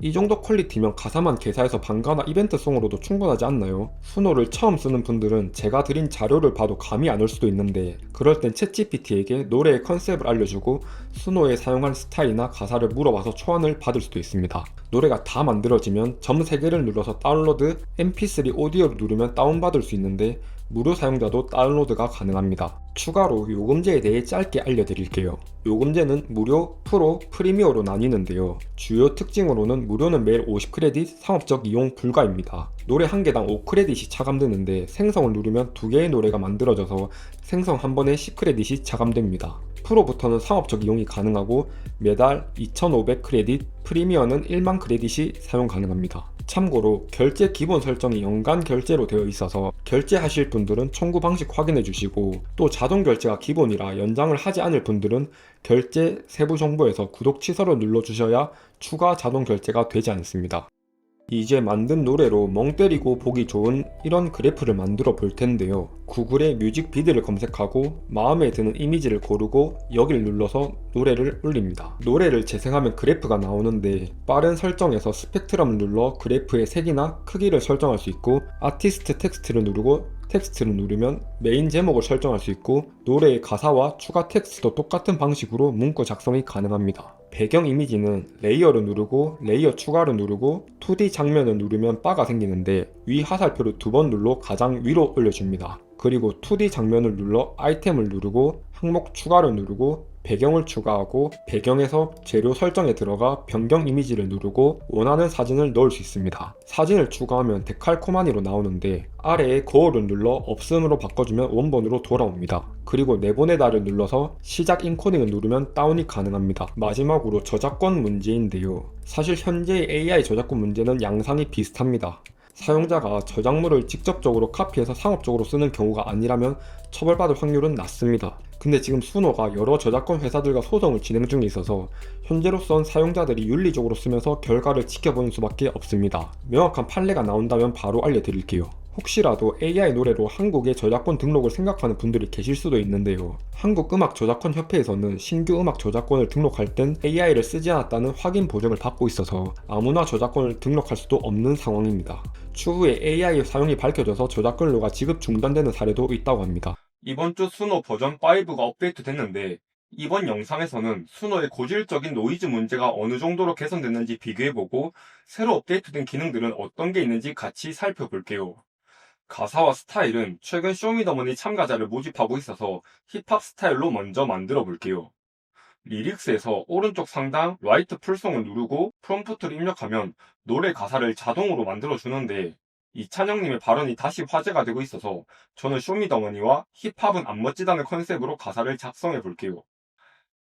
이 정도 퀄리티면 가사만 개사해서 반가나 이벤트송으로도 충분하지 않나요? 순호를 처음 쓰는 분들은 제가 드린 자료를 봐도 감이 안 올 수도 있는데, 그럴 땐 챗GPT에게 노래의 컨셉을 알려주고 순호에 사용할 스타일이나 가사를 물어봐서 초안을 받을 수도 있습니다. 노래가 다 만들어지면 점 3개를 눌러서 다운로드, mp3 오디오를 누르면 다운받을 수 있는데 무료 사용자도 다운로드가 가능합니다. 추가로 요금제에 대해 짧게 알려드릴게요. 요금제는 무료, 프로, 프리미어로 나뉘는데요. 주요 특징으로는 무료는 매일 50크레딧, 상업적 이용 불가입니다. 노래 한 개당 5크레딧이 차감되는데 생성을 누르면 2개의 노래가 만들어져서 생성 한 번에 10크레딧이 차감됩니다. 프로부터는 상업적 이용이 가능하고 매달 2,500크레딧, 프리미어는 1만 크레딧이 사용 가능합니다. 참고로 결제 기본 설정이 연간 결제로 되어 있어서 결제하실 분들은 청구 방식 확인해 주시고, 또 자동 결제가 기본이라 연장을 하지 않을 분들은 결제 세부 정보에서 구독 취소를 눌러 주셔야 추가 자동 결제가 되지 않습니다. 이제 만든 노래로 멍 때리고 보기 좋은 이런 그래프를 만들어 볼 텐데요. 구글에 뮤직비디오를 검색하고 마음에 드는 이미지를 고르고 여기를 눌러서 노래를 올립니다. 노래를 재생하면 그래프가 나오는데, 빠른 설정에서 스펙트럼을 눌러 그래프의 색이나 크기를 설정할 수 있고, 아티스트 텍스트를 누르고 텍스트를 누르면 메인 제목을 설정할 수 있고, 노래의 가사와 추가 텍스트도 똑같은 방식으로 문구 작성이 가능합니다. 배경 이미지는 레이어를 누르고 레이어 추가를 누르고 2D 장면을 누르면 바가 생기는데 위 화살표를 2번 눌러 가장 위로 올려줍니다. 그리고 2D 장면을 눌러 아이템을 누르고 항목 추가를 누르고 배경을 추가하고, 배경에서 재료 설정에 들어가 변경 이미지를 누르고 원하는 사진을 넣을 수 있습니다. 사진을 추가하면 데칼코마니로 나오는데 아래에 거울을 눌러 없음으로 바꿔주면 원본으로 돌아옵니다. 그리고 내보내다를 눌러서 시작 인코딩을 누르면 다운이 가능합니다. 마지막으로 저작권 문제인데요. 사실 현재의 AI 저작권 문제는 양상이 비슷합니다. 사용자가 저작물을 직접적으로 카피해서 상업적으로 쓰는 경우가 아니라면 처벌받을 확률은 낮습니다. 근데 지금 순호가 여러 저작권 회사들과 소송을 진행 중에 있어서 현재로선 사용자들이 윤리적으로 쓰면서 결과를 지켜보는 수밖에 없습니다. 명확한 판례가 나온다면 바로 알려드릴게요. 혹시라도 AI 노래로 한국의 저작권 등록을 생각하는 분들이 계실 수도 있는데요. 한국음악저작권협회에서는 신규 음악 저작권을 등록할 땐 AI를 쓰지 않았다는 확인 보증을 받고 있어서 아무나 저작권을 등록할 수도 없는 상황입니다. 추후에 AI 사용이 밝혀져서 저작권료가 지급 중단되는 사례도 있다고 합니다. 이번 주 순호 버전 5가 업데이트 됐는데, 이번 영상에서는 순호의 고질적인 노이즈 문제가 어느 정도로 개선됐는지 비교해보고 새로 업데이트된 기능들은 어떤 게 있는지 같이 살펴볼게요. 가사와 스타일은 최근 쇼미더머니 참가자를 모집하고 있어서 힙합 스타일로 먼저 만들어 볼게요. 리릭스에서 오른쪽 상단 라이트 풀송을 누르고 프롬프트를 입력하면 노래 가사를 자동으로 만들어주는데 이찬영님의 발언이 다시 화제가 되고 있어서 저는 쇼미더머니와 힙합은 안 멋지다는 컨셉으로 가사를 작성해 볼게요.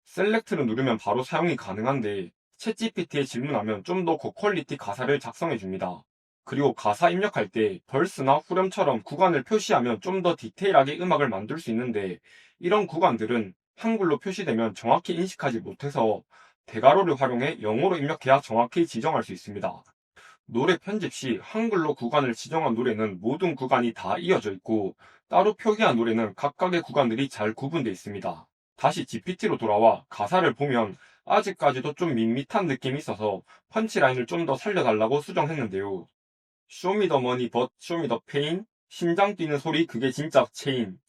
셀렉트를 누르면 바로 사용이 가능한데 챗GPT에 질문하면 좀 더 고퀄리티 가사를 작성해 줍니다. 그리고 가사 입력할 때 벌스나 후렴처럼 구간을 표시하면 좀 더 디테일하게 음악을 만들 수 있는데 이런 구간들은 한글로 표시되면 정확히 인식하지 못해서 대괄호를 활용해 영어로 입력해야 정확히 지정할 수 있습니다. 노래 편집 시 한글로 구간을 지정한 노래는 모든 구간이 다 이어져 있고 따로 표기한 노래는 각각의 구간들이 잘 구분되어 있습니다. 다시 GPT로 돌아와 가사를 보면 아직까지도 좀 밋밋한 느낌이 있어서 펀치라인을 좀 더 살려달라고 수정했는데요. 쇼미더머니 벗 쇼미더페인, 심장 뛰는 소리 그게 진짜 체인.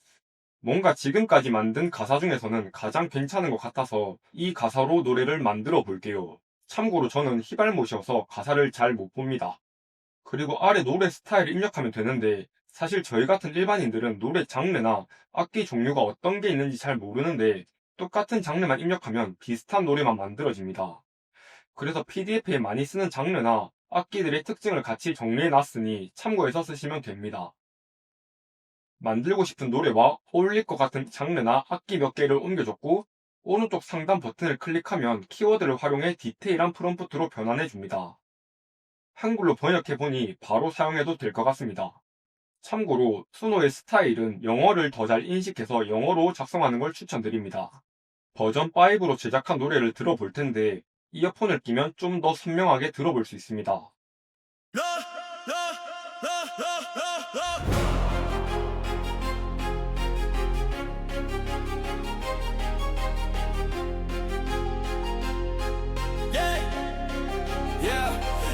뭔가 지금까지 만든 가사 중에서는 가장 괜찮은 것 같아서 이 가사로 노래를 만들어 볼게요. 참고로 저는 히발못이어서 가사를 잘 못 봅니다. 그리고 아래 노래 스타일을 입력하면 되는데 사실 저희 같은 일반인들은 노래 장르나 악기 종류가 어떤 게 있는지 잘 모르는데 똑같은 장르만 입력하면 비슷한 노래만 만들어집니다. 그래서 PDF에 많이 쓰는 장르나 악기들의 특징을 같이 정리해 놨으니 참고해서 쓰시면 됩니다. 만들고 싶은 노래와 어울릴 것 같은 장르나 악기 몇 개를 옮겨줬고 오른쪽 상단 버튼을 클릭하면 키워드를 활용해 디테일한 프롬프트로 변환해 줍니다. 한글로 번역해보니 바로 사용해도 될 것 같습니다. 참고로 수노의 스타일은 영어를 더 잘 인식해서 영어로 작성하는 걸 추천드립니다. 버전 5로 제작한 노래를 들어볼 텐데 이어폰을 끼면 좀 더 선명하게 들어볼 수 있습니다.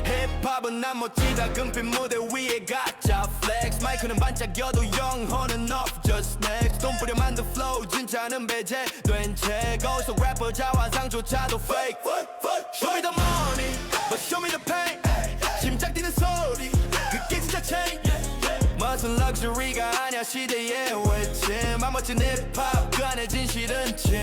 힙합은 난 멋지다 금빛 무대 위에 가짜 플렉스 마이크는 반짝여도 영혼은 off just next 돈 뿌려 만든 flow 진짜는 배제된 채 거기서 래퍼 자화상조차도 fake Show me the money but show me the pain 심장 뛰는 소리 그게 진짜 chain 무슨 럭셔리가 아냐 시대의 외침 안 멋진 힙합 그 안에 진실은 침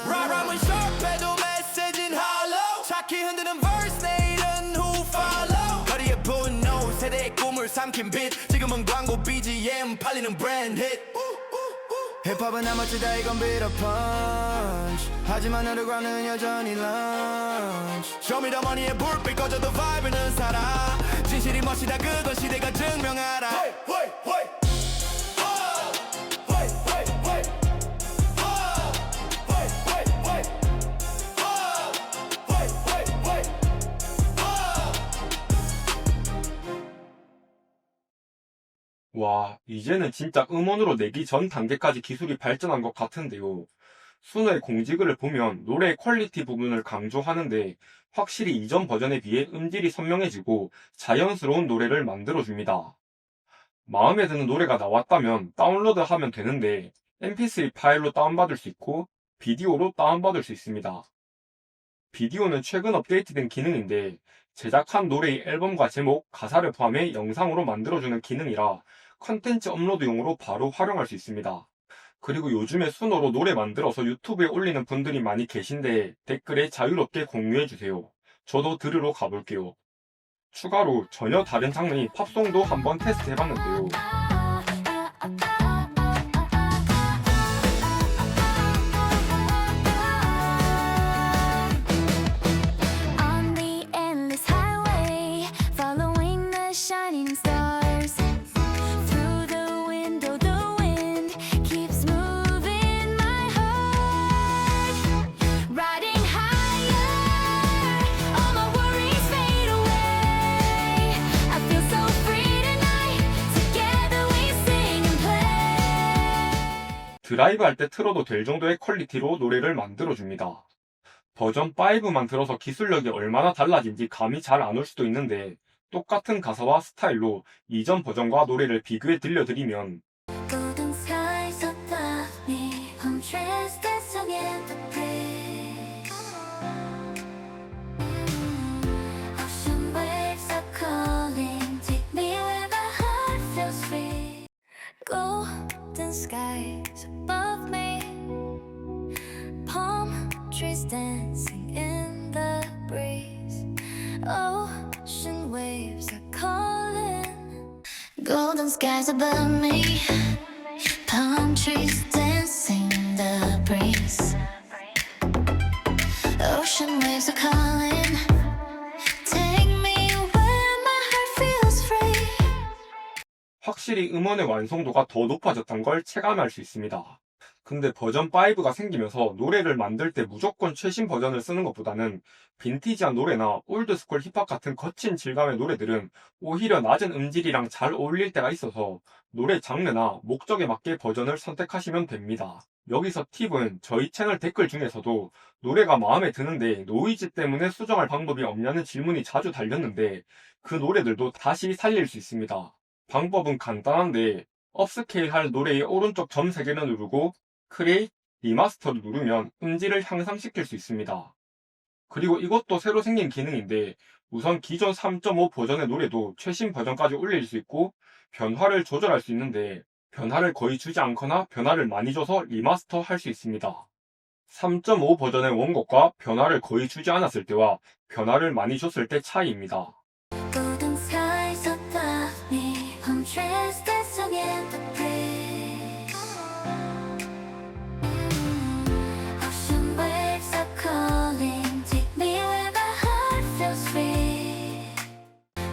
라람은 sharp해도 메시지는 hollow 차키 흔드는 verse 내일은 who follow 거리에 분노 세대의 꿈을 삼킨 빛 지금은 광고 BGM 팔리는 brand hit 힙합은 안 멋지다 이건 비tter punch 하지만 underground은 여전히 lunch Show me the money에 불빛 꺼져도 vibe는 살아 진실이 멋지다 그건 시대가 증명하라 와, 이제는 진짜 음원으로 내기 전 단계까지 기술이 발전한 것 같은데요. 순의 공지글을 보면 노래의 퀄리티 부분을 강조하는데 확실히 이전 버전에 비해 음질이 선명해지고 자연스러운 노래를 만들어줍니다. 마음에 드는 노래가 나왔다면 다운로드하면 되는데 mp3 파일로 다운받을 수 있고 비디오로 다운받을 수 있습니다. 비디오는 최근 업데이트된 기능인데 제작한 노래의 앨범과 제목, 가사를 포함해 영상으로 만들어주는 기능이라 컨텐츠 업로드용으로 바로 활용할 수 있습니다. 그리고 요즘에 수노로 노래 만들어서 유튜브에 올리는 분들이 많이 계신데 댓글에 자유롭게 공유해주세요. 저도 들으러 가볼게요. 추가로 전혀 다른 장르인 팝송도 한번 테스트해봤는데요. On the endless highway, following the shining stars. Through the window, the wind keeps moving my heart. Riding higher, all my worries fade away. I feel so free tonight. Together we sing and play. 드라이브 할 때 틀어도 될 정도의 퀄리티로 노래를 만들어줍니다. 버전 5만 들어서 기술력이 얼마나 달라진지 감이 잘 안 올 수도 있는데 똑같은 가사와 스타일로 이전 버전과 노래를 비교해 들려드리면 Golden skies above me, home trails dancing in the breeze. Ocean waves are calling, take me where my heart feels free. Golden skies above me, trees dancing in the breeze. Ocean waves are calling. Golden skies above me. Palm trees dancing in the breeze. Ocean waves are calling. Take me where my heart feels free. 확실히 음원의 완성도가 더 높아졌던 걸 체감할 수 있습니다. 근데 버전 5가 생기면서 노래를 만들 때 무조건 최신 버전을 쓰는 것보다는 빈티지한 노래나 올드스쿨 힙합 같은 거친 질감의 노래들은 오히려 낮은 음질이랑 잘 어울릴 때가 있어서 노래 장르나 목적에 맞게 버전을 선택하시면 됩니다. 여기서 팁은 저희 채널 댓글 중에서도 노래가 마음에 드는데 노이즈 때문에 수정할 방법이 없냐는 질문이 자주 달렸는데 그 노래들도 다시 살릴 수 있습니다. 방법은 간단한데 업스케일 할 노래의 오른쪽 점 3개를 누르고 크리에이트, 리마스터를 누르면 음질을 향상시킬 수 있습니다. 그리고 이것도 새로 생긴 기능인데 우선 기존 3.5 버전의 노래도 최신 버전까지 올릴 수 있고 변화를 조절할 수 있는데 변화를 거의 주지 않거나 변화를 많이 줘서 리마스터 할 수 있습니다. 3.5 버전의 원곡과 변화를 거의 주지 않았을 때와 변화를 많이 줬을 때 차이입니다. Golden skies above me. Palm trees dancing in the breeze. Ocean waves are calling. Take me where my heart feels free.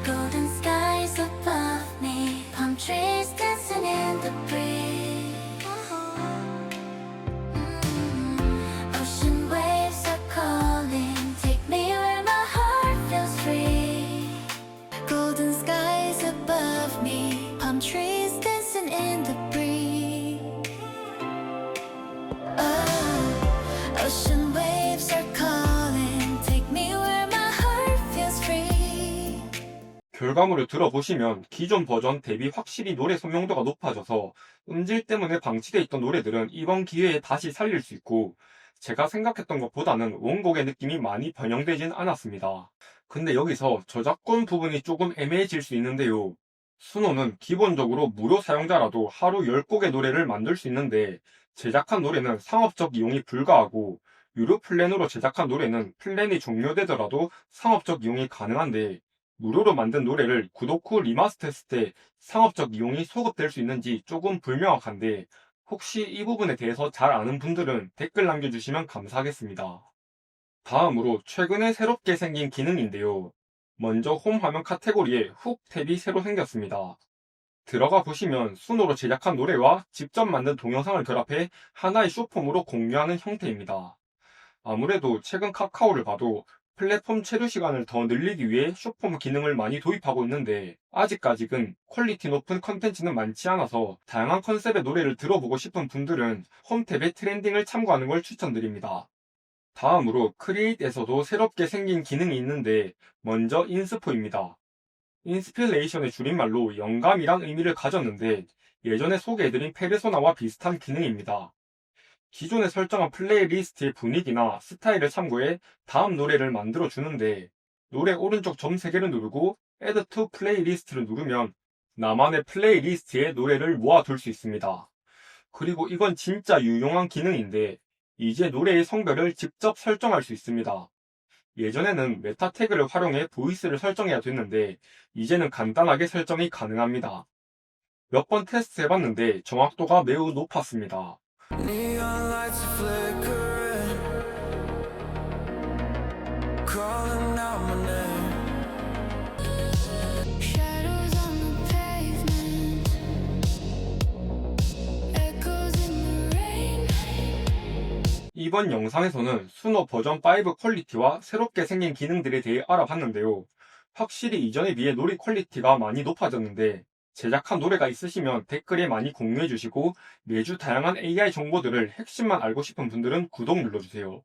Golden skies above me. Palm trees dancing in the breeze. Ocean waves are calling. Take me where my heart feels free. Golden skies above me. Palm trees dancing in the breeze. Oh, ocean waves are calling. Take me where my heart feels free. 결과물을 들어보시면 기존 버전 대비 확실히 노래 선명도가 높아져서 음질 때문에 방치돼 있던 노래들은 이번 기회에 다시 살릴 수 있고 제가 생각했던 것보다는 원곡의 느낌이 많이 변형되진 않았습니다. 근데 여기서 저작권 부분이 조금 애매해질 수 있는데요. 수노는 기본적으로 무료 사용자라도 하루 10곡의 노래를 만들 수 있는데 제작한 노래는 상업적 이용이 불가하고 유료 플랜으로 제작한 노래는 플랜이 종료되더라도 상업적 이용이 가능한데 무료로 만든 노래를 구독 후 리마스터했을 때 상업적 이용이 소급될 수 있는지 조금 불명확한데 혹시 이 부분에 대해서 잘 아는 분들은 댓글 남겨주시면 감사하겠습니다. 다음으로 최근에 새롭게 생긴 기능인데요. 먼저 홈 화면 카테고리에 훅 탭이 새로 생겼습니다. 들어가 보시면 수노로 제작한 노래와 직접 만든 동영상을 결합해 하나의 숏폼으로 공유하는 형태입니다. 아무래도 최근 카카오를 봐도 플랫폼 체류 시간을 더 늘리기 위해 숏폼 기능을 많이 도입하고 있는데 아직까지는 퀄리티 높은 컨텐츠는 많지 않아서 다양한 컨셉의 노래를 들어보고 싶은 분들은 홈 탭의 트렌딩을 참고하는 걸 추천드립니다. 다음으로 크리에이트에서도 새롭게 생긴 기능이 있는데 먼저 인스포입니다. 인스피레이션의 줄임말로 영감이란 의미를 가졌는데 예전에 소개해드린 페르소나와 비슷한 기능입니다. 기존에 설정한 플레이리스트의 분위기나 스타일을 참고해 다음 노래를 만들어 주는데 노래 오른쪽 점 3개를 누르고 Add to 플레이리스트를 누르면 나만의 플레이리스트에 노래를 모아둘 수 있습니다. 그리고 이건 진짜 유용한 기능인데 이제 노래의 성별을 직접 설정할 수 있습니다. 예전에는 메타 태그를 활용해 보이스를 설정해야 됐는데 이제는 간단하게 설정이 가능합니다. 몇 번 테스트 해봤는데 정확도가 매우 높았습니다. Neon lights are flickering, calling out my name. Shadows on the pavement, echoes in the rain. 이번 영상에서는 수노 버전 5 퀄리티와 새롭게 생긴 기능들에 대해 알아봤는데요. 확실히 이전에 비해 노래 퀄리티가 많이 높아졌는데 제작한 노래가 있으시면 댓글에 많이 공유해주시고 매주 다양한 AI 정보들을 핵심만 알고 싶은 분들은 구독 눌러주세요.